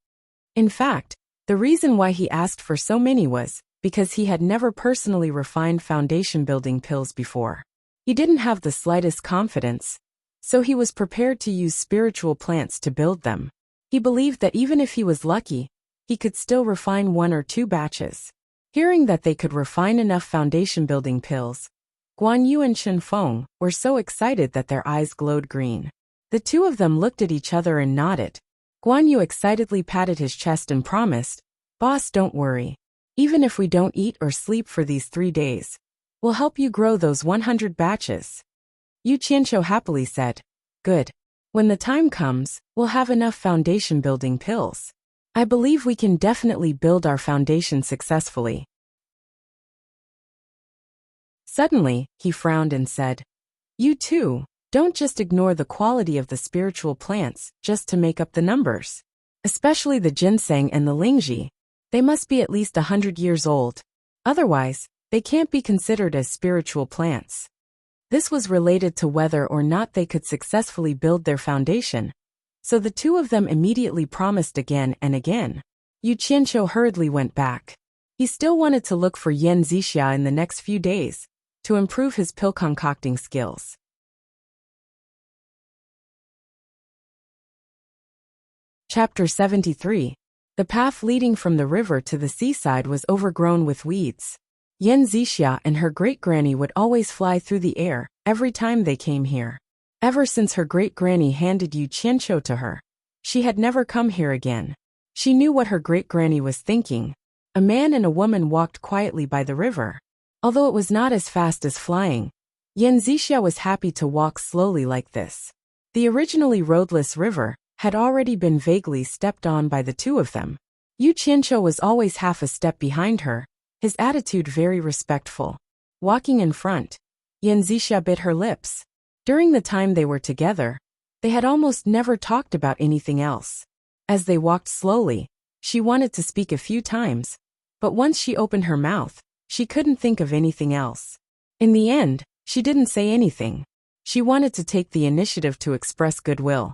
In fact, the reason why he asked for so many was because he had never personally refined foundation-building pills before. He didn't have the slightest confidence, so he was prepared to use spiritual plants to build them. He believed that even if he was lucky, he could still refine 1 or 2 batches. Hearing that they could refine enough foundation-building pills, Guan Yu and Chen Feng were so excited that their eyes glowed green. The two of them looked at each other and nodded. Guan Yu excitedly patted his chest and promised, "Boss, don't worry. Even if we don't eat or sleep for these 3 days, we'll help you grow those 100 batches." Yu Qianqiu happily said, "Good. When the time comes, we'll have enough foundation-building pills. I believe we can definitely build our foundation successfully." Suddenly, he frowned and said, "You too, don't just ignore the quality of the spiritual plants just to make up the numbers. Especially the ginseng and the lingzhi. They must be at least 100 years old. Otherwise, they can't be considered as spiritual plants." This was related to whether or not they could successfully build their foundation, so the two of them immediately promised again and again. Yu Qianqiu hurriedly went back. He still wanted to look for Yan Zixia in the next few days to improve his pill concocting skills. Chapter 73. The path leading from the river to the seaside was overgrown with weeds. Yan Zixia and her great-granny would always fly through the air every time they came here. Ever since her great-granny handed Yu Qianqiu to her, she had never come here again. She knew what her great-granny was thinking. A man and a woman walked quietly by the river. Although it was not as fast as flying, Yan Zixia was happy to walk slowly like this. The originally roadless river had already been vaguely stepped on by the two of them. Yu Qianqiu was always half a step behind her, his attitude very respectful. Walking in front, Yan Zixia bit her lips. During the time they were together, they had almost never talked about anything else. As they walked slowly, she wanted to speak a few times, but once she opened her mouth, she couldn't think of anything else. In the end, she didn't say anything. She wanted to take the initiative to express goodwill.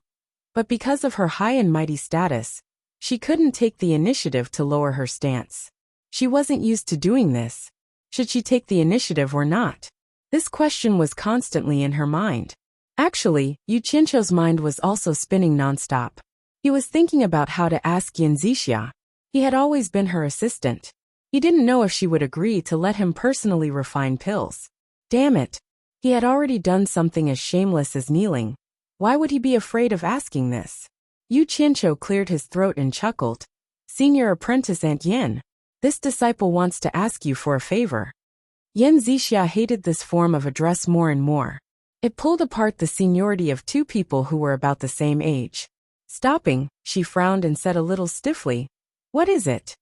But because of her high and mighty status, she couldn't take the initiative to lower her stance. She wasn't used to doing this. Should she take the initiative or not? This question was constantly in her mind. Actually, Yu Qianqiu's mind was also spinning nonstop. He was thinking about how to ask Yan Zixia. He had always been her assistant. He didn't know if she would agree to let him personally refine pills. Damn it. He had already done something as shameless as kneeling. Why would he be afraid of asking this? Yu Qianqiu cleared his throat and chuckled. "Senior apprentice Aunt Yan, this disciple wants to ask you for a favor." Yan Zixia hated this form of address more and more. It pulled apart the seniority of two people who were about the same age. Stopping, she frowned and said a little stiffly, "What is it?"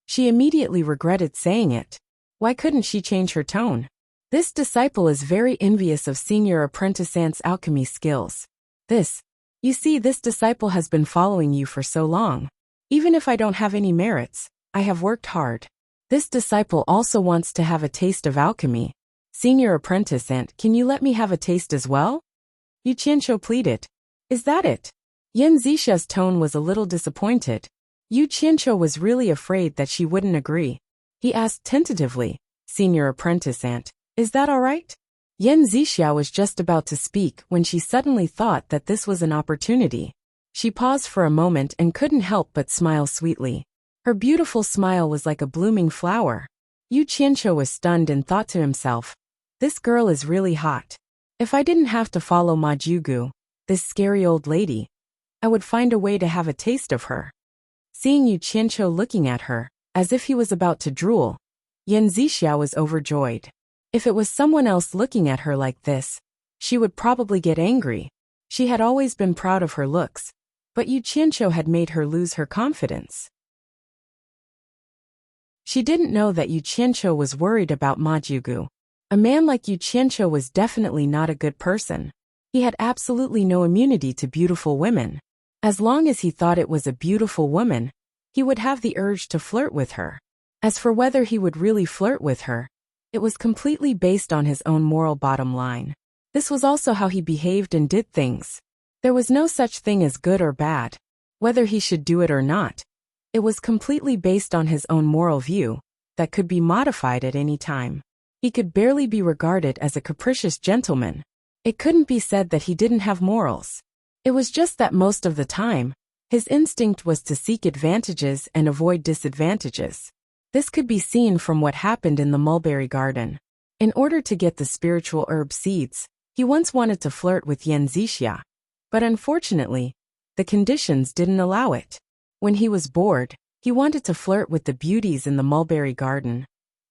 She immediately regretted saying it. Why couldn't she change her tone? This disciple is very envious of senior apprentice Ant's alchemy skills. You see, this disciple has been following you for so long. Even if I don't have any merits, I have worked hard. This disciple also wants to have a taste of alchemy. Senior apprentice Ant, can you let me have a taste as well? Yu Qianqiu pleaded. Is that it? Yan Zixia's tone was a little disappointed. Yu Qianqiu was really afraid that she wouldn't agree. He asked tentatively, "Senior apprentice Ant, is that all right?" Yan Zixia was just about to speak when she suddenly thought that this was an opportunity. She paused for a moment and couldn't help but smile sweetly. Her beautiful smile was like a blooming flower. Yu Qianqiu was stunned and thought to himself, "This girl is really hot. If I didn't have to follow Ma Jugu, this scary old lady, I would find a way to have a taste of her." Seeing Yu Qianqiu looking at her, as if he was about to drool, Yan Zixia was overjoyed. If it was someone else looking at her like this, she would probably get angry. She had always been proud of her looks, but Yu Qianqiu had made her lose her confidence. She didn't know that Yu Qianqiu was worried about Ma Jugu. A man like Yu Qianqiu was definitely not a good person. He had absolutely no immunity to beautiful women. As long as he thought it was a beautiful woman, he would have the urge to flirt with her. As for whether he would really flirt with her, It was completely based on his own moral bottom line. This was also how he behaved and did things. There was no such thing as good or bad, whether he should do it or not. It was completely based on his own moral view that could be modified at any time. He could barely be regarded as a capricious gentleman. It couldn't be said that he didn't have morals. It was just that most of the time, his instinct was to seek advantages and avoid disadvantages. This could be seen from what happened in the mulberry garden. In order to get the spiritual herb seeds, he once wanted to flirt with Yen Zixia. But unfortunately, the conditions didn't allow it. When he was bored, he wanted to flirt with the beauties in the mulberry garden.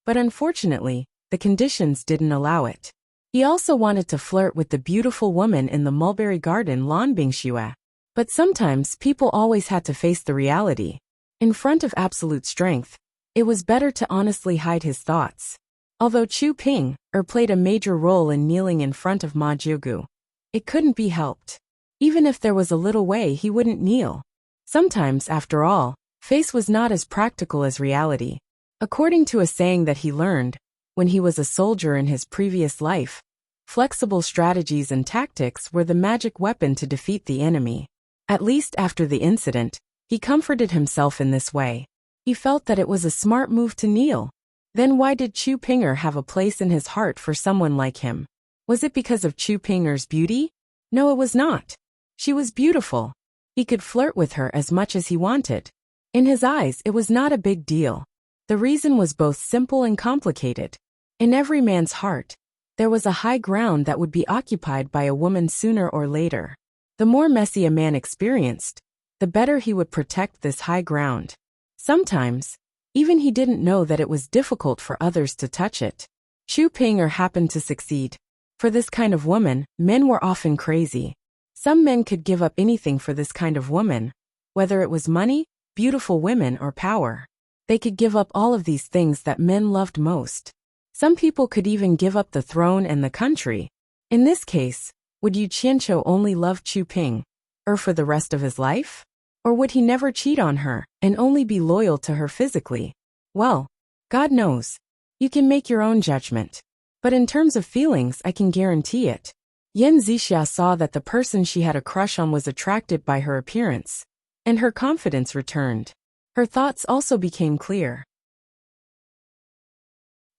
But unfortunately, the conditions didn't allow it. He also wanted to flirt with the beautiful woman in the mulberry garden Lan Bingxue. But sometimes people always had to face the reality. In front of absolute strength, it was better to honestly hide his thoughts. Although Chu Ping played a major role in kneeling in front of Ma Jiugu, it couldn't be helped. Even if there was a little way he wouldn't kneel. Sometimes, after all, face was not as practical as reality. According to a saying that he learned when he was a soldier in his previous life, flexible strategies and tactics were the magic weapon to defeat the enemy. At least after the incident, he comforted himself in this way. He felt that it was a smart move to kneel. Then why did Chu Pinger have a place in his heart for someone like him? Was it because of Chu Pinger's beauty? No, it was not. She was beautiful. He could flirt with her as much as he wanted. In his eyes, it was not a big deal. The reason was both simple and complicated. In every man's heart, there was a high ground that would be occupied by a woman sooner or later. The more messy a man experienced, the better he would protect this high ground. Sometimes, even he didn't know that it was difficult for others to touch it. Chu Pinger happened to succeed. For this kind of woman, men were often crazy. Some men could give up anything for this kind of woman, whether it was money, beautiful women, or power. They could give up all of these things that men loved most. Some people could even give up the throne and the country. In this case, would Yu Qianqiu only love Chu Ping, for the rest of his life? Or would he never cheat on her and only be loyal to her physically? Well, God knows. You can make your own judgment. But in terms of feelings, I can guarantee it. Yen Zixia saw that the person she had a crush on was attracted by her appearance, and her confidence returned. Her thoughts also became clear.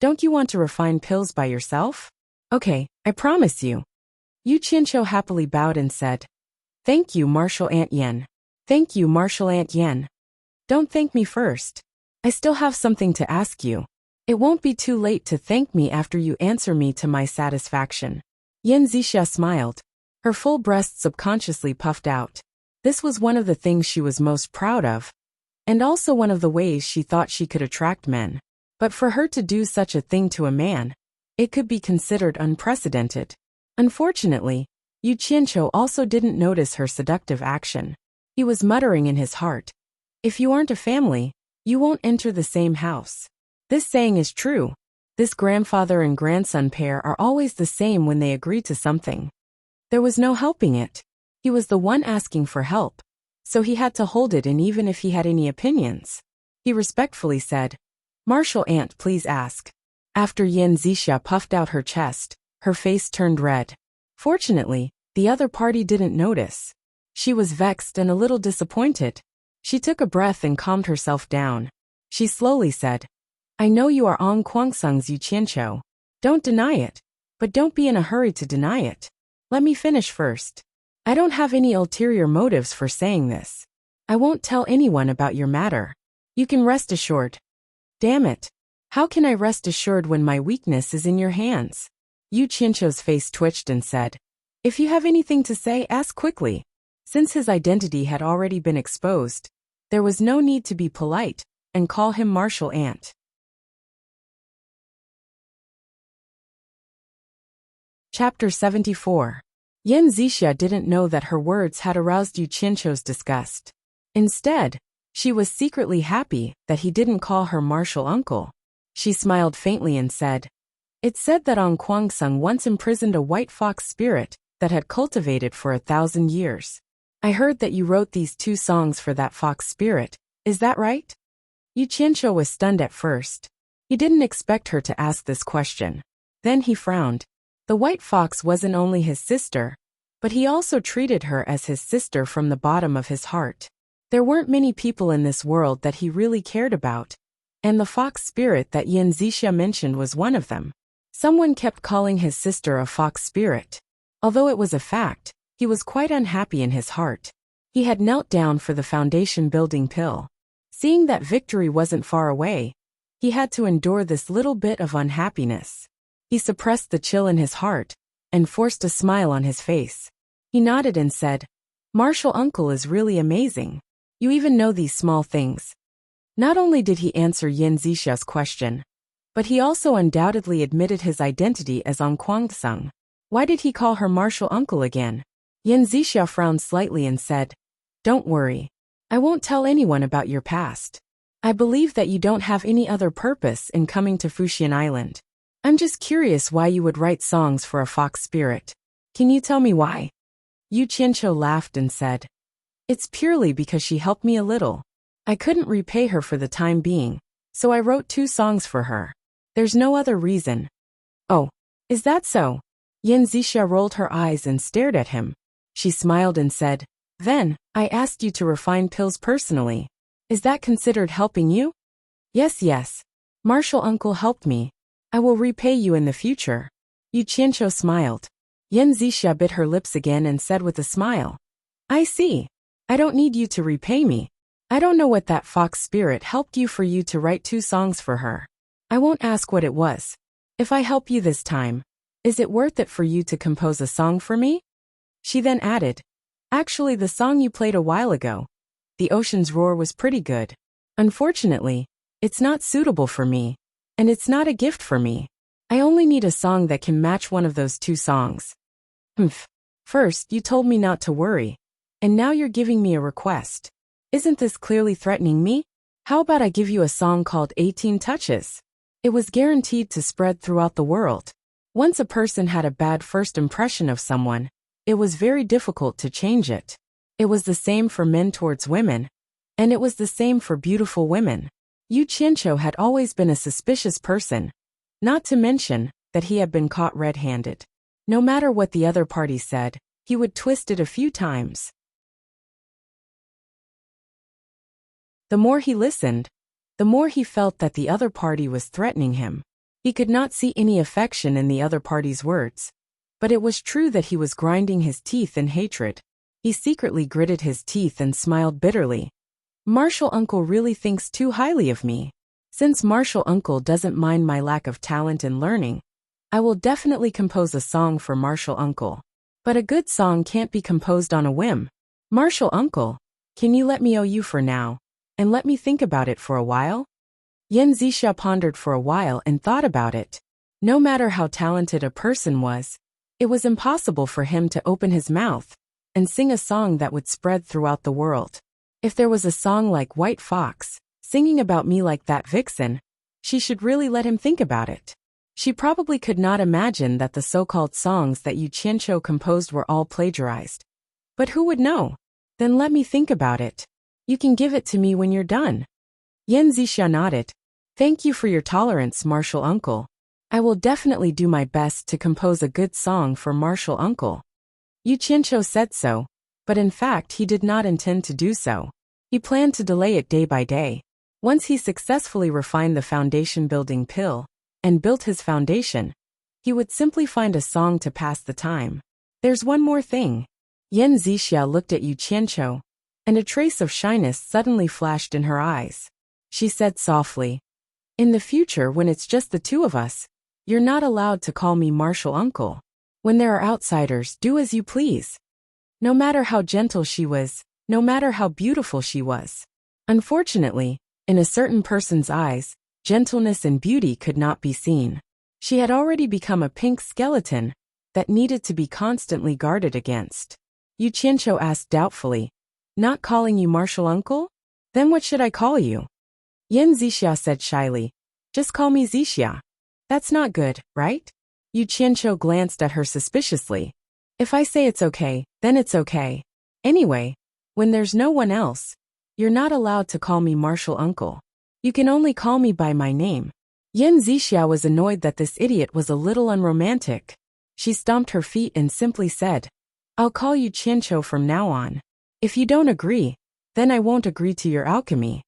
Don't you want to refine pills by yourself? Okay, I promise you. Yu Qianqiu happily bowed and said, Thank you, Martial Aunt Yen. Thank you, Martial Aunt Yen. Don't thank me first. I still have something to ask you. It won't be too late to thank me after you answer me to my satisfaction. Yen Zixia smiled. Her full breast subconsciously puffed out. This was one of the things she was most proud of, and also one of the ways she thought she could attract men. But for her to do such a thing to a man, it could be considered unprecedented. Unfortunately, Yu Qianqiu also didn't notice her seductive action. He was muttering in his heart, If you aren't a family, you won't enter the same house. This saying is true. This grandfather and grandson pair are always the same when they agree to something. There was no helping it. He was the one asking for help, so he had to hold it in even if he had any opinions. He respectfully said, Martial Aunt, please ask. After Yen Zixia puffed out her chest, her face turned red. Fortunately, the other party didn't notice. She was vexed and a little disappointed. She took a breath and calmed herself down. She slowly said, I know you are Ong Guangsung's Yu Qianqiu. Don't deny it, but don't be in a hurry to deny it. Let me finish first. I don't have any ulterior motives for saying this. I won't tell anyone about your matter. You can rest assured. Damn it. How can I rest assured when my weakness is in your hands? Yu Qianqiu's face twitched and said, If you have anything to say, ask quickly. Since his identity had already been exposed, there was no need to be polite and call him Martial Aunt. Chapter 74. Yen Zixia didn't know that her words had aroused Yu Qianqiu's disgust. Instead, she was secretly happy that he didn't call her martial uncle. She smiled faintly and said, It's said that Ong Guangsung once imprisoned a white fox spirit that had cultivated for 1,000 years. I heard that you wrote these 2 songs for that fox spirit. Is that right? Yu Qianqiu was stunned at first. He didn't expect her to ask this question. Then he frowned. The white fox wasn't only his sister, but he also treated her as his sister from the bottom of his heart. There weren't many people in this world that he really cared about, and the fox spirit that Yin Zixia mentioned was one of them. Someone kept calling his sister a fox spirit. Although it was a fact, he was quite unhappy in his heart. He had knelt down for the foundation-building pill. Seeing that victory wasn't far away, he had to endure this little bit of unhappiness. He suppressed the chill in his heart and forced a smile on his face. He nodded and said, "Martial uncle is really amazing. You even know these small things." Not only did he answer Yin Zixia's question, but he also undoubtedly admitted his identity as An Kuangsung. Why did he call her martial uncle again? Yin Zixia frowned slightly and said, "Don't worry. I won't tell anyone about your past. I believe that you don't have any other purpose in coming to Fuxian Island. I'm just curious why you would write songs for a fox spirit. Can you tell me why?" Yu Qianqiu laughed and said, "It's purely because she helped me a little. I couldn't repay her for the time being, so I wrote 2 songs for her. There's no other reason." "Oh, is that so?" Yin Zixia rolled her eyes and stared at him. She smiled and said, "Then, I asked you to refine pills personally. Is that considered helping you?" Yes. Martial uncle helped me. I will repay you in the future." Yu Qianqiu smiled. Yin Zixia bit her lips again and said with a smile, "I see. I don't need you to repay me. I don't know what that fox spirit helped you for you to write 2 songs for her. I won't ask what it was. If I help you this time, is it worth it for you to compose a song for me?" She then added, "Actually, the song you played a while ago, The Ocean's Roar, was pretty good. Unfortunately, it's not suitable for me, and it's not a gift for me. I only need a song that can match one of those 2 songs." "Humph. First, you told me not to worry, and now you're giving me a request. Isn't this clearly threatening me? How about I give you a song called 18 Touches? It was guaranteed to spread throughout the world. Once a person had a bad first impression of someone, it was very difficult to change it. It was the same for men towards women, and it was the same for beautiful women. Yu Qianqiu had always been a suspicious person, not to mention that he had been caught red-handed. No matter what the other party said, he would twist it a few times. The more he listened, the more he felt that the other party was threatening him. He could not see any affection in the other party's words, but it was true that he was grinding his teeth in hatred. He secretly gritted his teeth and smiled bitterly. Martial uncle really thinks too highly of me. Since Martial uncle doesn't mind my lack of talent and learning, I will definitely compose a song for Martial uncle. But a good song can't be composed on a whim. Martial uncle, can you let me owe you for now, and let me think about it for a while?" Yin Zixia pondered for a while and thought about it. No matter how talented a person was, it was impossible for him to open his mouth and sing a song that would spread throughout the world. If there was a song like White Fox, singing about me like that vixen, she should really let him think about it. She probably could not imagine that the so-called songs that Yu Qianqiu composed were all plagiarized. But who would know? Then let me think about it. You can give it to me when you're done. Yin Zixia nodded. "Thank you for your tolerance, Martial uncle. I will definitely do my best to compose a good song for Martial uncle." Yu Qianqiu said so, but in fact he did not intend to do so. He planned to delay it day by day. Once he successfully refined the foundation-building pill and built his foundation, he would simply find a song to pass the time. "There's one more thing." Yin Zixia looked at Yu Qianqiu, and a trace of shyness suddenly flashed in her eyes. She said softly, "In the future, when it's just the 2 of us, you're not allowed to call me Martial uncle. When there are outsiders, do as you please." No matter how gentle she was, no matter how beautiful she was. Unfortunately, in a certain person's eyes, gentleness and beauty could not be seen. She had already become a pink skeleton that needed to be constantly guarded against. Yu Qianqiu asked doubtfully, "Not calling you Martial uncle? Then what should I call you?" Yin Zixia said shyly, "Just call me Zixia. That's not good, right?" Yu Qianqiu glanced at her suspiciously. "If I say it's okay, then it's okay. Anyway, when there's no one else, you're not allowed to call me Martial uncle. You can only call me by my name. Yin Zixia was annoyed that this idiot was a little unromantic. She stomped her feet and simply said, "I'll call you Qianqiu from now on. If you don't agree, then I won't agree to your alchemy."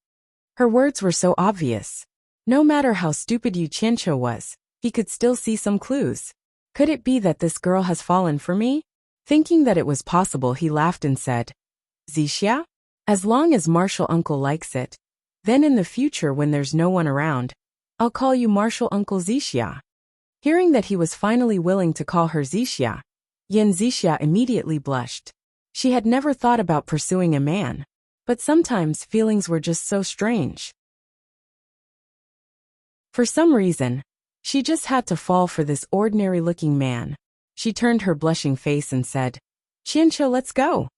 Her words were so obvious. No matter how stupid Yu Qianqiu was, he could still see some clues. Could it be that this girl has fallen for me? Thinking that it was possible, he laughed and said, "Zixia? As long as Martial Uncle likes it. Then in the future when there's no one around, I'll call you Martial Uncle Zixia." Hearing that he was finally willing to call her Zixia, Yin Zixia immediately blushed. She had never thought about pursuing a man, but sometimes feelings were just so strange. For some reason, she just had to fall for this ordinary-looking man. She turned her blushing face and said, "Qianqiu, let's go."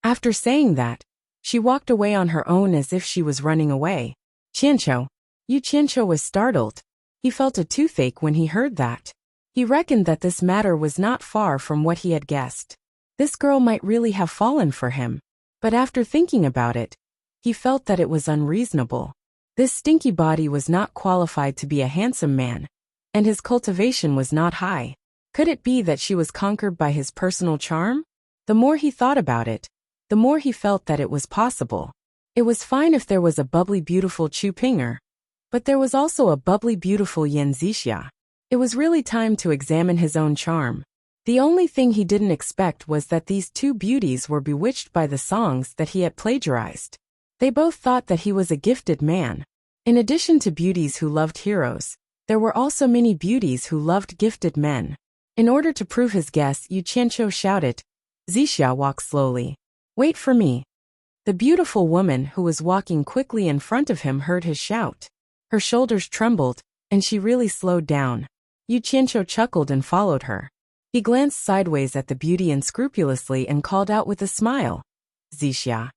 After saying that, she walked away on her own as if she was running away. "Qianqiu." Yu Qianqiu was startled. He felt a toothache when he heard that. He reckoned that this matter was not far from what he had guessed. This girl might really have fallen for him. But after thinking about it, he felt that it was unreasonable. This stinky body was not qualified to be a handsome man, and his cultivation was not high. Could it be that she was conquered by his personal charm? The more he thought about it, the more he felt that it was possible. It was fine if there was a bubbly beautiful Chu Pinger, but there was also a bubbly beautiful Yin Zixia. It was really time to examine his own charm. The only thing he didn't expect was that these two beauties were bewitched by the songs that he had plagiarized. They both thought that he was a gifted man. In addition to beauties who loved heroes, there were also many beauties who loved gifted men. In order to prove his guess, Yu Qianqiu shouted, "Zixia, walk slowly. Wait for me." The beautiful woman who was walking quickly in front of him heard his shout. Her shoulders trembled, and she really slowed down. Yu Qianqiu chuckled and followed her. He glanced sideways at the beauty unscrupulously and called out with a smile, "Zixia."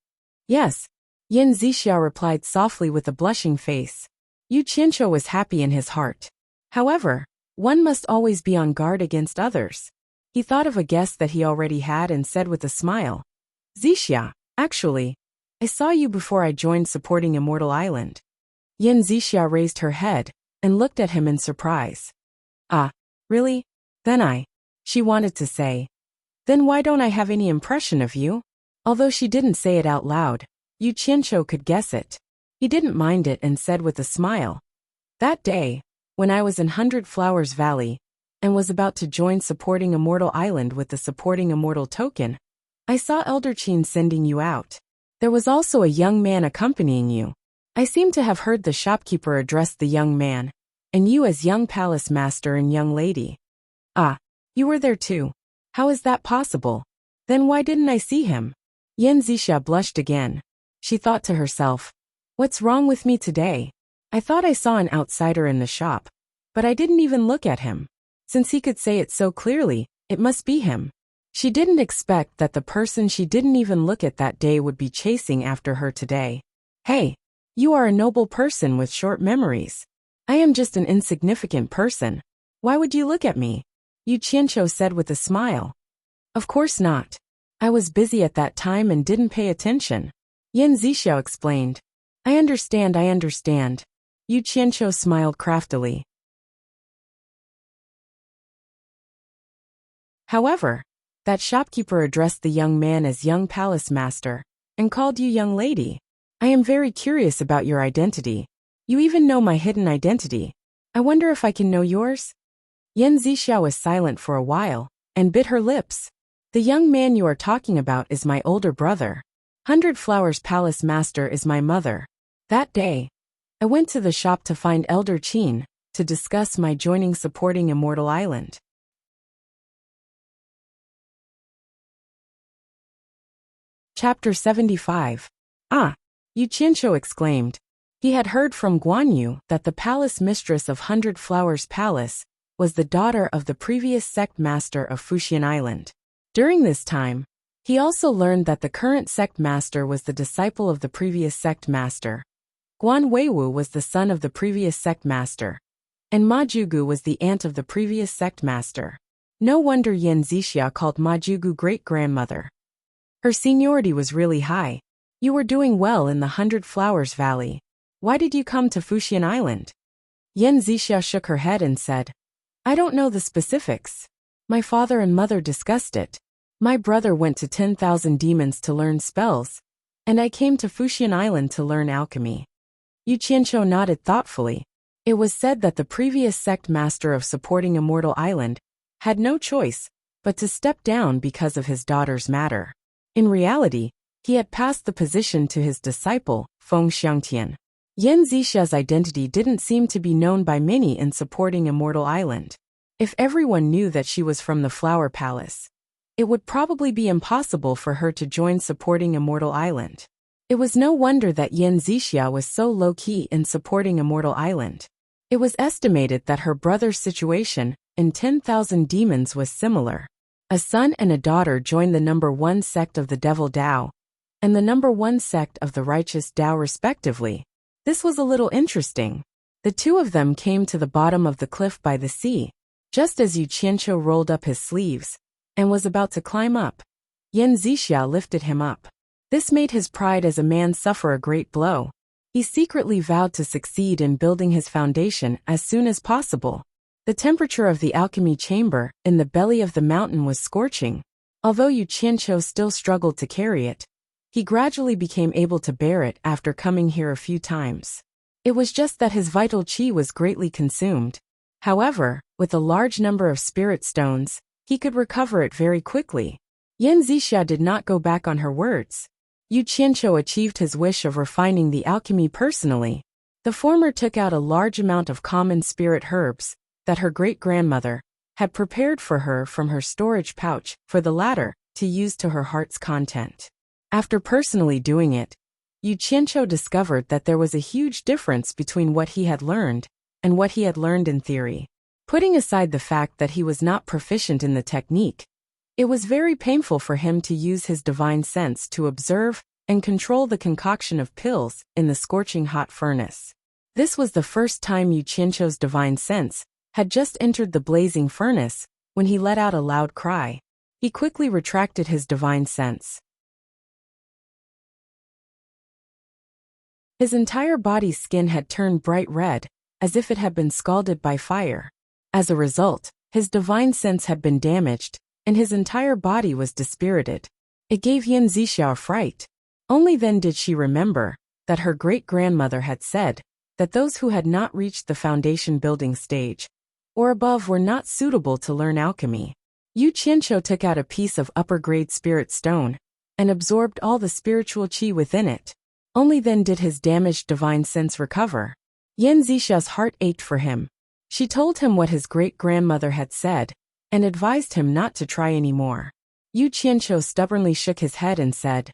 "Yes." Yin Zixia replied softly with a blushing face. Yu Qianqiu was happy in his heart. However, one must always be on guard against others. He thought of a guess that he already had and said with a smile, "Zixia, actually, I saw you before I joined supporting Immortal Island." Yin Zixia raised her head and looked at him in surprise. "Ah, really? Then She wanted to say, "Then why don't I have any impression of you?" Although she didn't say it out loud, Yu Qianqiu could guess it. He didn't mind it and said with a smile, "That day, when I was in 100 Flowers Valley, and was about to join supporting Immortal Island with the supporting Immortal token, I saw Elder Qin sending you out. There was also a young man accompanying you. I seem to have heard the shopkeeper address the young man, and you as young palace master and young lady. Ah, you were there too. How is that possible? Then why didn't I see him?" Yin Zixia blushed again. She thought to herself, "What's wrong with me today? I thought I saw an outsider in the shop, but I didn't even look at him. Since he could say it so clearly, it must be him." She didn't expect that the person she didn't even look at that day would be chasing after her today. "Hey, you are a noble person with short memories. I am just an insignificant person. Why would you look at me?" Yu Qianqiu said with a smile. "Of course not. I was busy at that time and didn't pay attention." Yin Zixia explained. I understand. Yu Qianqiu smiled craftily. However, that shopkeeper addressed the young man as young palace master, and called you young lady. I am very curious about your identity. You even know my hidden identity. I wonder if I can know yours? Yin Zixia was silent for a while, and bit her lips. The young man you are talking about is my older brother. 100 Flowers Palace Master is my mother. That day, I went to the shop to find Elder Qin, to discuss my joining supporting Immortal Island. Chapter 75. Ah! Yu Qianqiu exclaimed. He had heard from Guan Yu that the palace mistress of 100 Flowers Palace was the daughter of the previous sect master of Fuxian Island. During this time, he also learned that the current sect master was the disciple of the previous sect master. Guan Weiwu was the son of the previous sect master, and Ma Jugu was the aunt of the previous sect master. No wonder Yin Zixia called Ma Jugu great-grandmother. Her seniority was really high. You were doing well in the 100 Flowers Valley. Why did you come to Fuxian Island? Yan Zixia shook her head and said, I don't know the specifics. My father and mother discussed it. My brother went to 10,000 demons to learn spells, and I came to Fuxian Island to learn alchemy. Yu Qianqiu nodded thoughtfully. It was said that the previous sect master of supporting Immortal Island had no choice but to step down because of his daughter's matter. In reality, he had passed the position to his disciple, Feng Xiangtian. Yan Zixia's identity didn't seem to be known by many in supporting Immortal Island. If everyone knew that she was from the Flower Palace, it would probably be impossible for her to join supporting Immortal Island. It was no wonder that Yan Zixia was so low-key in supporting Immortal Island. It was estimated that her brother's situation in 10,000 demons was similar. A son and a daughter joined the number 1 sect of the Devil Dao and the number 1 sect of the Righteous Dao respectively. This was a little interesting. The two of them came to the bottom of the cliff by the sea, just as Yu Qianqiu rolled up his sleeves and was about to climb up. Yan Zixia lifted him up. This made his pride as a man suffer a great blow. He secretly vowed to succeed in building his foundation as soon as possible. The temperature of the alchemy chamber in the belly of the mountain was scorching. Although Yu Qianqiu still struggled to carry it, he gradually became able to bear it after coming here a few times. It was just that his vital qi was greatly consumed. However, with a large number of spirit stones, he could recover it very quickly. Yan Zixia did not go back on her words. Yu Qianqiu achieved his wish of refining the alchemy personally. The former took out a large amount of common spirit herbs that her great-grandmother had prepared for her from her storage pouch for the latter to use to her heart's content. After personally doing it, Yu Qianqiu discovered that there was a huge difference between what he had learned and what he had learned in theory. Putting aside the fact that he was not proficient in the technique, it was very painful for him to use his divine sense to observe and control the concoction of pills in the scorching hot furnace. This was the first time Yu Qianqiu's divine sense had just entered the blazing furnace when he let out a loud cry. He quickly retracted his divine sense. His entire body's skin had turned bright red, as if it had been scalded by fire. As a result, his divine sense had been damaged, and his entire body was dispirited. It gave Yan Zixia a fright. Only then did she remember that her great-grandmother had said that those who had not reached the foundation building stage or above were not suitable to learn alchemy. Yu Qianqiu took out a piece of upper-grade spirit stone and absorbed all the spiritual qi within it. Only then did his damaged divine sense recover. Yan Zixia's heart ached for him. She told him what his great-grandmother had said and advised him not to try anymore. Yu Qianqiu stubbornly shook his head and said,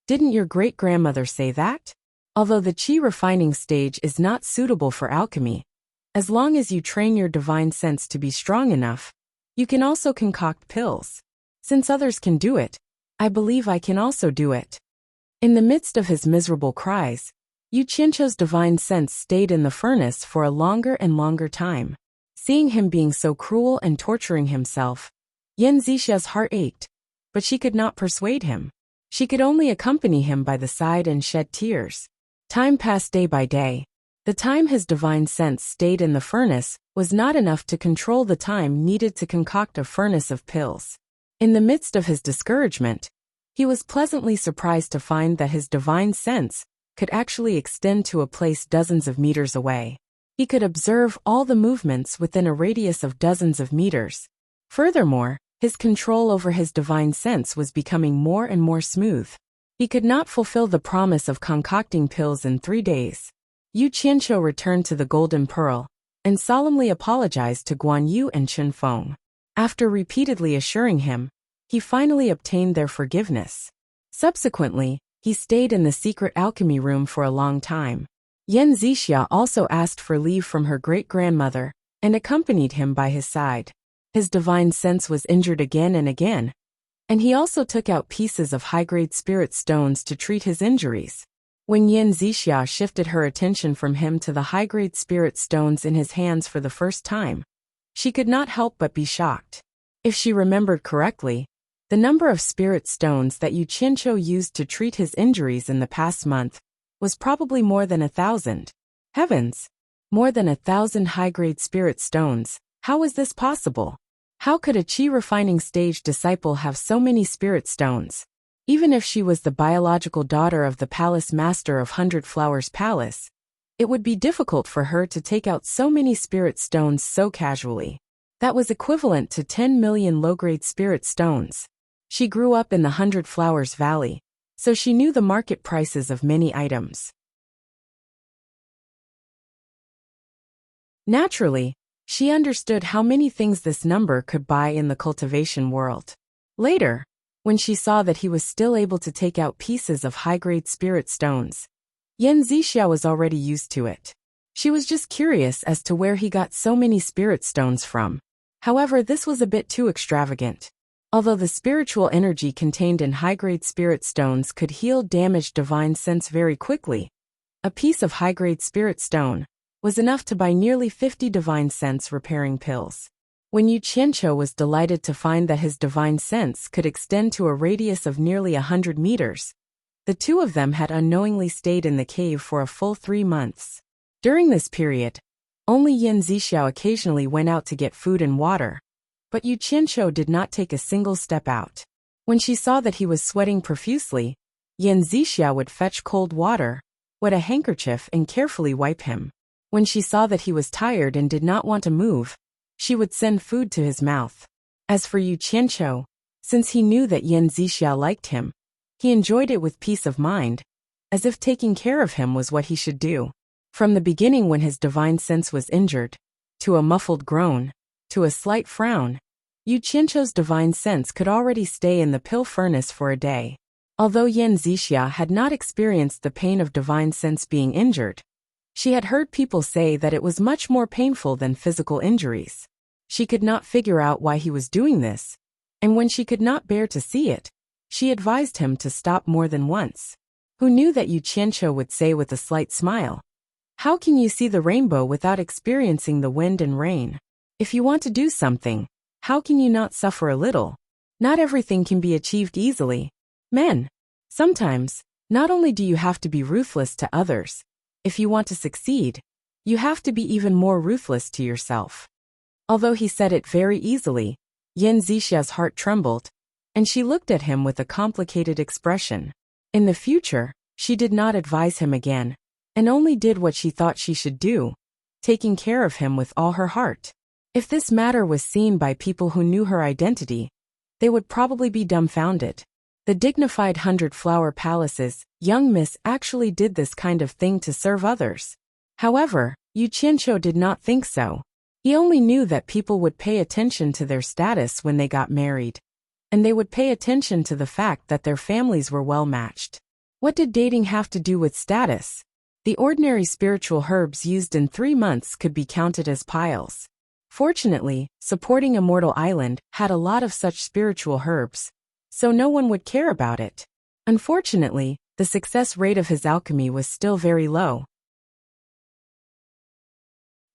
Didn't your great-grandmother say that? Although the qi refining stage is not suitable for alchemy, as long as you train your divine sense to be strong enough, you can also concoct pills. Since others can do it, I believe I can also do it. In the midst of his miserable cries, Yu Qianqiu's divine sense stayed in the furnace for a longer and longer time. Seeing him being so cruel and torturing himself, Yan Zixia's heart ached, but she could not persuade him. She could only accompany him by the side and shed tears. Time passed day by day. The time his divine sense stayed in the furnace was not enough to control the time needed to concoct a furnace of pills. In the midst of his discouragement, he was pleasantly surprised to find that his divine sense could actually extend to a place dozens of meters away. He could observe all the movements within a radius of dozens of meters. Furthermore, his control over his divine sense was becoming more and more smooth. He could not fulfill the promise of concocting pills in 3 days. Yu Qianqiu returned to the Golden Pearl and solemnly apologized to Guan Yu and Chen Feng. After repeatedly assuring him, he finally obtained their forgiveness. Subsequently, he stayed in the secret alchemy room for a long time. Yan Zixia also asked for leave from her great-grandmother and accompanied him by his side. His divine sense was injured again and again, and he also took out pieces of high-grade spirit stones to treat his injuries. When Yan Zixia shifted her attention from him to the high-grade spirit stones in his hands for the first time, she could not help but be shocked. If she remembered correctly, the number of spirit stones that Yu Qianqiu used to treat his injuries in the past month was probably more than 1,000. Heavens! More than 1,000 high-grade spirit stones. How was this possible? How could a chi refining stage disciple have so many spirit stones? Even if she was the biological daughter of the palace master of Hundred Flowers Palace, it would be difficult for her to take out so many spirit stones so casually. That was equivalent to 10 million low-grade spirit stones. She grew up in the Hundred Flowers Valley, so she knew the market prices of many items. Naturally, she understood how many things this number could buy in the cultivation world. Later, when she saw that he was still able to take out pieces of high-grade spirit stones, Yan Zixia was already used to it. She was just curious as to where he got so many spirit stones from. However, this was a bit too extravagant. Although the spiritual energy contained in high-grade spirit stones could heal damaged divine sense very quickly, a piece of high-grade spirit stone was enough to buy nearly 50 divine sense repairing pills. When Yu Qianqiu was delighted to find that his divine sense could extend to a radius of nearly 100 meters, the two of them had unknowingly stayed in the cave for a full 3 months. During this period, only Yan Zixia occasionally went out to get food and water, but Yu Qianqiu did not take a single step out. When she saw that he was sweating profusely, Yan Zixia would fetch cold water, wet a handkerchief and carefully wipe him. When she saw that he was tired and did not want to move, she would send food to his mouth. As for Yu Qianqiu, since he knew that Yan Zixia liked him, he enjoyed it with peace of mind, as if taking care of him was what he should do. From the beginning when his divine sense was injured, to a muffled groan, to a slight frown, Yu Qianqiu's divine sense could already stay in the pill furnace for a day. Although Yan Zixia had not experienced the pain of divine sense being injured, she had heard people say that it was much more painful than physical injuries. She could not figure out why he was doing this, and when she could not bear to see it, she advised him to stop more than once. Who knew that Yu Qianqiu would say with a slight smile, "How can you see the rainbow without experiencing the wind and rain? If you want to do something, how can you not suffer a little? Not everything can be achieved easily. Men, sometimes, not only do you have to be ruthless to others, if you want to succeed, you have to be even more ruthless to yourself." Although he said it very easily, Yan Zixia's heart trembled, and she looked at him with a complicated expression. In the future, she did not advise him again, and only did what she thought she should do, taking care of him with all her heart. If this matter was seen by people who knew her identity, they would probably be dumbfounded. The dignified Hundred Flower Palace's young miss actually did this kind of thing to serve others. However, Yu Qianqiu did not think so. He only knew that people would pay attention to their status when they got married, and they would pay attention to the fact that their families were well matched. What did dating have to do with status? The ordinary spiritual herbs used in 3 months could be counted as piles. Fortunately, supporting Immortal Island had a lot of such spiritual herbs, so no one would care about it. Unfortunately, the success rate of his alchemy was still very low.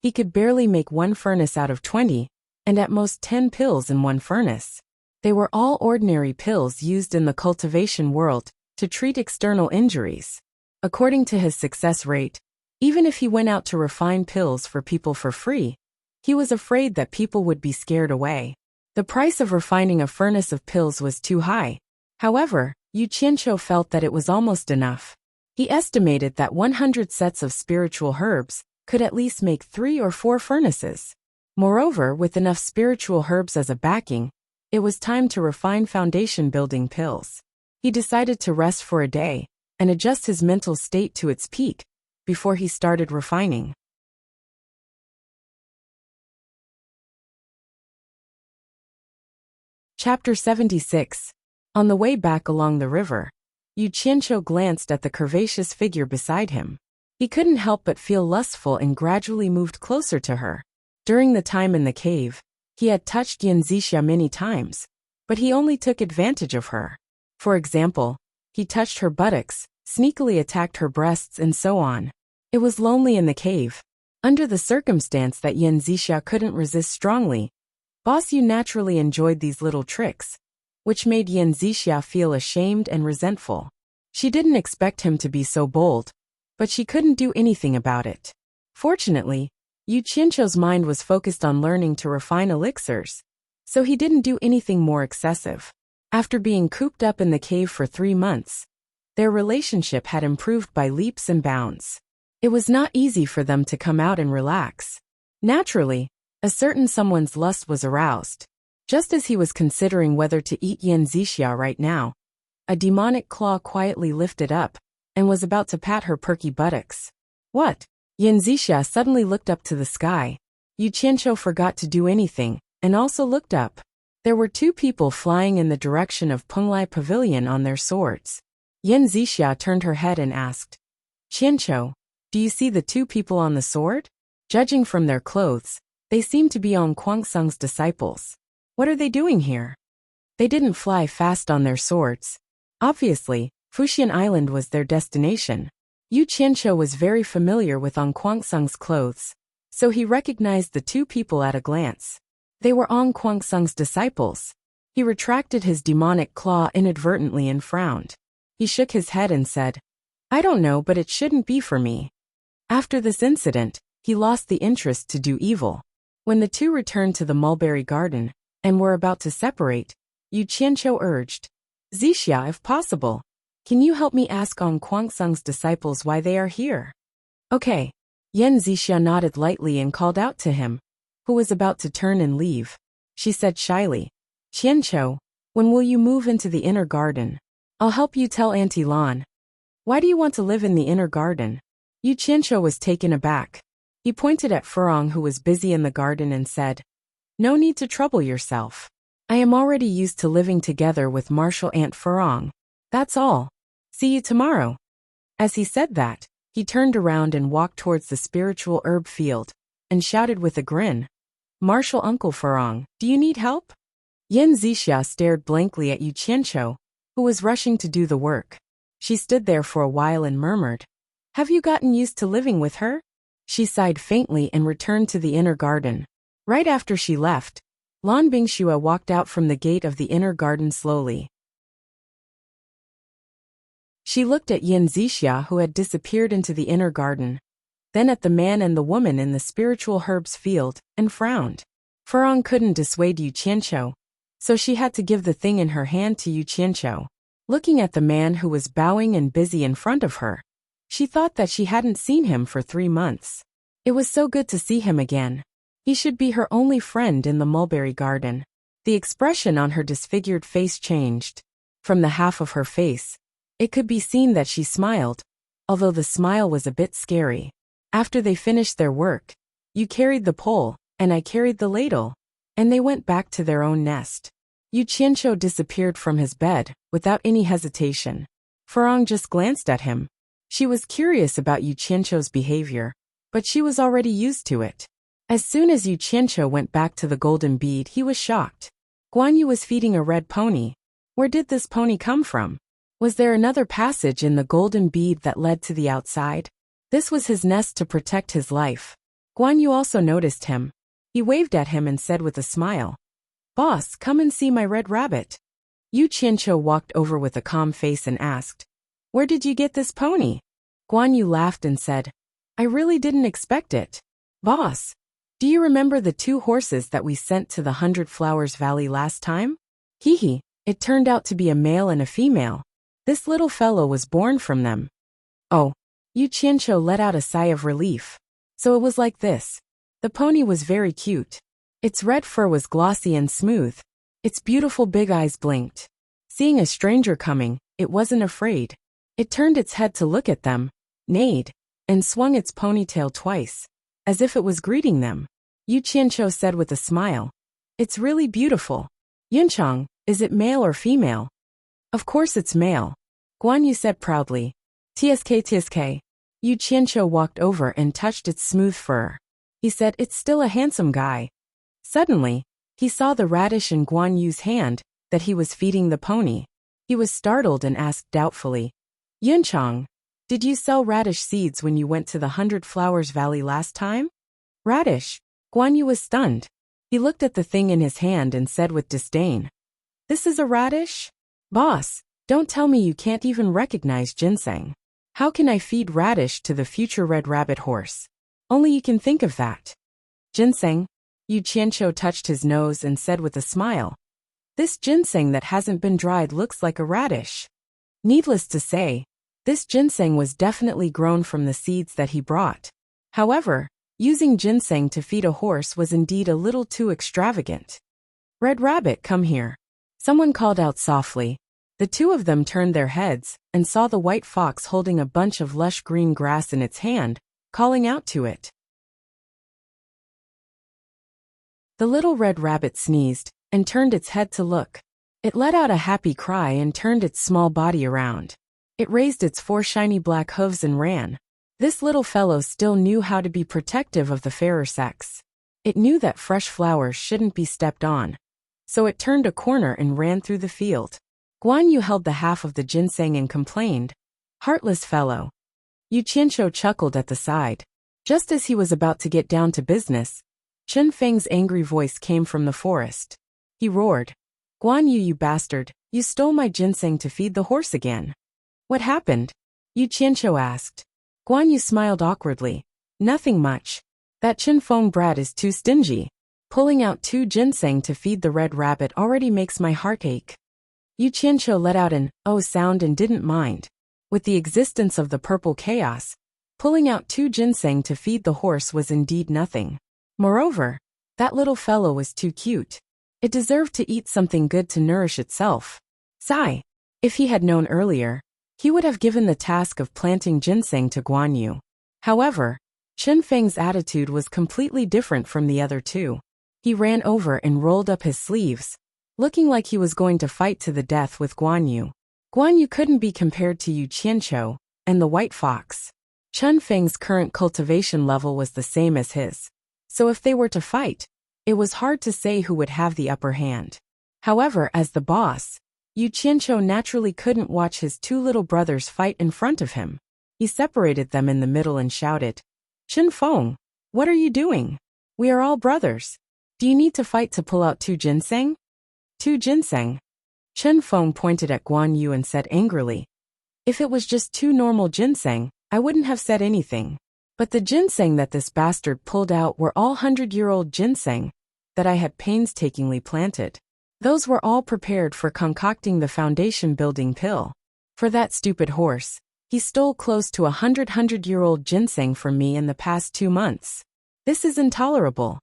He could barely make 1 furnace out of 20, and at most 10 pills in 1 furnace. They were all ordinary pills used in the cultivation world to treat external injuries. According to his success rate, even if he went out to refine pills for people for free, he was afraid that people would be scared away. The price of refining a furnace of pills was too high. However, Yu Qianqiu felt that it was almost enough. He estimated that 100 sets of spiritual herbs could at least make 3 or 4 furnaces. Moreover, with enough spiritual herbs as a backing, it was time to refine foundation building pills. He decided to rest for a day and adjust his mental state to its peak before he started refining. Chapter 76. On the way back along the river, Yu Qianqiu glanced at the curvaceous figure beside him. He couldn't help but feel lustful and gradually moved closer to her. During the time in the cave, he had touched Yan Zixia many times, but he only took advantage of her. For example, he touched her buttocks, sneakily attacked her breasts and so on. It was lonely in the cave. Under the circumstance that Yan Zixia couldn't resist strongly, Boss Yu naturally enjoyed these little tricks, which made Yan Zixia feel ashamed and resentful. She didn't expect him to be so bold, but she couldn't do anything about it. Fortunately, Yu Qianqiu's mind was focused on learning to refine elixirs, so he didn't do anything more excessive. After being cooped up in the cave for 3 months, their relationship had improved by leaps and bounds. It was not easy for them to come out and relax. Naturally, a certain someone's lust was aroused. Just as he was considering whether to eat Yan Zixia right now, a demonic claw quietly lifted up and was about to pat her perky buttocks. What? Yan Zixia suddenly looked up to the sky. Yu Qianqiu forgot to do anything and also looked up. There were 2 people flying in the direction of Penglai Pavilion on their swords. Yan Zixia turned her head and asked, Qianqiu, do you see the 2 people on the sword? Judging from their clothes, they seem to be on Guangsung's disciples. What are they doing here? They didn't fly fast on their swords. Obviously, Fuxian Island was their destination. Yu Qianqiu was very familiar with Ong Guangsung's clothes, so he recognized the 2 people at a glance. They were Ong Guangsung's disciples. He retracted his demonic claw inadvertently and frowned. He shook his head and said, I don't know, but it shouldn't be for me. After this incident, he lost the interest to do evil. When the 2 returned to the mulberry garden and were about to separate, Yu Qianqiu urged, Zixia, if possible, can you help me ask Ong Guangsung's disciples why they are here? Okay. Yan Zixia nodded lightly and called out to him, who was about to turn and leave. She said shyly, Qianqiu, when will you move into the inner garden? I'll help you tell Auntie Lan. Why do you want to live in the inner garden? Yu Qianqiu was taken aback. He pointed at Furong, who was busy in the garden, and said, No need to trouble yourself. I am already used to living together with Martial Aunt Furong. That's all. See you tomorrow. As he said that, he turned around and walked towards the spiritual herb field and shouted with a grin, Martial Uncle Furong, do you need help? Yan Zixia stared blankly at Yu Qianqiu, who was rushing to do the work. She stood there for a while and murmured, Have you gotten used to living with her? She sighed faintly and returned to the inner garden. Right after she left, Lan Bingxue walked out from the gate of the inner garden slowly. She looked at Yan Zixia, who had disappeared into the inner garden, then at the man and the woman in the spiritual herbs field, and frowned. Furong couldn't dissuade Yu Qianqiu, so she had to give the thing in her hand to Yu Qianqiu. Looking at the man who was bowing and busy in front of her, she thought that she hadn't seen him for 3 months. It was so good to see him again. He should be her only friend in the mulberry garden. The expression on her disfigured face changed. From the half of her face, it could be seen that she smiled, although the smile was a bit scary. After they finished their work, you carried the pole, and I carried the ladle, and they went back to their own nest. Yu Qianqiu disappeared from his bed, without any hesitation. Furong just glanced at him. She was curious about Yu Qianqiu's behavior, but she was already used to it. As soon as Yu Qianqiu went back to the golden bead, he was shocked. Guan Yu was feeding a red pony. Where did this pony come from? Was there another passage in the golden bead that led to the outside? This was his nest to protect his life. Guan Yu also noticed him. He waved at him and said with a smile, Boss, come and see my red rabbit. Yu Qianqiu walked over with a calm face and asked, Where did you get this pony? Guan Yu laughed and said, I really didn't expect it. Boss, do you remember the 2 horses that we sent to the 100 Flowers Valley last time? Hee, it turned out to be a male and a female. This little fellow was born from them. Oh, Yu Qianqiu let out a sigh of relief. So it was like this. The pony was very cute. Its red fur was glossy and smooth. Its beautiful big eyes blinked. Seeing a stranger coming, it wasn't afraid. It turned its head to look at them, neighed, and swung its ponytail twice, as if it was greeting them. Yu Qianqiu said with a smile, It's really beautiful. Yunchang, is it male or female? Of course it's male. Guan Yu said proudly. Tsk. Yu Qianqiu walked over and touched its smooth fur. He said, It's still a handsome guy. Suddenly, he saw the radish in Guan Yu's hand that he was feeding the pony. He was startled and asked doubtfully, Yunchang, did you sell radish seeds when you went to the 100 Flowers Valley last time? Radish? Guan Yu was stunned. He looked at the thing in his hand and said with disdain, This is a radish? Boss, don't tell me you can't even recognize ginseng. How can I feed radish to the future red rabbit horse? Only you can think of that. Ginseng? Yu Qianqiu touched his nose and said with a smile. This ginseng that hasn't been dried looks like a radish. Needless to say, this ginseng was definitely grown from the seeds that he brought. However, using ginseng to feed a horse was indeed a little too extravagant. Red Rabbit, come here. Someone called out softly. The two of them turned their heads and saw the white fox holding a bunch of lush green grass in its hand, calling out to it. The little red rabbit sneezed and turned its head to look. It let out a happy cry and turned its small body around. It raised its 4 shiny black hooves and ran. This little fellow still knew how to be protective of the fairer sex. It knew that fresh flowers shouldn't be stepped on. So it turned a corner and ran through the field. Guan Yu held the half of the ginseng and complained, "Heartless fellow." Yu Qianqiu chuckled at the side. Just as he was about to get down to business, Chen Feng's angry voice came from the forest. He roared, "Guan Yu, you bastard, you stole my ginseng to feed the horse again." "What happened?" Yu Qianqiu asked. Guan Yu smiled awkwardly. "Nothing much. That Chen Feng brat is too stingy. Pulling out 2 ginseng to feed the red rabbit already makes my heart ache." Yu Qianqiu let out an "oh" sound and didn't mind. With the existence of the purple chaos, pulling out 2 ginseng to feed the horse was indeed nothing. Moreover, that little fellow was too cute. It deserved to eat something good to nourish itself. Sigh. If he had known earlier, he would have given the task of planting ginseng to Guan Yu. However, Chen Feng's attitude was completely different from the other two. He ran over and rolled up his sleeves, looking like he was going to fight to the death with Guan Yu. Guan Yu couldn't be compared to Yu Qianqiu and the white fox. Chen Feng's current cultivation level was the same as his. So if they were to fight, it was hard to say who would have the upper hand. However, as the boss, Yu Qianqiu naturally couldn't watch his 2 little brothers fight in front of him. He separated them in the middle and shouted, "Chen Feng, what are you doing? We are all brothers. Do you need to fight to pull out 2 ginseng?" 2 ginseng. Chen Feng pointed at Guan Yu and said angrily, "If it was just 2 normal ginseng, I wouldn't have said anything. But the ginseng that this bastard pulled out were all 100-year-old ginseng that I had painstakingly planted. Those were all prepared for concocting the foundation-building pill. For that stupid horse, he stole close to 100-year-old ginseng from me in the past 2 months. This is intolerable."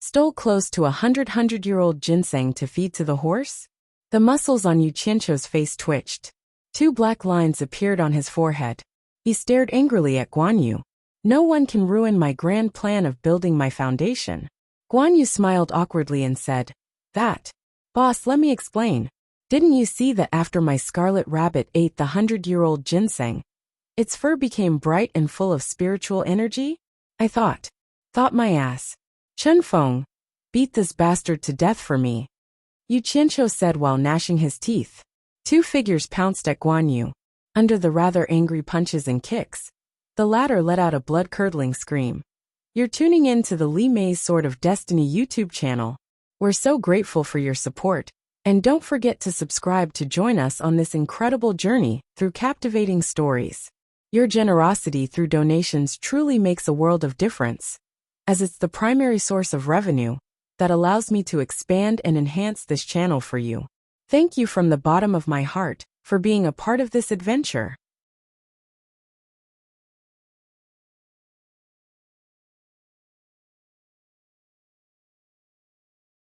Stole close to 100-year-old ginseng to feed to the horse? The muscles on Yu Qianqiu's face twitched. 2 black lines appeared on his forehead. He stared angrily at Guan Yu. "No one can ruin my grand plan of building my foundation." Guan Yu smiled awkwardly and said, "Boss, let me explain. Didn't you see that after my scarlet rabbit ate the 100-year-old ginseng, its fur became bright and full of spiritual energy? I thought my ass. Chen Feng, beat this bastard to death for me," Yu Qianqiu said while gnashing his teeth. 2 figures pounced at Guan Yu. Under the rather angry punches and kicks, the latter let out a blood-curdling scream. You're tuning in to the Li Mei's Sword of Destiny YouTube channel. We're so grateful for your support, and don't forget to subscribe to join us on this incredible journey through captivating stories. Your generosity through donations truly makes a world of difference, as it's the primary source of revenue that allows me to expand and enhance this channel for you. Thank you from the bottom of my heart for being a part of this adventure.